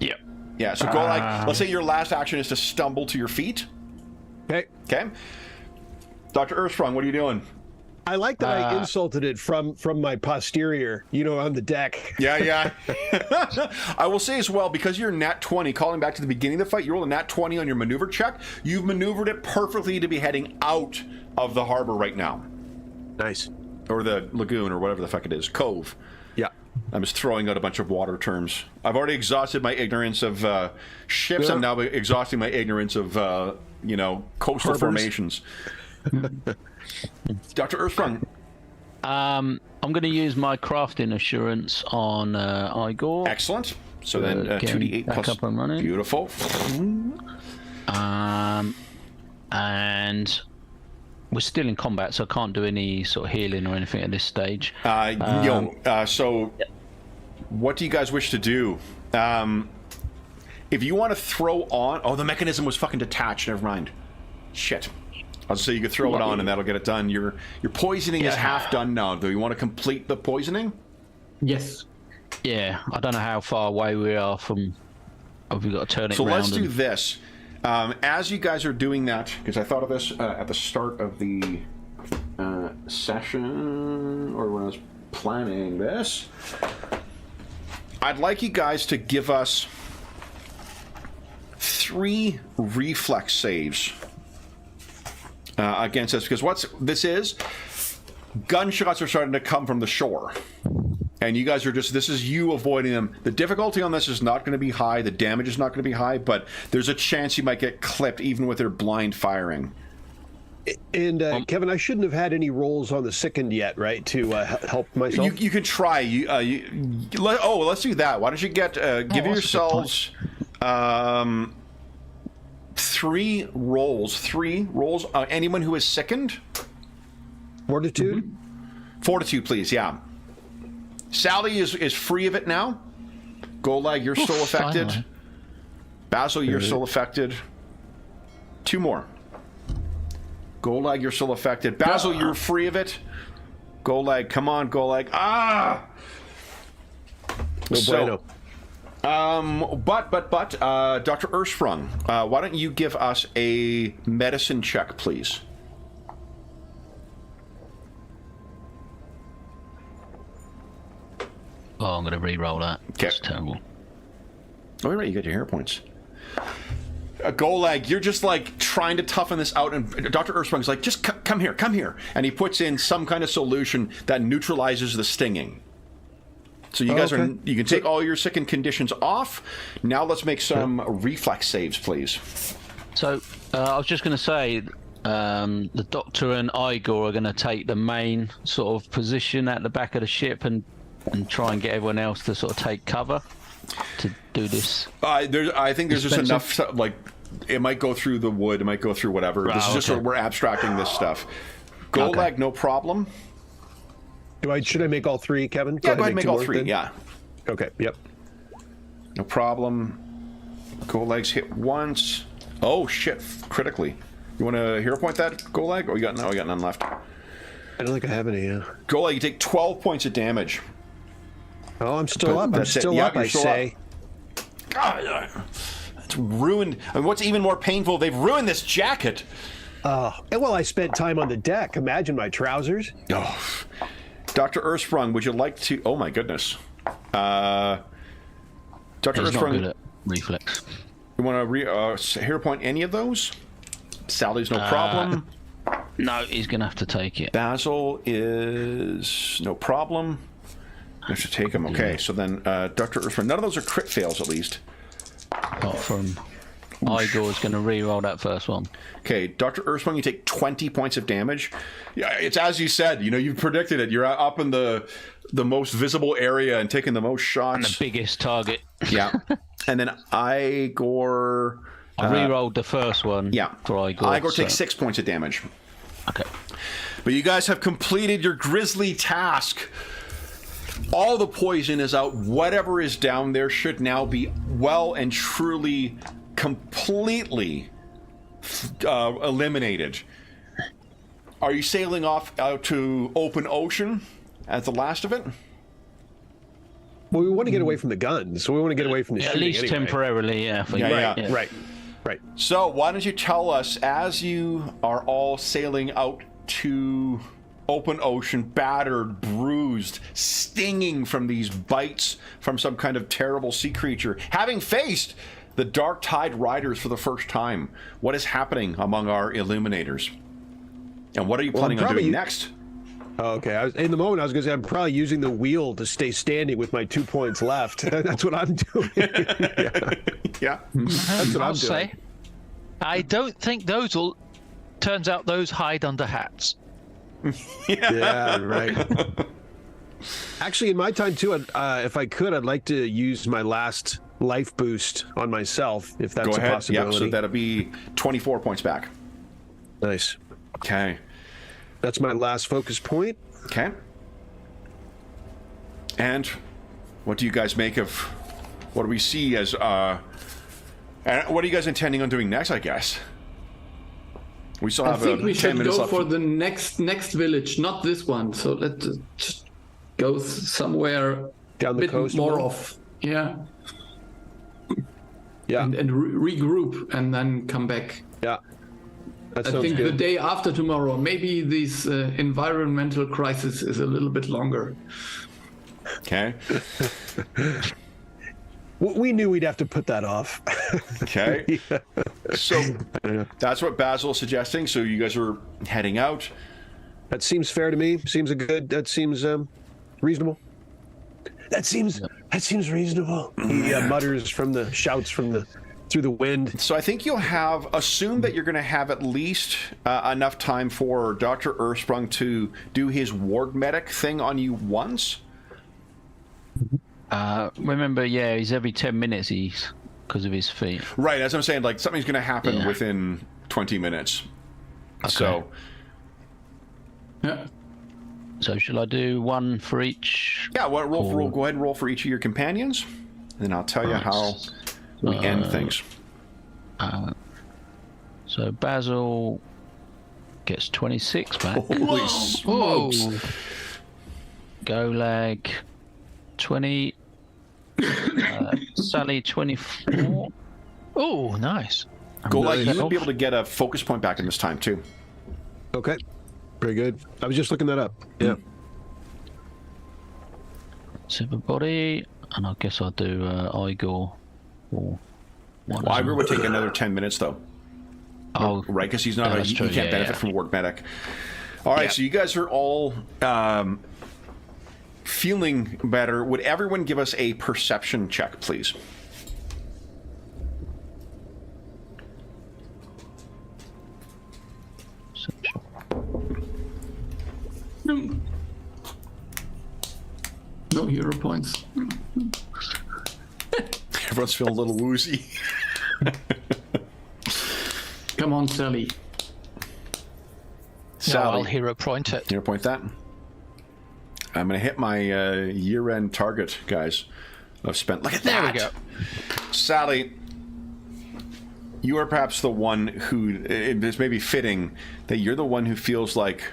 Yep. Yeah, so Golag, let's say your last action is to stumble to your feet. Okay. Dr. Earthsprung, what are you doing? I like that I insulted it from my posterior, on the deck. Yeah. I will say as well, because you're nat 20, calling back to the beginning of the fight, you roll a nat 20 on your maneuver check. You've maneuvered it perfectly to be heading out of the harbor right now. Nice. Or the lagoon, or whatever the fuck it is. Cove. Yeah. I'm just throwing out a bunch of water terms. I've already exhausted my ignorance of ships. Yeah. I'm now exhausting my ignorance of, coastal Harbors. formations. Dr. Earthsprung. I'm going to use my crafting assurance on Igor. Excellent. So then Getting 2d8 back plus. up and running. Beautiful. And we're still in combat, so I can't do any sort of healing or anything at this stage. So what do you guys wish to do? If you want to throw on... Oh, the mechanism was fucking detached. Never mind. Shit. I was going to say you could throw it on and that'll get it done. Your poisoning is half done now. Do you want to complete the poisoning? Yes. Yeah, I don't know how far away we are from... Have we got to turn it So round? let's do this. As you guys are doing that, because I thought of this at the start of the session, or when I was planning this, I'd like you guys to give us 3 reflex saves against this, because this is, gunshots are starting to come from the shore. And you guys are this is you avoiding them. The difficulty on this is not going to be high. The damage is not going to be high, but there's a chance you might get clipped even with their blind firing. And Kevin, I shouldn't have had any rolls on the sickened yet, right? To help myself. You can try. Let's do that. Why don't you give yourselves 3 rolls. 3 rolls. Anyone who is sickened? Fortitude. Fortitude, please. Yeah. Sally is free of it now. Golag, you're still affected. Finally. Basil, you're still affected. 2 more. Golag, you're still affected. Basil, you're free of it. Golag, come on, Golag. Ah! No bueno. But, Dr. Earthsprung, why don't you give us a medicine check, please? Oh, I'm going to re-roll that. That's terrible. Oh, you're right, you got your hero points. Golag, you're just like trying to toughen this out, and Dr. Earthsprung's like, just come here. And he puts in some kind of solution that neutralizes the stinging. So you guys you can take all your sickened conditions off. Now let's make some reflex saves, please. So, I was just going to say, the Doctor and Igor are going to take the main sort of position at the back of the ship and try and get everyone else to sort of take cover to do this. I think there's just enough, it might go through the wood, it might go through whatever. This is just sort of, we're abstracting this stuff. Golag, no problem. Should I make all 3, Kevin? Yeah, go ahead and make all 3, yeah. Okay, yep. No problem. Golag's hit once. Oh, shit, critically. You want to hero point that, Golag? Or we got none left. I don't think I have any, Golag, you take 12 points of damage. Oh, I'm still up. I'm still up, I say. God, it's ruined. And what's even more painful, they've ruined this jacket. Well, I spent time on the deck. Imagine my trousers. Oh. Dr. Earthsprung, would you like to... Oh, my goodness. Dr. He's not good Earthsprung, at reflex. you want to hero point any of those? Sally's no problem. No, he's going to have to take it. Basil is no problem. You have to take him. Okay, so then Dr. Earthsprung, none of those are crit fails, at least. Apart from Igor's going to re-roll that first one. Okay, Dr. Earthsprung, you take 20 points of damage. Yeah, it's as you said. You predicted it. You're up in the most visible area and taking the most shots. And the biggest target. Yeah. And then Igor... I re-rolled the first one for Igor. Igor takes 6 points of damage. Okay. But you guys have completed your grisly task. All the poison is out. Whatever is down there should now be well and truly, completely eliminated. Are you sailing off out to open ocean at the last of it? Well, we want to get away from the guns, so we want to get away from the shooting At least anyway. temporarily, yeah. Right. So why don't you tell us, as you are all sailing out to open ocean, battered, bruised, stinging from these bites from some kind of terrible sea creature, having faced the Dark Tide Riders for the first time, what is happening among our Illuminators? And what are you planning on doing next? Oh, okay. In the moment, I was going to say I'm probably using the wheel to stay standing with my 2 points left. That's what I'm doing. Yeah. That's what I'll I'm say. doing. I don't think those will. Turns out those hide under hats. Yeah, right. Actually, in my time too, if I could, I'd like to use my last life boost on myself, if that's Go a ahead. possibility. Yeah, so that'll be 24 points back. Nice. Okay. That's my last focus point. Okay. And what do you guys make of what do we see as and what are you guys intending on doing next, I guess? We still I have think we 10 should minutes go left. for the next village, not this one. So let's just go somewhere Down the bit coast more more? off. Yeah. Yeah, And regroup and then come back. yeah. That I sounds think the good. day after tomorrow, maybe this environmental crisis is a little bit longer. Okay. We knew we'd have to put that off. Okay. So that's what Basil is suggesting. So you guys are heading out. That seems fair to me. That seems reasonable. That seems reasonable. He mutters shouts through the wind. So I think you'll assume that you're going to have at least enough time for Dr. Earthsprung to do his ward medic thing on you once. Remember, yeah, he's every 10 minutes because of his feet. Right, as I'm saying, like something's going to happen Yeah. within 20 minutes. Okay. So, Yeah. So shall I do one for each? yeah, go ahead and roll for each of your companions, and then I'll tell you how we end things. So Basil gets 26 back. Holy smokes! Golag 20. Sally 24. Oh, nice. Go like Nice. you would be able to get a focus point back in this time too. Okay, very good. I was just looking that up. Yeah. Silver body, and I guess I'll do Igor. Or one Well, as Igor well. would take another 10 minutes though, Oh, right? Because he's not Yeah, he that's true. can't Yeah, benefit yeah. from ward medic. All right, Yeah. so you guys are all feeling better. Would everyone give us a perception check, please? No hero points. Everyone's feeling a little woozy. Come on, Sally. No, Sally, I'll hero point it. you point that? I'm going to hit my year-end target, guys. I've spent. Look at There that. we go. Sally, you are perhaps the one who it is maybe fitting that you're the one who feels like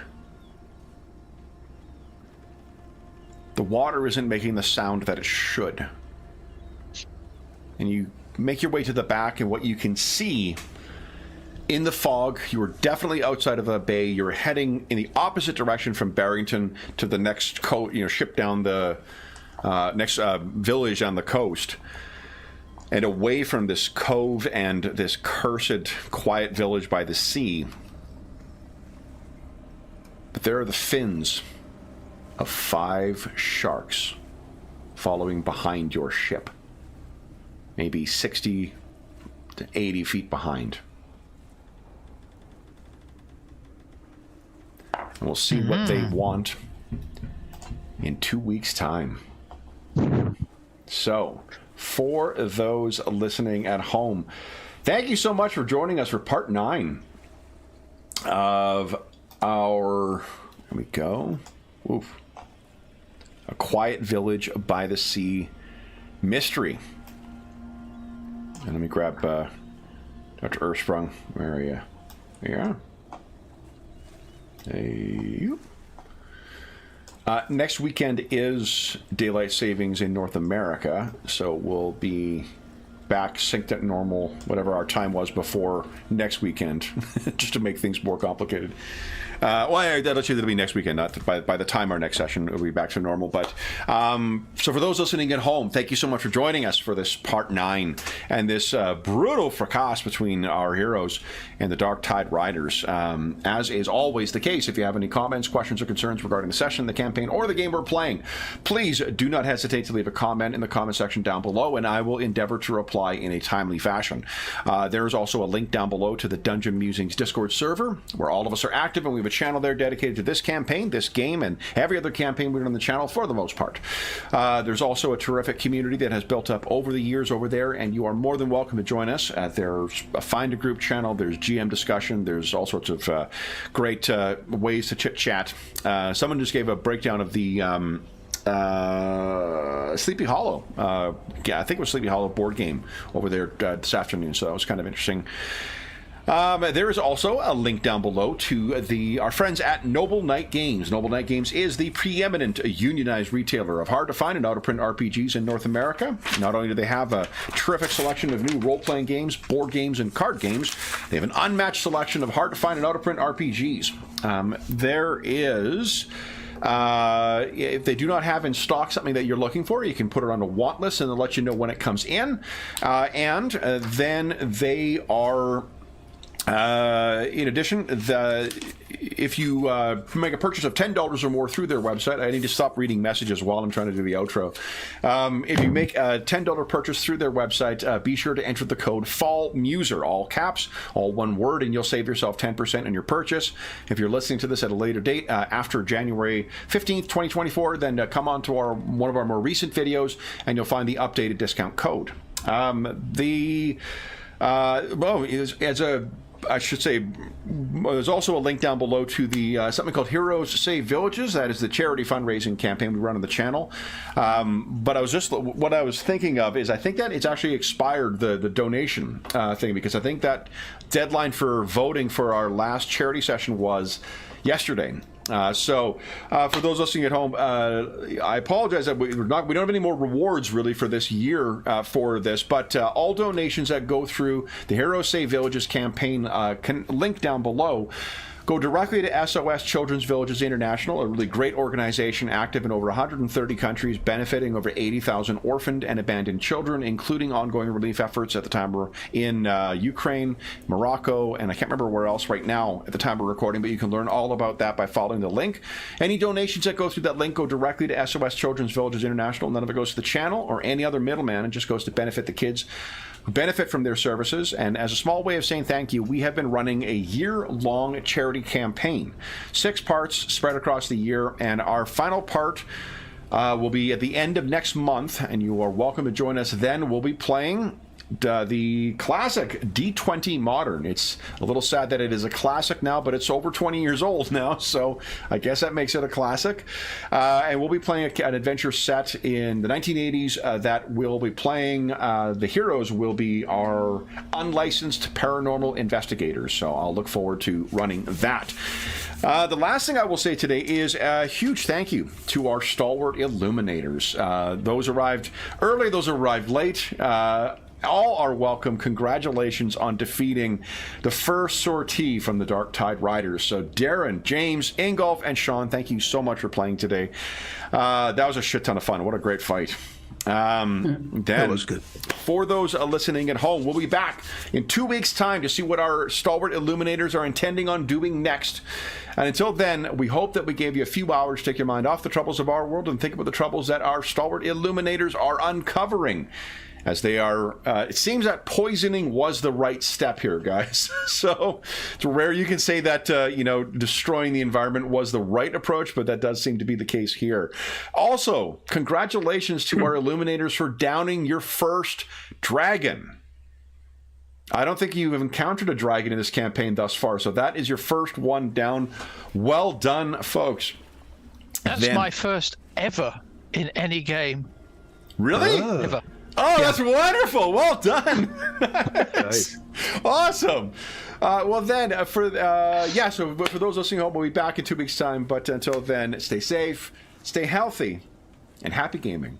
the water isn't making the sound that it should. And you make your way to the back, and what you can see in the fog, you are definitely outside of a bay. You're heading in the opposite direction from Barrington to the next ship down the next village on the coast, and away from this cove and this cursed quiet village by the sea. But there are the fins of 5 sharks following behind your ship, maybe 60 to 80 feet behind. And we'll see what they want in 2 weeks' time. So, for those listening at home, thank you so much for joining us for part 9 of our, here we go, oof, A Quiet Village by the Sea mystery. And let me grab Dr. Earthsprung. Where are you? There you are. Next weekend is daylight savings in North America, so we'll be back synced at normal, whatever our time was before next weekend, just to make things more complicated. That'll be next weekend, not by the time our next session will be back to normal. But so for those listening at home, thank you so much for joining us for this part 9 and this brutal fracas between our heroes and the Dark Tide Riders. As is always the case, if you have any comments, questions, or concerns regarding the session, the campaign, or the game we're playing, please do not hesitate to leave a comment in the comment section down below, and I will endeavor to reply in a timely fashion. There is also a link down below to the Dungeon Musings Discord server, where all of us are active, and we have a channel there dedicated to this campaign, this game, and every other campaign we run on the channel for the most part. There's also a terrific community that has built up over the years over there, and you are more than welcome to join us. There's a Find a Group channel, there's GM discussion, there's all sorts of great ways to chit-chat. Someone just gave a breakdown of the Sleepy Hollow. I think it was Sleepy Hollow board game over there this afternoon, so that was kind of interesting. There is also a link down below to our friends at Noble Knight Games. Noble Knight Games is the preeminent unionized retailer of hard-to-find and out-of-print RPGs in North America. Not only do they have a terrific selection of new role-playing games, board games, and card games, they have an unmatched selection of hard-to-find and out-of-print RPGs. There is... if they do not have in stock something that you're looking for, you can put it on a want list and they'll let you know when it comes in. Then they are... in addition, if you make a purchase of $10 or more through their website, I need to stop reading messages while I'm trying to do the outro. If you make a $10 purchase through their website, be sure to enter the code FALLMUSER, all caps, all one word, and you'll save yourself 10% on your purchase. If you're listening to this at a later date, after January 15th, 2024, then come on to one of our more recent videos, and you'll find the updated discount code. I should say, there's also a link down below to the something called Heroes Save Villages. That is the charity fundraising campaign we run on the channel. But what I was thinking of is I think that it's actually expired, the donation thing, because I think that deadline for voting for our last charity session was yesterday. So for those listening at home, I apologize that we don't have any more rewards really for this year for this, but all donations that go through the Heroes Save Villages campaign can link down below. Go directly to SOS Children's Villages International, a really great organization active in over 130 countries, benefiting over 80,000 orphaned and abandoned children, including ongoing relief efforts at the time we're in Ukraine, Morocco, and I can't remember where else right now at the time we're recording, but you can learn all about that by following the link. Any donations that go through that link go directly to SOS Children's Villages International. None of it goes to the channel or any other middleman. It just goes to benefit the kids who benefit from their services. And as a small way of saying thank you, we have been running a year-long charity campaign, 6 parts spread across the year, and our final part will be at the end of next month, and you are welcome to join us then. We'll be playing the classic D20 Modern. It's a little sad that it is a classic now, but it's over 20 years old now, so I guess that makes it a classic. And we'll be playing an adventure set in the 1980s that we'll be playing. The heroes will be our unlicensed paranormal investigators, so I'll look forward to running that. The last thing I will say today is a huge thank you to our stalwart illuminators. Those arrived early, those arrived late. All are welcome. Congratulations on defeating the first sortie from the Dark Tide Riders. So Darren, James, Ingolf, and Sean, thank you so much for playing today. That was a shit ton of fun. What a great fight. That was good. For those listening at home, we'll be back in 2 weeks' time to see what our stalwart illuminators are intending on doing next. And until then, we hope that we gave you a few hours to take your mind off the troubles of our world and think about the troubles that our stalwart illuminators are uncovering. As they are, it seems that poisoning was the right step here, guys. So it's rare you can say that, destroying the environment was the right approach, but that does seem to be the case here. Also, congratulations to our illuminators for downing your first dragon. I don't think you've encountered a dragon in this campaign thus far, so that is your first one down. Well done, folks. That's my first ever in any game. Really? Ever. Oh, yeah. That's wonderful. Well done. Nice. Awesome. Well, then, so for those listening home, we'll be back in 2 weeks' time. But until then, stay safe, stay healthy, and happy gaming.